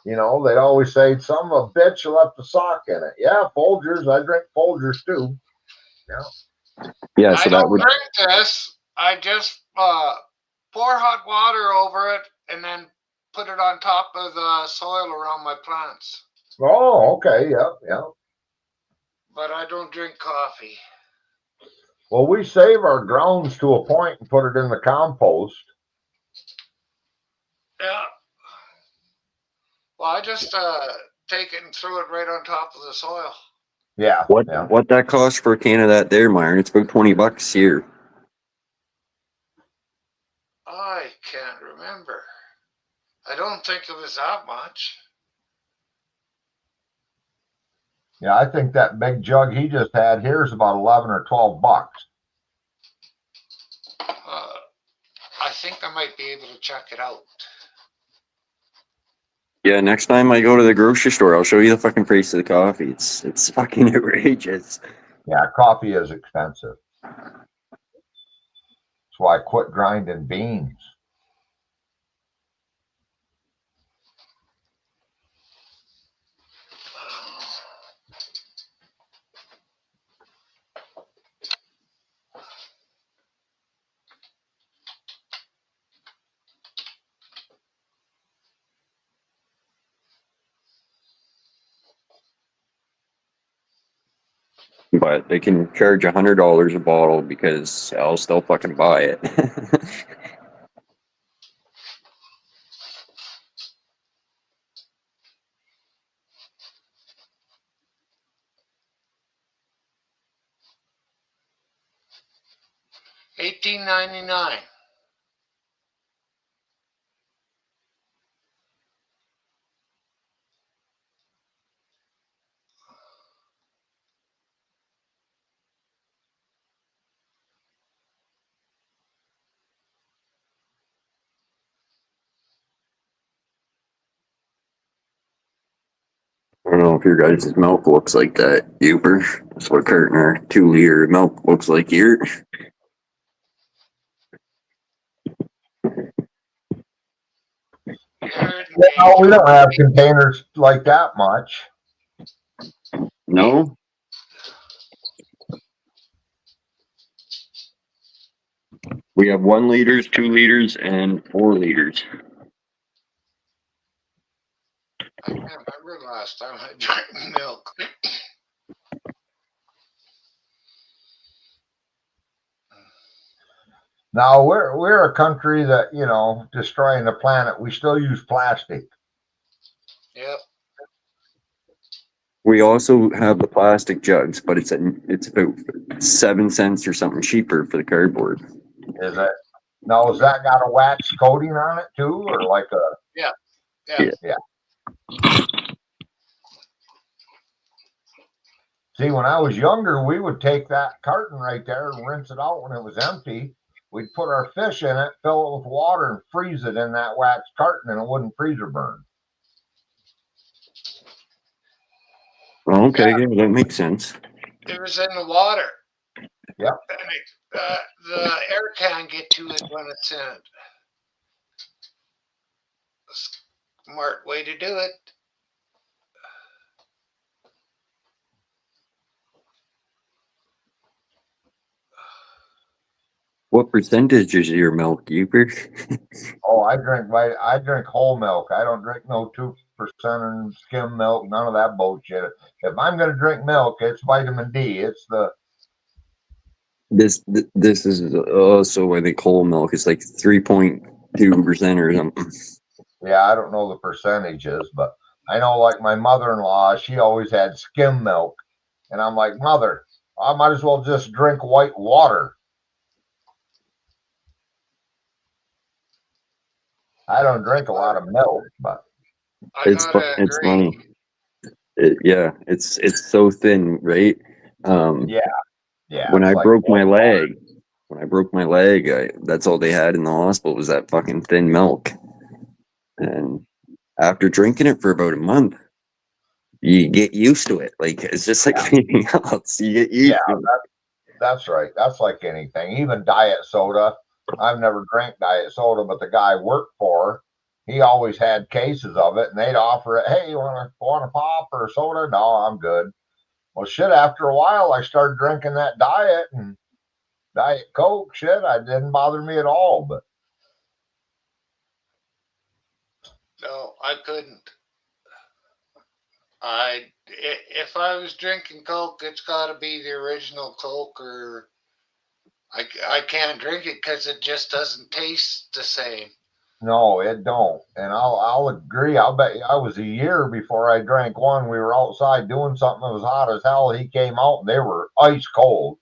they'd always say, "Son of a bitch, you left the sock in it." Yeah, Folgers. I drink Folgers too. Yeah. Yeah, so I don't drink this. I just pour hot water over it and then put it on top of the soil around my plants. Oh, okay. Yeah. But I don't drink coffee. Well, we save our grounds to a point and put it in the compost. Yeah. Well, I just take it and throw it right on top of the soil. Yeah. What that costs for a can of that there, Myron? It's about $20 here. I can't remember. I don't think it was that much. Yeah, I think that big jug he just had here is about $11 or $12. I think I might be able to check it out. Yeah, next time I go to the grocery store, I'll show you the fucking price of the coffee. It's fucking outrageous. Yeah, coffee is expensive. That's why I quit grinding beans. But they can charge $100 a bottle because I'll still fucking buy it. $18.99. I don't know if your guys' milk looks like that, Uber. That's what a carton or 2-liter milk looks like here. No, we don't have containers like that much. No? We have 1 liters, 2 liters, and 4 liters. I can't remember the last time I drank milk. Now we're a country that, you know, destroying the planet. We still use plastic. Yep. We also have the plastic jugs, but it's about 7 cents or something cheaper for the cardboard. Is it? Now, has that got a wax coating on it too, or like a? Yeah. See, when I was younger, we would take that carton right there and rinse it out when it was empty. We'd put our fish in it, fill it with water, and freeze it in that wax carton, and it wouldn't freezer burn. Okay, yeah, that makes sense. It was in the water. Yep. And the air can get to it when it's in it. Smart way to do it. What percentage is your milk, Hubert? Oh, I drink whole milk. I don't drink no 2% and skim milk, none of that bullshit. If I'm gonna drink milk, it's vitamin D. It's the This is also, I think, whole milk is like 3.2% or something. yeah, I don't know the percentages, but I know like my mother-in-law, she always had skim milk. And I'm like, Mother, I might as well just drink white water. I don't drink a lot of milk, but It's funny. Yeah, it's so thin, right? yeah. When I like broke my water. leg, that's all they had in the hospital was that fucking thin milk. And after drinking it for about a month, you get used to it. Like, it's just like anything else. You get used to it. That's right. That's like anything. Even diet soda. I've never drank diet soda, but the guy I worked for, he always had cases of it, and they'd offer it. Hey, you want a pop or a soda? No, I'm good. Well, shit. After a while, I started drinking that diet and Diet Coke. Shit, it didn't bother me at all. But No, I couldn't. If I was drinking Coke, it's got to be the original Coke, or I can't drink it because it just doesn't taste the same. no, it don't. And I'll agree. I'll bet you I was a year before I drank one. We were outside doing something that was hot as hell. He came out and they were ice cold.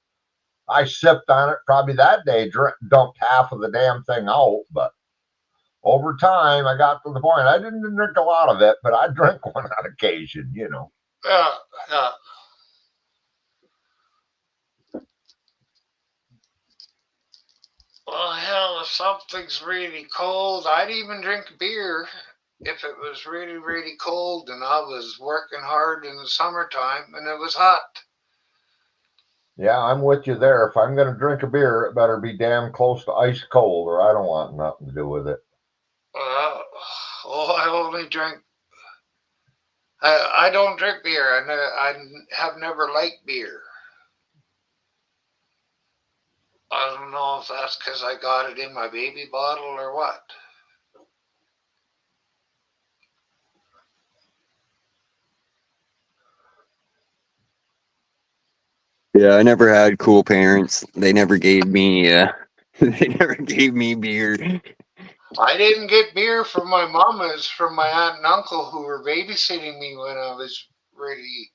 I sipped on it probably that day, dumped half of the damn thing out. But over time, I got to the point. I didn't drink a lot of it, but I drank one on occasion, you know. Well, hell, if something's really cold, I'd even drink beer if it was really, really cold and I was working hard in the summertime and it was hot. Yeah, I'm with you there. If I'm going to drink a beer, it better be damn close to ice cold, or I don't want nothing to do with it. I only drink. I don't drink beer. I have never liked beer. I don't know if that's because I got it in my baby bottle or what. Yeah, I never had cool parents. They never gave me beer. I didn't get beer from my mom. It was from my aunt and uncle who were babysitting me when I was really.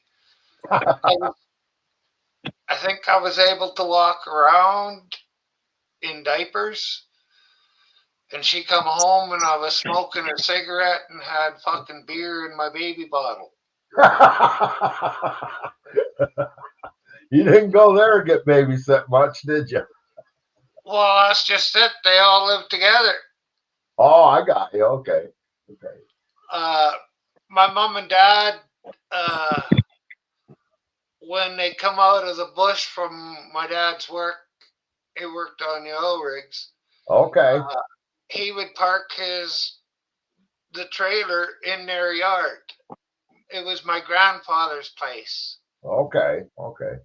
I think I was able to walk around in diapers, and she come home and I was smoking a cigarette and had fucking beer in my baby bottle. You didn't go there and get babysit much, did you? Well, that's just it. They all live together. Oh, I got you. Okay. My mom and dad, when they come out of the bush from my dad's work, he worked on the oil rigs. Okay. He would park the trailer in their yard. It was my grandfather's place. Okay. Okay.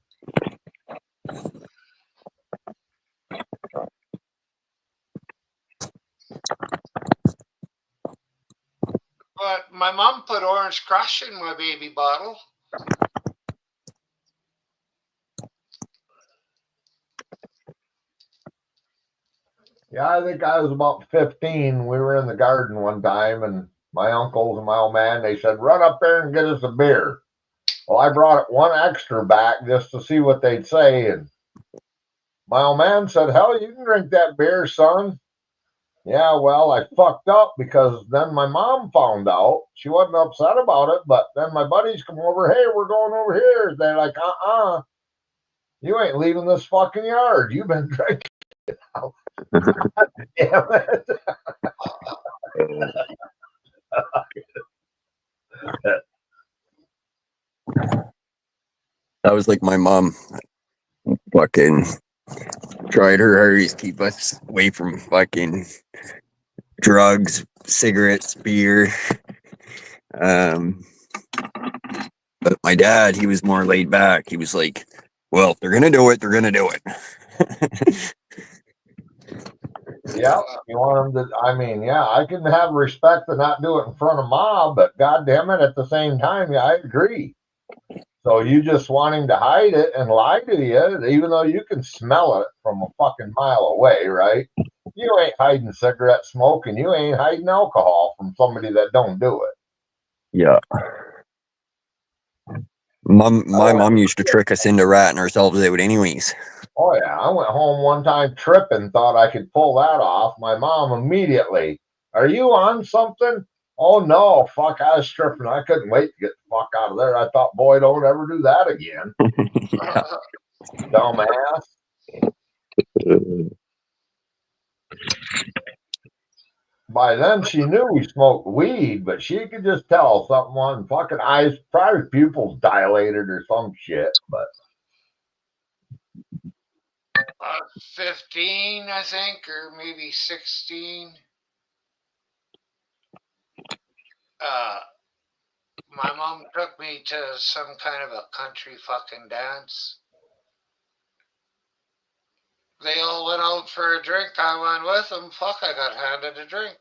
But my mom put Orange Crush in my baby bottle. Yeah, I think I was about 15. We were in the garden one time, and my uncles and my old man, they said, run up there and get us a beer. Well, I brought it one extra back just to see what they'd say, and my old man said, hell, you can drink that beer, son. Yeah, well, I fucked up because then my mom found out. She wasn't upset about it, but then my buddies come over, hey, we're going over here. They're like, you ain't leaving this fucking yard. You've been drinking. Damn it. That was like my mom fucking tried her hardest to keep us away from fucking drugs, cigarettes, beer. But my dad, he was more laid back. He was like, well, if they're gonna do it, they're gonna do it. Yeah, you want them to, I mean, yeah, I can have respect to not do it in front of mom, but God damn it, at the same time, yeah, I agree. So you just want him to hide it and lie to you, even though you can smell it from a fucking mile away, right? You ain't hiding cigarette smoke and you ain't hiding alcohol from somebody that don't do it. Yeah. My mom used to trick us into ratting ourselves out anyways. Oh yeah, I went home one time tripping, thought I could pull that off. My mom immediately, are you on something? Oh no, fuck, I was tripping. I couldn't wait to get the fuck out of there. I thought, boy, don't ever do that again. Dumbass. By then she knew we smoked weed, but she could just tell something on fucking eyes, probably pupils dilated or some shit, but 15, I think, or maybe 16. My mom took me to some kind of a country fucking dance. They all went out for a drink. I went with them. Fuck, I got handed a drink.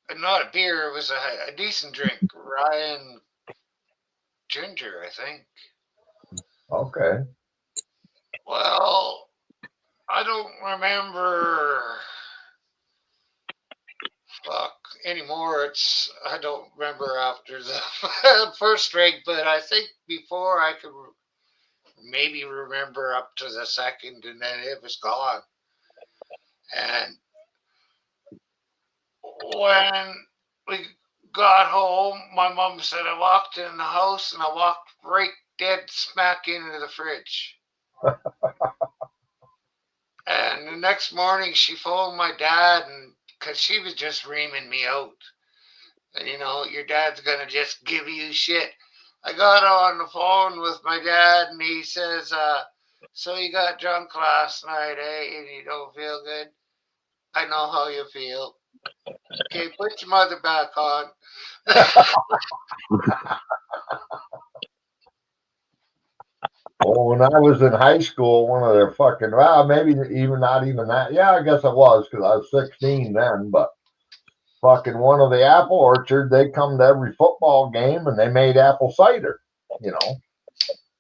And not a beer, it was a decent drink. Ryan Ginger, I think. okay. Well, I don't remember. Fuck anymore. I don't remember after the first drink, but I think before I could maybe remember up to the second, and then it was gone. And when we got home, my mom said I walked in the house and I walked right dead smack into the fridge. And the next morning she phoned my dad, and because she was just reaming me out. And you know, your dad's gonna just give you shit. I got on the phone with my dad and he says, so you got drunk last night, eh? And you don't feel good? I know how you feel. Okay, put your mother back on. Well, when I was in high school, one of their fucking, well, maybe even not even that. Yeah, I guess I was because I was 16 then, but fucking one of the apple orchard, they come to every football game and they made apple cider, you know,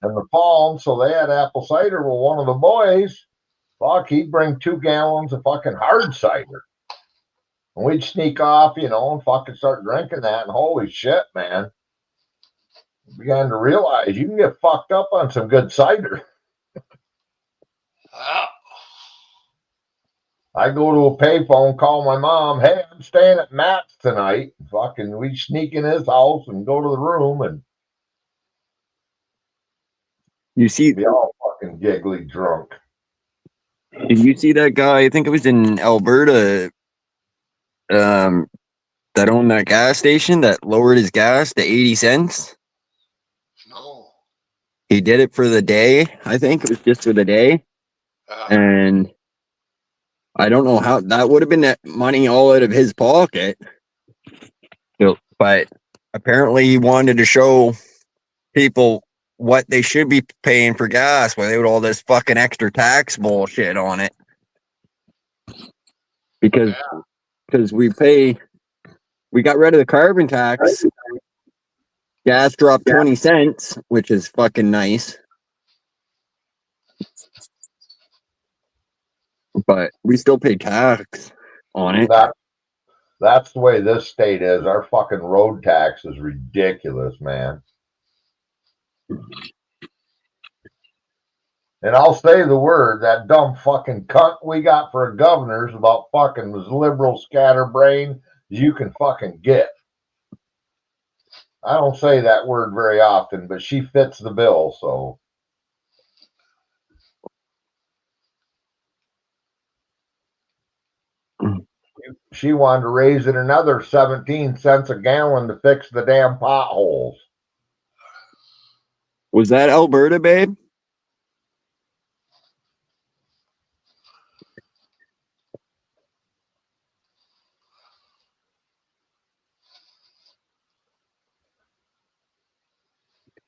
in the fall. So they had apple cider. Well, one of the boys, fuck, he'd bring 2 gallons of fucking hard cider. And we'd sneak off, you know, and fucking start drinking that. And holy shit, man. Began to realize you can get fucked up on some good cider. I go to a payphone, call my mom, hey, I'm staying at Matt's tonight. Fucking we sneak in his house and go to the room and You see, be all fucking giggly drunk. did you see that guy? I think it was in Alberta. That owned that gas station that lowered his gas to 80 cents. No. He did it for the day. I think it was just for the day. And I don't know how that would have been that money all out of his pocket. But apparently he wanted to show people what they should be paying for gas without all this fucking extra tax bullshit on it. Because we got rid of the carbon tax. Gas dropped 20 cents, which is fucking nice. But we still pay tax on it. That's the way this state is. Our fucking road tax is ridiculous, man. And I'll say the word, that dumb fucking cunt we got for a governor is about fucking as liberal scatterbrain as you can fucking get. I don't say that word very often, but she fits the bill, so. She wanted to raise it another 17 cents a gallon to fix the damn potholes. Was that Alberta, babe?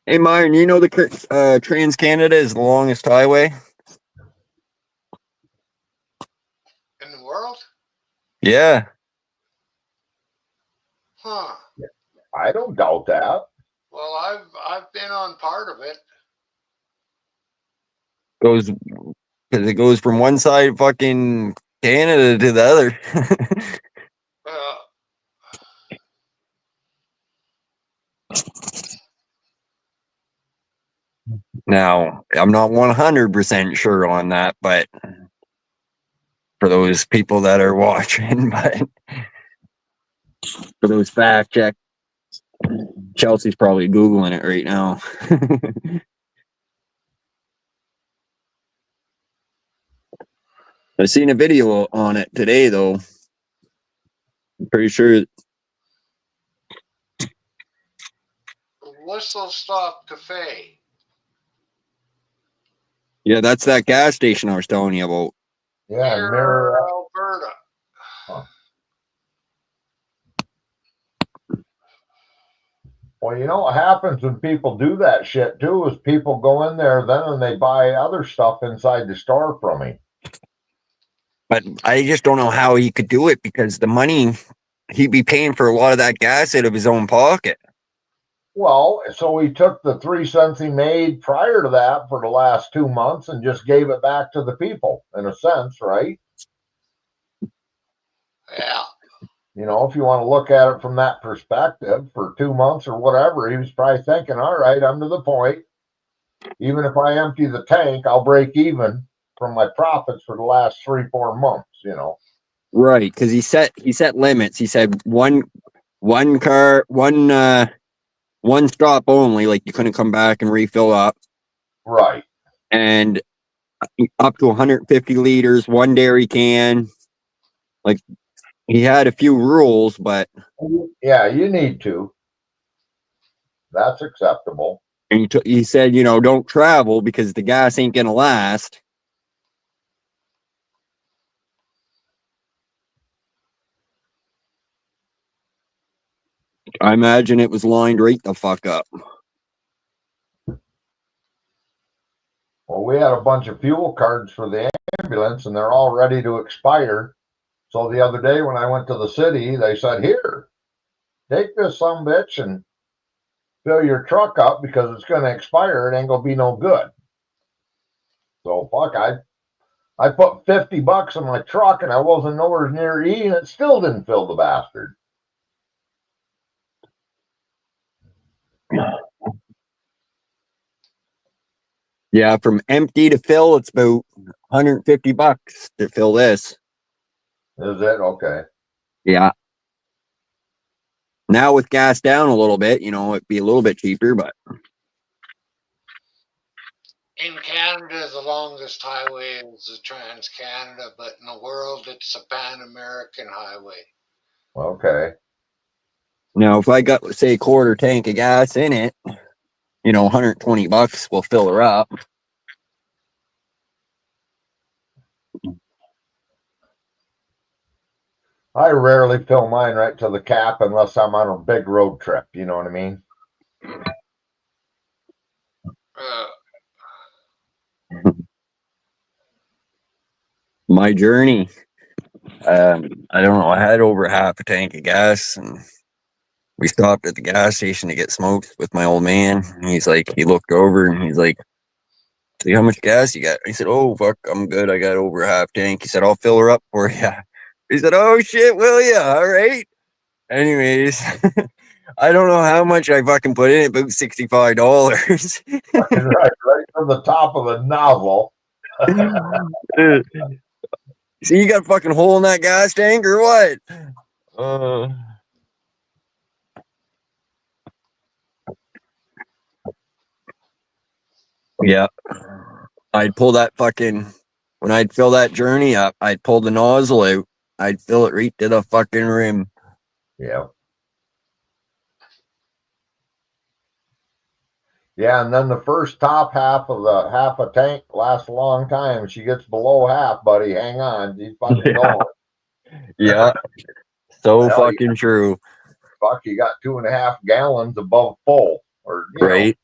Hey, Myron, you know the Trans Canada is the longest highway? In the world? Yeah. Huh. I don't doubt that. Well, I've been on part of it. Because it goes from one side of fucking Canada to the other. Now, I'm not 100% sure on that, but for those people that are watching, but for those fact checks, Chelsea's probably Googling it right now. I've seen a video on it today, though. I'm pretty sure. Whistle Stop Cafe. Yeah, that's that gas station I was telling you about. Yeah, Mirror, Alberta. Huh. Well, you know what happens when people do that shit too is people go in there then and they buy other stuff inside the store from me. But I just don't know how he could do it because the money, he'd be paying for a lot of that gas out of his own pocket. Well, so he took the 3 cents he made prior to that for the last 2 months and just gave it back to the people, in a sense, right? Yeah. You know, if you want to look at it from that perspective, for 2 months or whatever, he was probably thinking, all right, I'm to the point. Even if I empty the tank, I'll break even from my profits for the last 3-4 months, you know. Right, because he set limits. He said one stop only, like you couldn't come back and refill up. Right. And up to 150 liters, one dairy can. Like, he had a few rules, but yeah, you need to. That's acceptable. And he said, you know, don't travel because the gas ain't gonna last. I imagine it was lined right the fuck up. Well, we had a bunch of fuel cards for the ambulance and they're all ready to expire. So the other day when I went to the city, they said, here, take this sumbitch and fill your truck up because it's going to expire. It ain't going to be no good. So fuck, I put $50 in my truck and I wasn't nowhere near E and it still didn't fill the bastard. Yeah, from empty to fill, it's about $150 to fill this. Is it? Okay. Yeah. Now with gas down a little bit, you know, it'd be a little bit cheaper, but In Canada, the longest highway is the Trans Canada, but in the world, it's the Pan American Highway. Okay. now if I got, say, a quarter tank of gas in it, you know, $120 will fill her up. I rarely fill mine right to the cap unless I'm on a big road trip. You know what I mean? My journey, I don't know. I had over half a tank of gas, and we stopped at the gas station to get smoked with my old man. And he's like, he looked over and he's like, "See how much gas you got?" I said, "Oh fuck, I'm good. I got over half tank." He said, "I'll fill her up for you." He said, "Oh shit, will ya? All right." Anyways, I don't know how much I fucking put in it, about $65. right from the top of the nozzle. See, you got a fucking hole in that gas tank or what? Yeah. I'd pull that fucking, when I'd fill that journey up, I'd pull the nozzle out. I'd fill it right to the fucking rim. Yeah. Yeah, and then the first top half a tank lasts a long time. She gets below half, buddy. Hang on. She's fucking going. Yeah. So Well, fucking true. Fuck, you got 2.5 gallons above full. Or Right?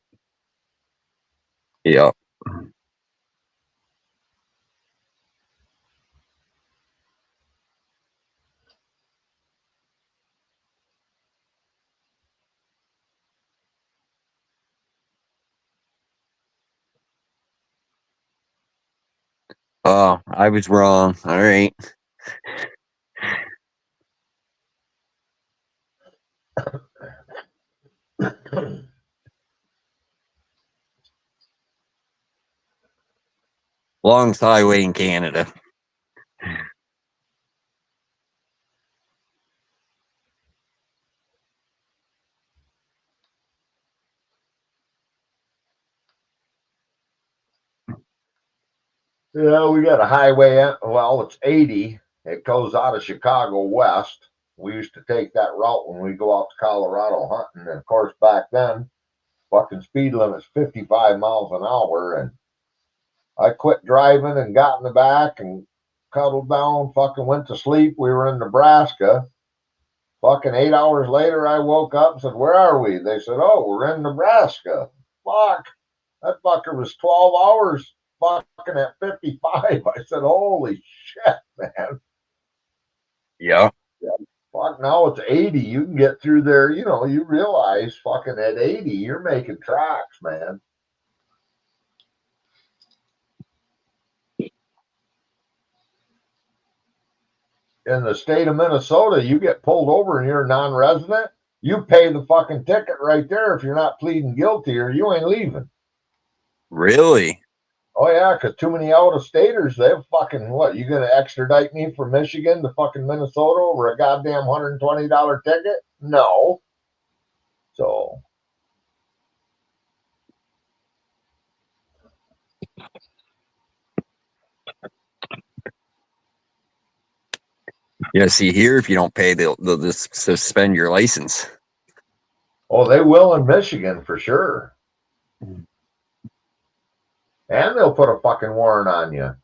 Yeah. Oh, I was wrong. All right. Longest highway in Canada. Yeah, we got a highway. Well, it's 80. It goes out of Chicago west. We used to take that route when we go out to Colorado hunting. And of course, back then, fucking speed limit's 55 miles an hour. And I quit driving and got in the back and cuddled down, fucking went to sleep. We were in Nebraska. Fucking 8 hours later, I woke up and said, "Where are we?" They said, "Oh, we're in Nebraska." Fuck. That fucker was 12 hours fucking at 55. I said, "Holy shit, man." Yeah. Fuck, now it's 80. You can get through there. You know, you realize fucking at 80, you're making tracks, man. In the state of Minnesota, you get pulled over and you're a non-resident, you pay the fucking ticket right there if you're not pleading guilty, or you ain't leaving. Really? Oh yeah, because too many out-of-staters, they're fucking, what, you gonna extradite me from Michigan to fucking Minnesota over a goddamn $120 ticket? No. So Yeah, see here, if you don't pay, they'll just suspend your license. oh, they will in Michigan for sure. And they'll put a fucking warrant on you.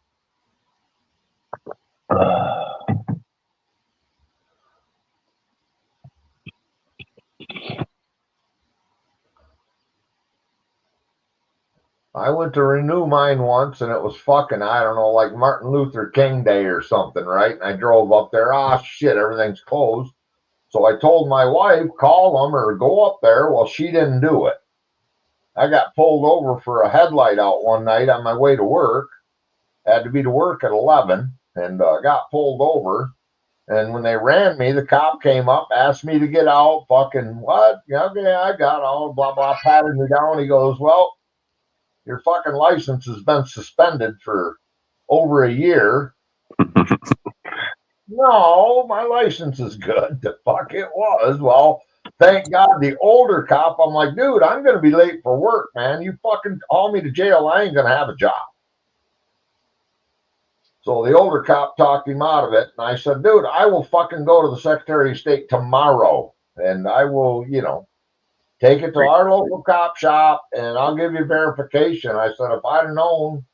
I went to renew mine once and it was fucking, I don't know, like Martin Luther King Day or something, right? And I drove up there. Ah, shit, everything's closed. So I told my wife, call them or go up there. Well, she didn't do it. I got pulled over for a headlight out one night on my way to work. Had to be to work at 11 and got pulled over. And when they ran me, the cop came up, asked me to get out. Fucking what? Okay, I got all blah, blah, patted me down. He goes, "Well, your fucking license has been suspended for over a year." No, my license is good. The fuck it was. Well, thank God the older cop, I'm like, "Dude, I'm going to be late for work, man. You fucking haul me to jail. I ain't going to have a job." So the older cop talked him out of it. And I said, "Dude, I will fucking go to the Secretary of State tomorrow and I will, take it to our local cop shop and I'll give you verification." I said, "If I'd have known,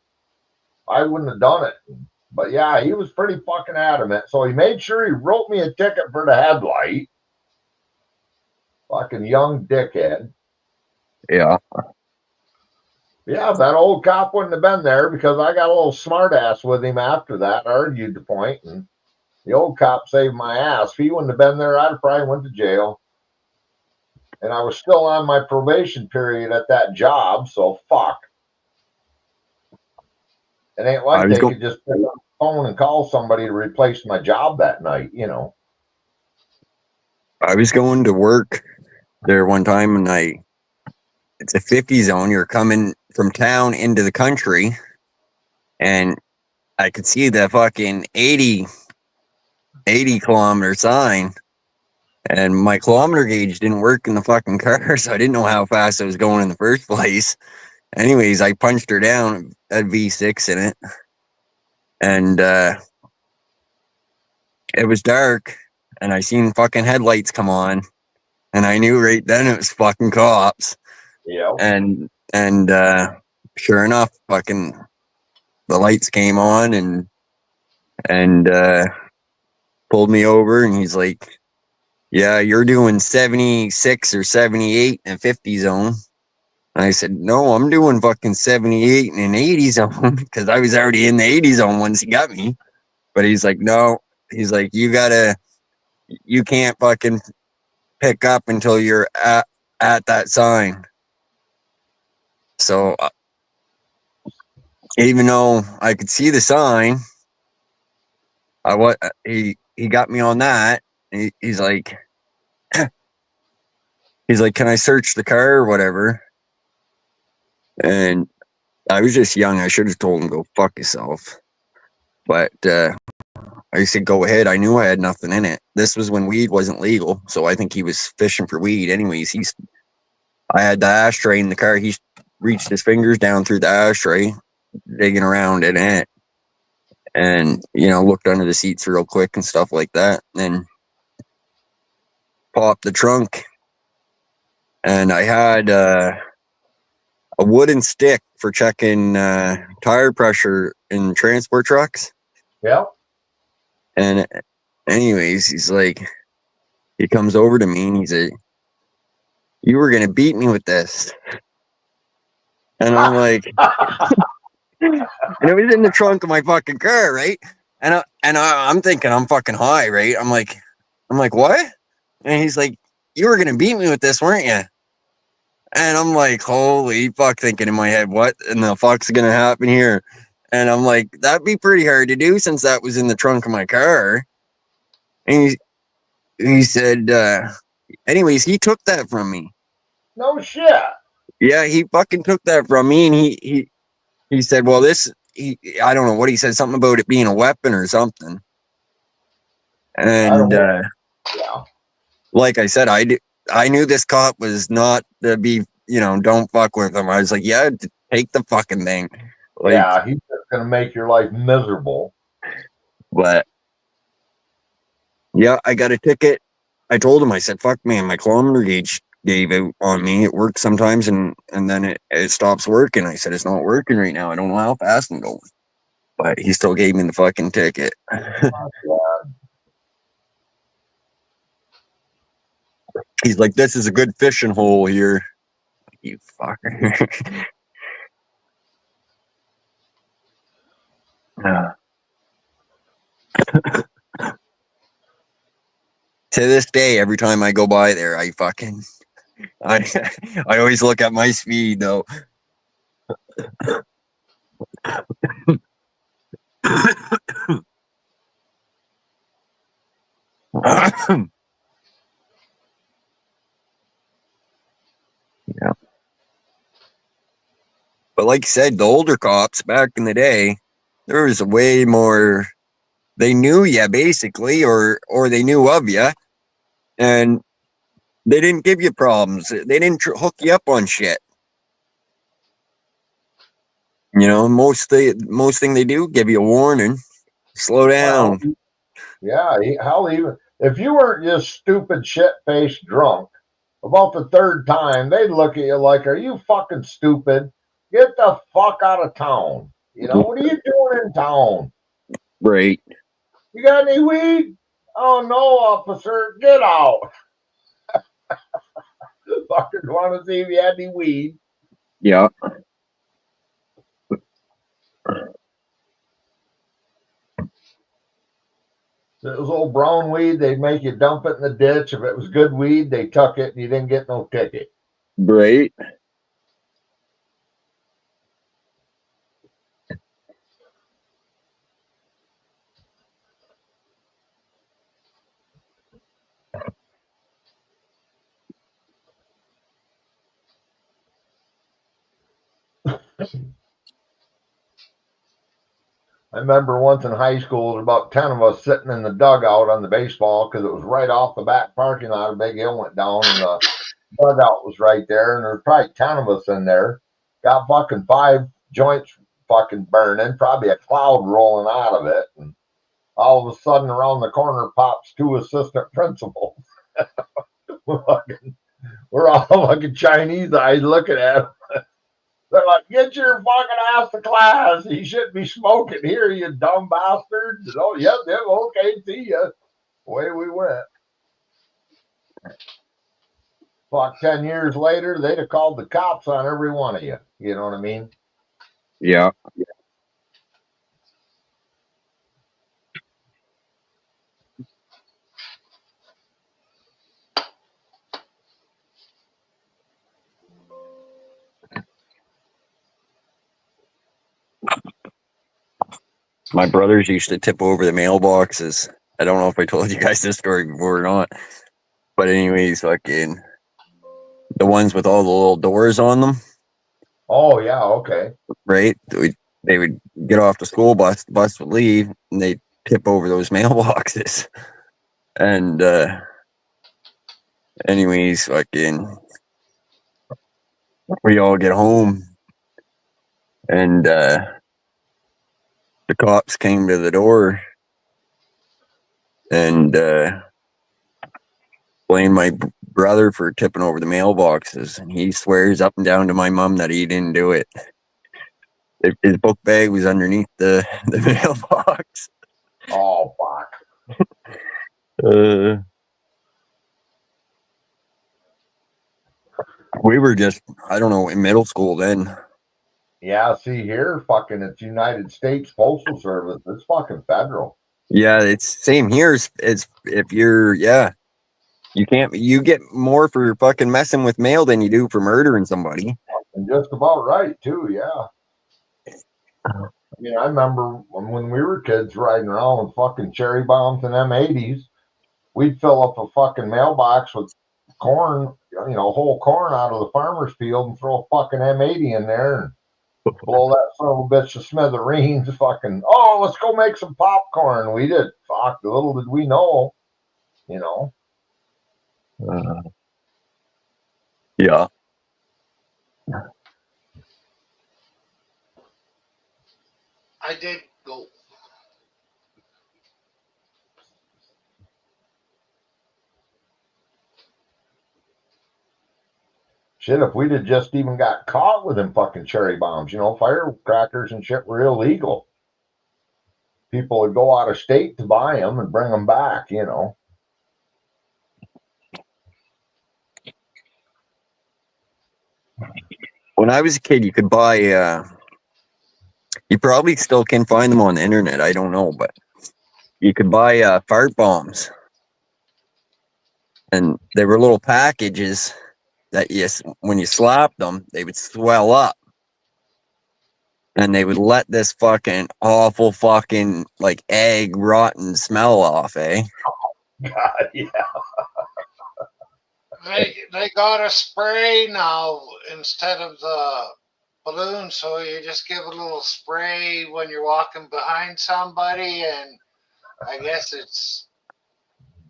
I wouldn't have done it." But yeah, he was pretty fucking adamant. So he made sure he wrote me a ticket for the headlight. Fucking young dickhead. Yeah. Yeah, that old cop wouldn't have been there because I got a little smart ass with him after that. I argued the point, and the old cop saved my ass. If he wouldn't have been there, I'd have probably went to jail. And I was still on my probation period at that job, so fuck. It ain't like they could just pick up the phone and call somebody to replace my job that night, you know. I was going to work there one time, and it's a 50 zone. You're coming from town into the country, and I could see the fucking 80 kilometer sign, and my kilometer gauge didn't work in the fucking car, so I didn't know how fast I was going in the first place. Anyways, I punched her down at V6 in it, and it was dark, and I seen fucking headlights come on, and I knew right then it was fucking cops. Yeah. And sure enough, fucking the lights came on and pulled me over, and he's like, "Yeah, you're doing 76 or 78 in a 50 zone." And I said, "No, I'm doing fucking 78 in an 80 zone," because I was already in the 80 zone once he got me. But he's like, "No," he's like, you can't fucking pick up until you're at that sign." So even though I could see the sign, he got me on that. He's like, "Can I search the car or whatever?" And I was just young. I should have told him, "Go fuck yourself." But I said, "Go ahead." I knew I had nothing in it. This was when weed wasn't legal, so I think he was fishing for weed. Anyways, I had the ashtray in the car. He reached his fingers down through the ashtray, digging around in it, and looked under the seats real quick and stuff like that. Then popped the trunk, and I had a wooden stick for checking tire pressure in transport trucks. Yeah. And anyways, he comes over to me and he said, "You were gonna beat me with this." And I'm like, and it was in the trunk of my fucking car, right? And I'm thinking I'm fucking high, right? I'm like, "What?" And he's like, "You were gonna beat me with this, weren't you?" And I'm like, holy fuck, thinking in my head, what in the fuck's gonna happen here? And I'm like, that'd be pretty hard to do since that was in the trunk of my car. And he said, anyways, he took that from me. No shit. Yeah, he fucking took that from me, and he said, well, I don't know what he said, something about it being a weapon or something. And yeah, like I said, I knew this cop was not to be, don't fuck with him. I was like, yeah, take the fucking thing. Like, yeah, he's just gonna make your life miserable. But yeah, I got a ticket. I told him, I said, "Fuck, man, my kilometer gauge gave out on me. It works sometimes, and then it stops working." I said, "It's not working right now. I don't know how fast I'm going." But he still gave me the fucking ticket. He's like, "This is a good fishing hole here." You fucker. To this day, every time I go by there, I always look at my speed though. Yeah. But like I said, the older cops back in the day, there was way more. They knew you basically, or they knew of you, and they didn't give you problems. They didn't hook you up on shit. Most thing they do, give you a warning, slow down. Well, yeah, hell, even if you weren't just stupid shit-faced drunk, about the third time, they'd look at you like, "Are you fucking stupid? Get the fuck out of town. What are you doing in town?" Right. You got any weed? Oh no, officer, get out. Fuckers want to see if you had any weed. Yeah. If it was old brown weed, they'd make you dump it in the ditch. If it was good weed, they tuck it and you didn't get no ticket. Right. I remember once in high school, there was about 10 of us sitting in the dugout on the baseball because it was right off the back parking lot. A big hill went down and the dugout was right there. And there was probably 10 of us in there. Got fucking 5 joints fucking burning, probably a cloud rolling out of it. And all of a sudden around the corner pops 2 assistant principals. We're all fucking Chinese eyes looking at them. They're like, get your fucking ass to class. You shouldn't be smoking here, you dumb bastards. Oh, yep, okay, see ya. Away we went. Fuck, 10 years later, they'd have called the cops on every one of you. You know what I mean? Yeah. My brothers used to tip over the mailboxes. I don't know if I told you guys this story before or not. But anyways, fucking the ones with all the little doors on them. Oh, yeah, okay. Right? They would get off the school bus, the bus would leave, and they'd tip over those mailboxes. And anyways, fucking we all get home and the cops came to the door and blamed my brother for tipping over the mailboxes, and he swears up and down to my mom that he didn't do it. His book bag was underneath the mailbox. Oh, fuck. We were just, I don't know, in middle school then. Yeah, see here, fucking, it's United States Postal Service. It's fucking federal. Yeah, it's same here. It's if you're, yeah, you get more for fucking messing with mail than you do for murdering somebody. And just about right, too, yeah. I mean, I remember when we were kids riding around with fucking cherry bombs and M80s, we'd fill up a fucking mailbox with corn, whole corn out of the farmer's field and throw a fucking M80 in there and blow that son of a bitch to smithereens. Fucking, oh, let's go make some popcorn. We did. Fuck, little did we know, Yeah. I did go. Shit, if we'd have just even got caught with them fucking cherry bombs, firecrackers and shit were illegal. People would go out of state to buy them and bring them back, When I was a kid, you could buy, you probably still can find them on the internet. I don't know, but you could buy fart bombs. And they were little packages that when you slapped them, they would swell up. And they would let this fucking awful fucking like egg rotten smell off, eh? God, yeah. They got a spray now instead of the balloon, so you just give a little spray when you're walking behind somebody, and I guess it's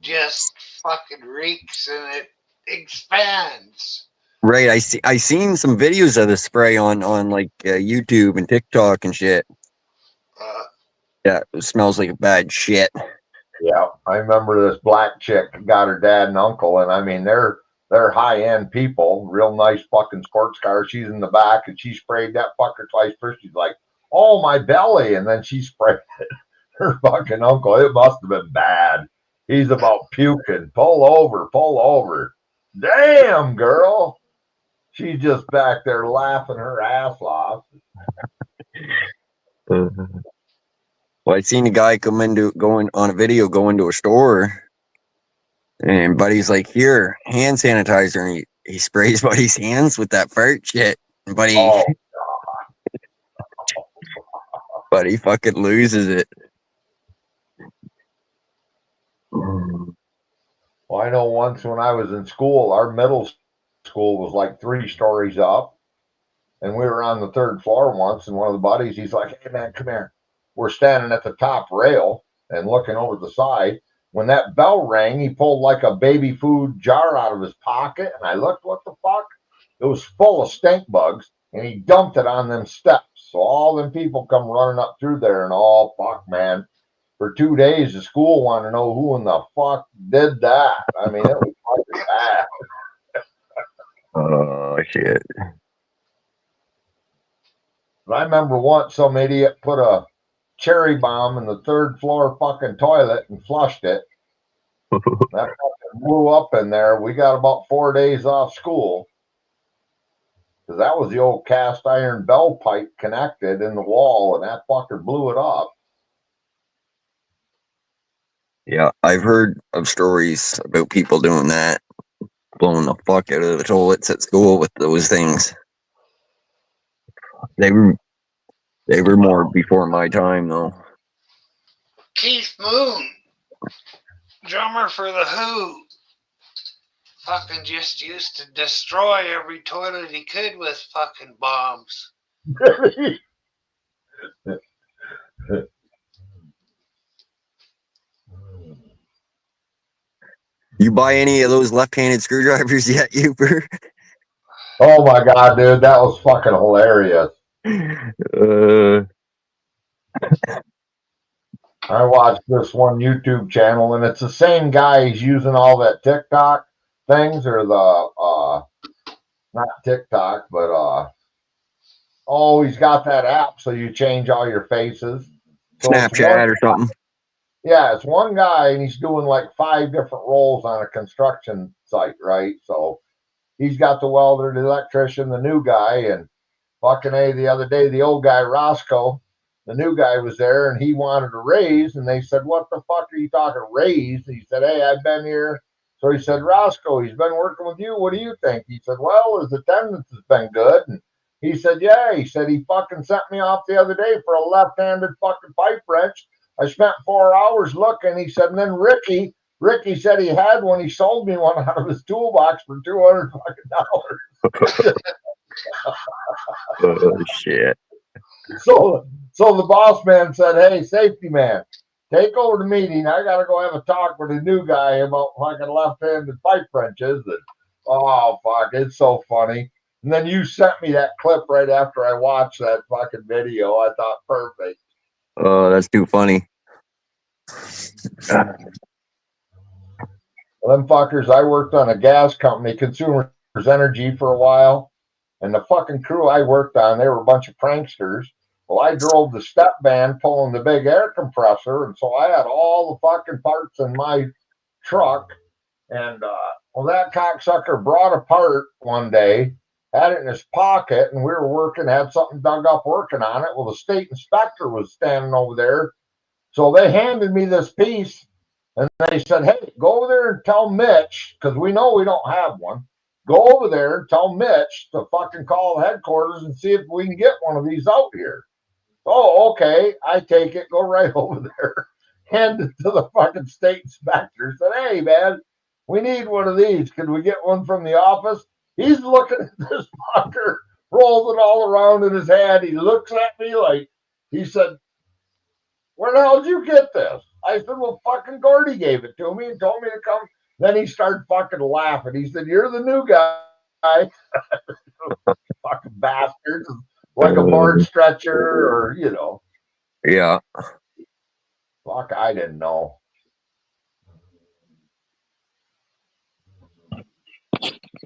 just fucking reeks and it expands. Right, I seen some videos of the spray on like YouTube and TikTok and shit. Yeah, it smells like bad shit. Yeah, I remember this black chick got her dad and uncle, and I mean they're high end people, real nice fucking sports car. She's in the back, and she sprayed that fucker twice. First, she's like, "Oh, my belly," and then she sprayed it her fucking uncle. It must have been bad. He's about puking. Pull over, pull over. Damn, girl. She's just back there laughing her ass off. Well, I seen a guy going on a video go into a store, and Buddy's like, "Here, hand sanitizer," and he sprays Buddy's hands with that fart shit. And Buddy fucking loses it. Well, I know once when I was in school, our middle school was like 3 stories up, and we were on the 3rd floor once, and one of the buddies, he's like, "Hey man, come here." We're standing at the top rail and looking over the side. When that bell rang, he pulled like a baby food jar out of his pocket, and I looked, what the fuck? It was full of stink bugs, and he dumped it on them steps. So all them people come running up through there, and oh fuck, man. For 2 days, the school wanted to know who in the fuck did that. I mean, it was fucking bad. Oh shit! But I remember once some idiot put a cherry bomb in the 3rd floor fucking toilet and flushed it. That fucking blew up in there. We got about 4 days off school because that was the old cast iron bell pipe connected in the wall, and that fucker blew it up. Yeah, I've heard of stories about people doing that, blowing the fuck out of the toilets at school with those things. They were more before my time, though. Keith Moon, drummer for The Who, fucking just used to destroy every toilet he could with fucking bombs. You buy any of those left-handed screwdrivers yet, Uber? Oh my god, dude, that was fucking hilarious. I watched this one YouTube channel, and it's the same guy. He's using all that TikTok things, or the not TikTok, but he's got that app so you change all your faces. So Snapchat or something. Yeah, it's one guy, and he's doing like 5 different roles on a construction site, right? So he's got the welder, the electrician, the new guy, and fucking A, the other day, the old guy, Roscoe, the new guy was there, and he wanted a raise, and they said, "What the fuck are you talking raise?" He said, "Hey, I've been here." So he said, "Roscoe, he's been working with you. What do you think?" He said, "Well, his attendance has been good." And he said, "Yeah." He said, "He fucking sent me off the other day for a left-handed fucking pipe wrench. I spent 4 hours looking." He said, and then Ricky said he had one. He sold me one out of his toolbox for $200 fucking. Oh shit! So the boss man said, "Hey, safety man, take over the meeting. I gotta go have a talk with the new guy about fucking left-handed pipe wrenches." And oh fuck, it's so funny. And then you sent me that clip right after I watched that fucking video. I thought perfect. Oh, that's too funny. Well, them fuckers, I worked on a gas company, Consumers Energy, for a while. And the fucking crew I worked on, they were a bunch of pranksters. Well, I drove the step van pulling the big air compressor, and so I had all the fucking parts in my truck. And that cocksucker brought a part one day, had it in his pocket, and we were working, had something dug up working on it. Well, the state inspector was standing over there. So they handed me this piece, and they said, "Hey, go over there and tell Mitch, because we know we don't have one. Go over there and tell Mitch to fucking call headquarters and see if we can get one of these out here." Oh, okay. I take it, go right over there, hand it to the fucking state inspector. Said, "Hey, man, we need one of these. Could we get one from the office?" He's looking at this fucker, rolls it all around in his head. He looks at me like, he said, "Where the hell did you get this?" I said, "Well, fucking Gordy gave it to me and told me to come." Then he started fucking laughing. He said, "You're the new guy." Fucking bastards. Like a board stretcher, or, Yeah. Fuck, I didn't know.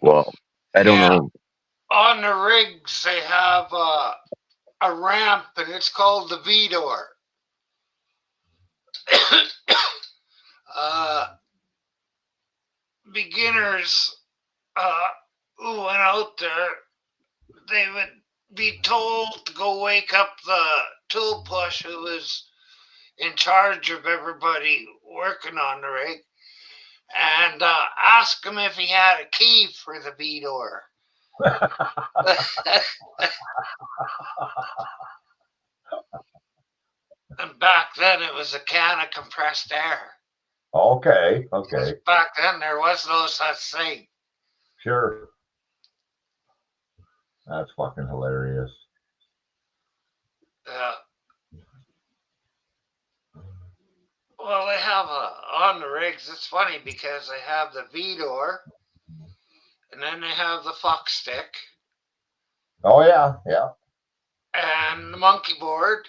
Well, I don't know. On the rigs, they have a ramp, and it's called the V-door. beginners who went out there, they would be told to go wake up the tool push who was in charge of everybody working on the rig and ask him if he had a key for the V door. And back then it was a can of compressed air. Okay. Back then there was no such thing. Sure. That's fucking hilarious. Well, they have on the rigs. It's funny because they have the V door, and then they have the fuck stick. Oh yeah. And the monkey board.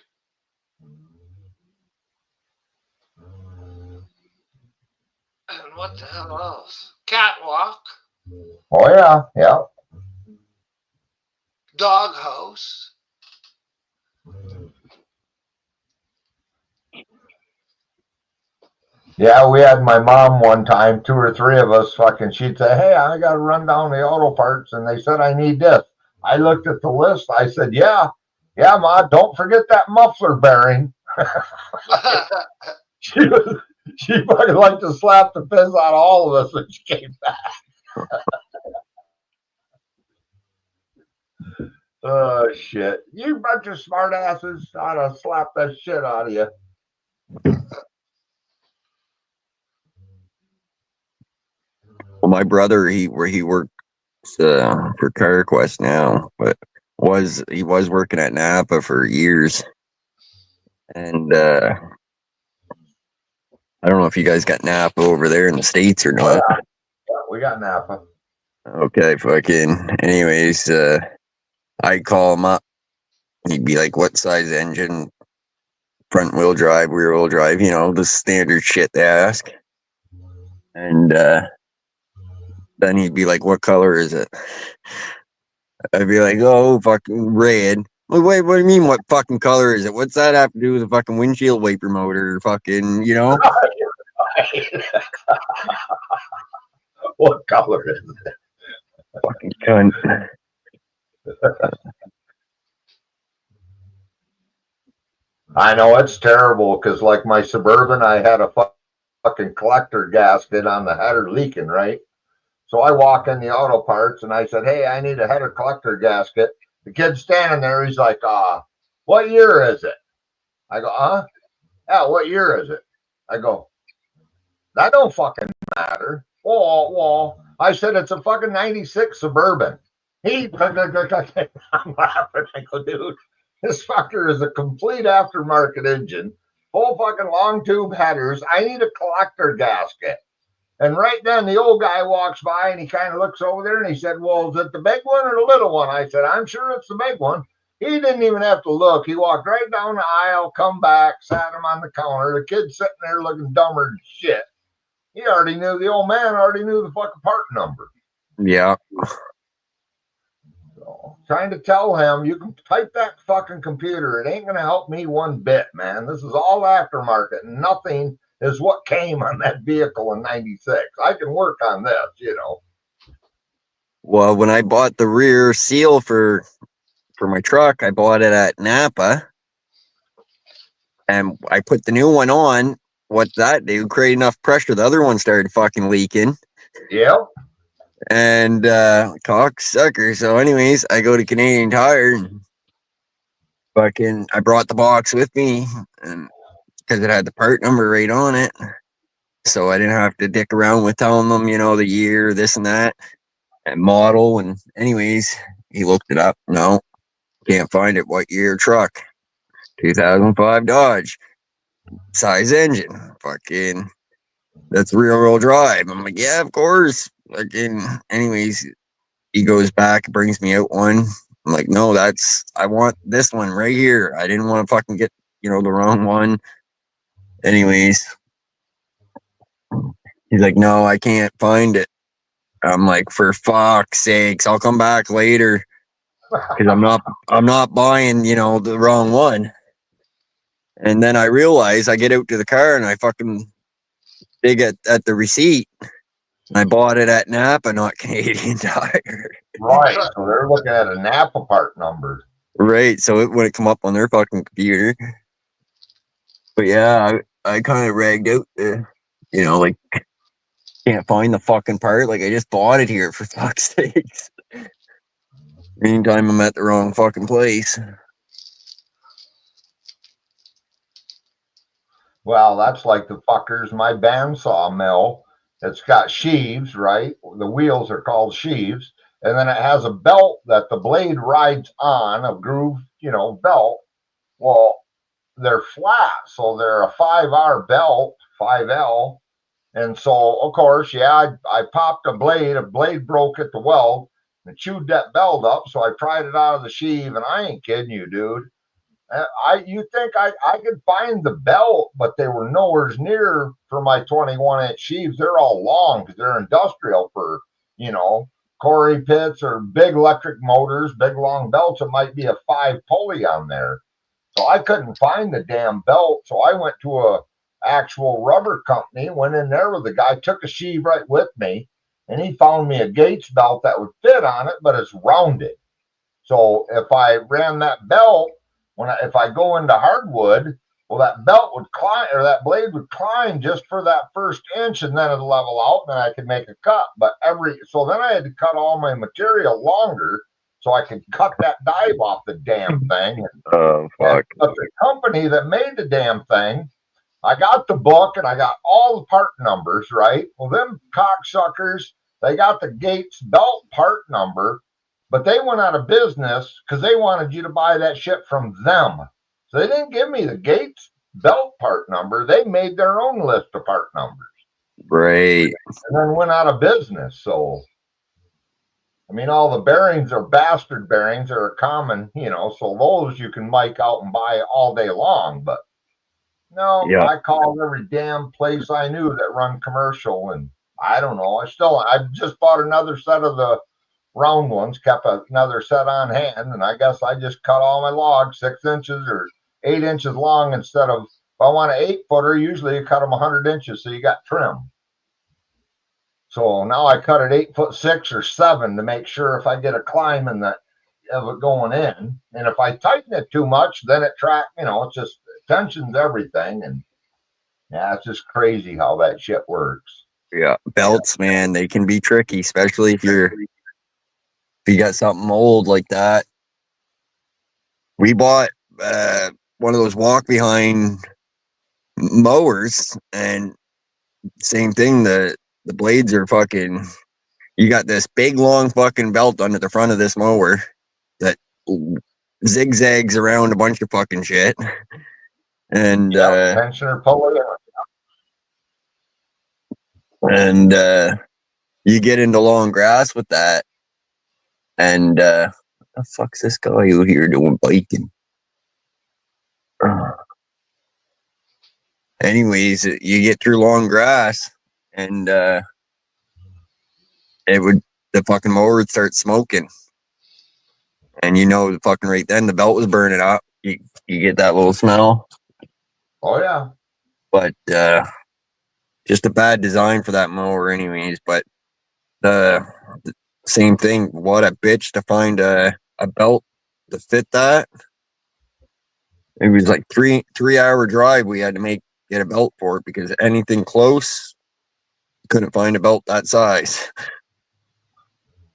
And what the hell else? Catwalk. Oh yeah. Doghouse. Yeah, we had my mom one time, 2 or 3 of us fucking, she'd say, hey, I got to run down the auto parts and they said I need this. I looked at the list. I said, yeah, Ma, don't forget that muffler bearing. She fucking liked to slap the piss out of all of us when she came back. Oh, shit. You bunch of smart asses. I'd have slapped that shit out of you. Well, my brother, he works for CarQuest now, but he was working at Napa for years, and I don't know if you guys got Napa over there in the States or not. Yeah, we got Napa. Okay, fucking. Anyways, I'd call him up. He'd be like, "What size engine? Front wheel drive, rear wheel drive? You know, the standard shit they ask." And then he'd be like, "What color is it?" I'd be like, "Oh, fucking red." Well, wait, what do you mean? What fucking color is it? What's that have to do with the fucking windshield wiper motor? Fucking, you know? What color is it? Fucking cunt. I know it's terrible because, like my Suburban, I had a fucking collector gasket on the header leaking, right? So I walk in the auto parts and I said, hey, I need a header collector gasket. The kid's standing there. He's like, what year is it? I go, yeah, what year is it? I go, that don't fucking matter. Well, I said, it's a fucking 96 Suburban. I'm laughing. I go, dude, this fucker is a complete aftermarket engine, full fucking long tube headers. I need a collector gasket. And right then the old guy walks by and he kind of looks over there and he said, well, is it the big one or the little one? I said, I'm sure it's the big one. He didn't even have to look. He walked right down the aisle, come back, sat him on the counter. The kid's sitting there looking dumber than shit. The old man already knew the fucking part number. Yeah. So, trying to tell him, you can type that fucking computer. It ain't going to help me one bit, man. This is all aftermarket. Nothing is what came on that vehicle in 96. I can work on this, you know. Well, when I bought the rear seal for my truck, I bought it at Napa, and I put the new one on. What's that do? Create enough pressure. The other one started fucking leaking. Yep. And cocksucker. So anyways, I go to Canadian Tire and fucking I brought the box with me and because it had the part number right on it. So I didn't have to dick around with telling them, you know, the year, this and that, and model. And anyways, he looked it up. No, can't find it. What year truck? 2005 Dodge. Size engine. Fucking, that's rear wheel drive. I'm like, yeah, of course. Fucking, anyways, he goes back, brings me out one. I'm like, no, I want this one right here. I didn't want to fucking get, you know, the wrong one. Anyways, he's like, no, I can't find it. I'm like, for fuck's sakes, I'll come back later because I'm not buying, you know, the wrong one. And then I realize I get out to the car and I fucking dig at the receipt. I bought it at Napa, not Canadian Tire. Right. So they're looking at a Napa part number. Right. So it wouldn't come up on their fucking computer. But yeah, I kind of ragged out the, you know, like, can't find the fucking part. Like, I just bought it here, for fuck's sakes. Meantime, I'm at the wrong fucking place. Well, that's like the fuckers, my bandsaw mill. It's got sheaves, right? The wheels are called sheaves. And then it has a belt that the blade rides on, a groove, you know, belt. Well, they're flat. So they're a 5R belt, 5L. And so, of course, yeah, I popped a blade broke at the weld and chewed that belt up. So I pried it out of the sheave, and I ain't kidding you, dude. You think I could find the belt, but they were nowhere near for my 21-inch sheaves. They're all long because they're industrial for, you know, quarry pits or big electric motors, big long belts. It might be a 5 pulley on there. So I couldn't find the damn belt. So I went to a actual rubber company, went in there with the guy, took a sheave right with me, and he found me a Gates belt that would fit on it, but it's rounded. So if I ran that belt, if I go into hardwood, well, that belt would climb, or that blade would climb just for that first inch, and then it'll level out, and then I could make a cut. But so then I had to cut all my material longer so I could cut that dive off the damn thing. Oh, fuck. But the company that made the damn thing, I got the book and I got all the part numbers, right? Well, them cocksuckers, they got the Gates belt part number, but they went out of business because they wanted you to buy that shit from them. So they didn't give me the Gates belt part number. They made their own list of part numbers. Right. And then went out of business. So, I mean, all the bearings are bastard bearings are common, you know, so those you can mic out and buy all day long. But no, Yeah. I called every damn place I knew that run commercial, and I don't know. I just bought another set of the round ones, kept another set on hand, and I guess I just cut all my logs 6 inches or 8 inches long instead of, if I want an 8-footer, usually you cut them 100 inches so you got trim. So now I cut it 8'6" or 7" to make sure if I get a climb in that of it going in, and if I tighten it too much, then it you know, it's just tensions everything, and yeah, it's just crazy how that shit works. Yeah, belts, man, they can be tricky, especially if you got something old like that. We bought one of those walk behind mowers, and same thing. The blades are fucking. You got this big long fucking belt under the front of this mower that zigzags around a bunch of fucking shit, and tensioner pulley. And you get into long grass with that, and what the fuck's this guy out here doing biking? Anyways, you get through long grass, and the fucking mower would start smoking, and you know, the fucking right then the belt was burning up. You get that little smell. Oh yeah, but just a bad design for that mower, anyways. But the same thing. What a bitch to find a belt to fit that. It was like 3-hour drive we had to get a belt for it, because anything close, couldn't find a belt that size.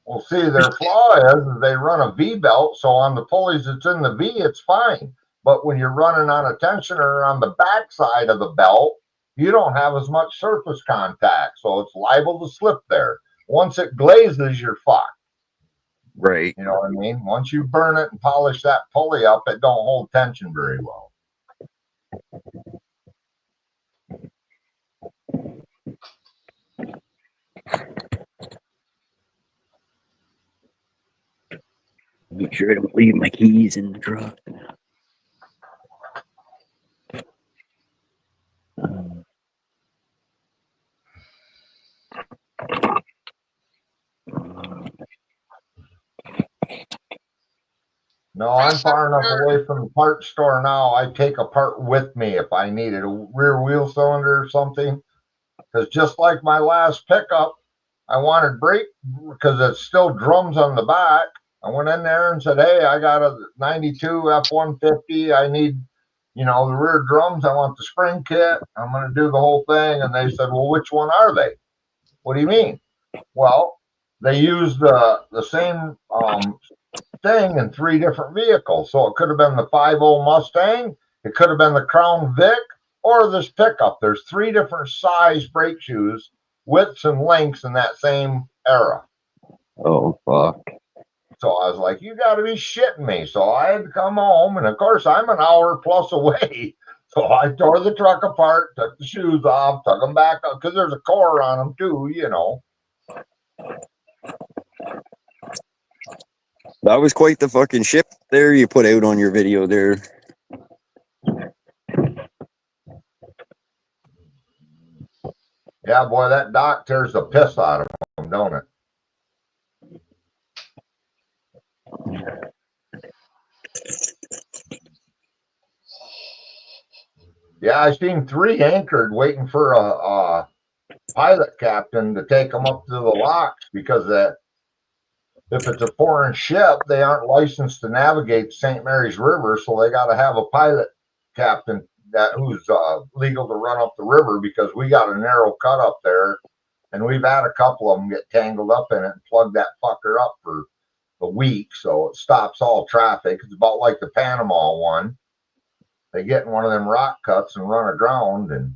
Well, see, their flaw is they run a V belt, so on the pulleys it's in the V, it's fine. But when you're running on a tensioner on the back side of the belt, you don't have as much surface contact, so it's liable to slip there. Once it glazes, you're fucked. Right. You know what I mean? Once you burn it and polish that pulley up, it don't hold tension very well. Make sure I don't leave my keys in the truck. No, I'm far enough away from the parts store now. I take a part with me if I need it, a rear wheel cylinder or something. Because just like my last pickup, I wanted brake because it's still drums on the back. I went in there and said, "Hey, I got a 92 F-150. I need, the rear drums. I want the spring kit. I'm going to do the whole thing." And they said, "Well, which one are they?" "What do you mean?" "Well, they use the same thing in 3 different vehicles. So it could have been the 5.0 Mustang, it could have been the Crown Vic, or this pickup. There's 3 different size brake shoes, widths and lengths in that same era." Oh, fuck. So I was like, "You got to be shitting me." So I had to come home, and of course I'm an hour plus away. So I tore the truck apart, took the shoes off, took them back up because there's a core on them too. That was quite the fucking ship there you put out on your video there. Yeah, boy, that dock tears the piss out of them, don't it? Yeah, I seen 3 anchored waiting for a pilot captain to take them up to the locks because if it's a foreign ship, they aren't licensed to navigate St. Mary's River, so they got to have a pilot captain who's legal to run up the river because we got a narrow cut up there, and we've had a couple of them get tangled up in it and plug that fucker up for a week, so it stops all traffic. It's about like the Panama one. They get in one of them rock cuts and run aground, and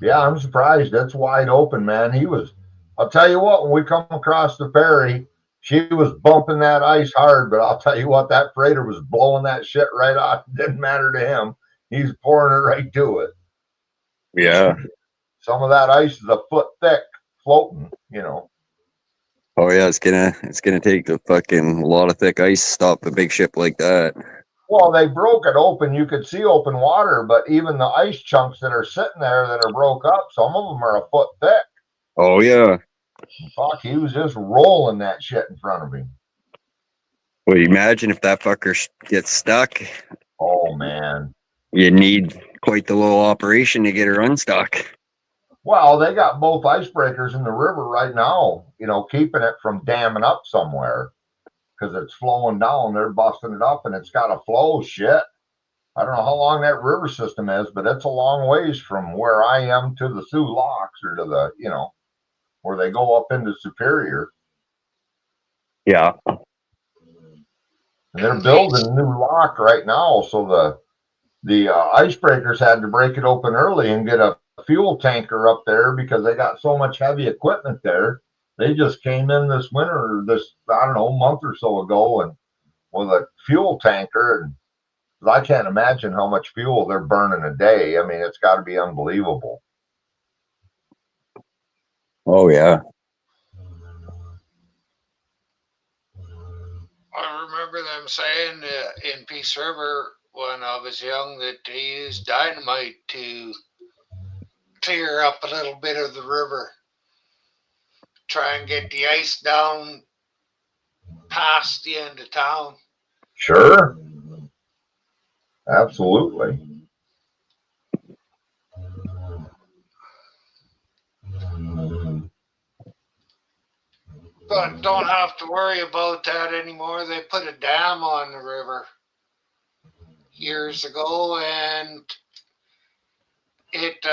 yeah, I'm surprised. That's wide open, man. I'll tell you what, when we come across the ferry, she was bumping that ice hard, but I'll tell you what, that freighter was blowing that shit right off. It didn't matter to him. He's pouring it right to it. Yeah. Some of that ice is a foot thick floating, Oh yeah, it's gonna take a fucking lot of thick ice to stop a big ship like that. Well, they broke it open. You could see open water, but even the ice chunks that are sitting there that are broke up, some of them are a foot thick. Oh yeah. Fuck, he was just rolling that shit in front of him. Well, imagine if that fucker gets stuck. Oh man. You need quite the little operation to get her unstuck. Well, they got both icebreakers in the river right now, keeping it from damming up somewhere because it's flowing down. They're busting it up and it's got a flow shit. I don't know how long that river system is, but it's a long ways from where I am to the Sioux Locks or to the, where they go up into Superior. Yeah. And they're building a new lock right now. So the icebreakers had to break it open early and get a fuel tanker up there because they got so much heavy equipment there. They just came in this winter, month or so ago, and with a fuel tanker, and I can't imagine how much fuel they're burning a day. I mean, it's got to be unbelievable. Oh yeah. I remember them saying in Peace River when I was young that they used dynamite to clear up a little bit of the river, try and get the ice down past the end of town. Sure. Absolutely. But don't have to worry about that anymore. They put a dam on the river years ago, and it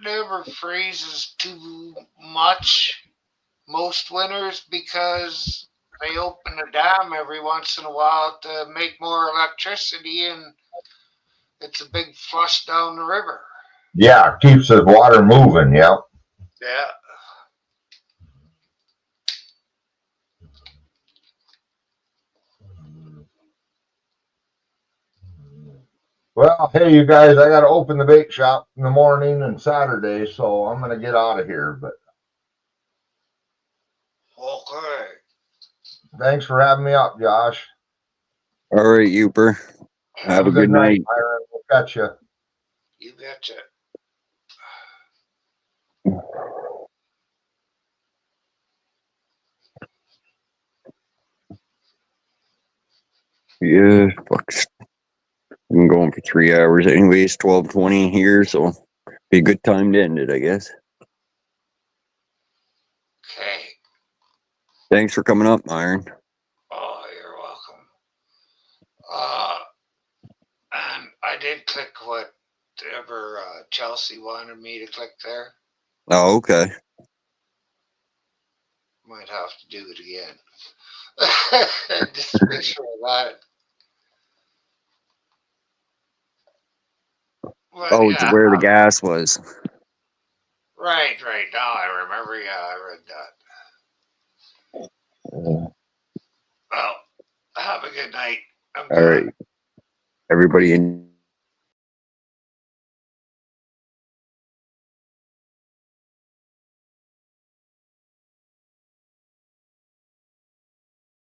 never freezes too much most winters because they open the dam every once in a while to make more electricity, and it's a big flush down the river. Yeah, keeps the water moving. Yeah. Yeah. Well, hey, you guys, I got to open the bake shop in the morning and Saturday, so I'm going to get out of here. But Okay. thanks for having me up, Josh. All right, Uper. Have a good night. Myron. We'll catch you. You betcha. Yeah, fuck. I'm going for 3 hours anyways, 12:20 here, so be a good time to end it, I guess. Okay. Thanks for coming up, Myron. Oh, you're welcome. And I did click whatever Chelsea wanted me to click there. Oh, okay. Might have to do it again. Just to make sure I got it. But, Oh, it's yeah. where the gas was. Right. Now I remember. Yeah, I read that. Well, have a good night. I'm All right. Everybody in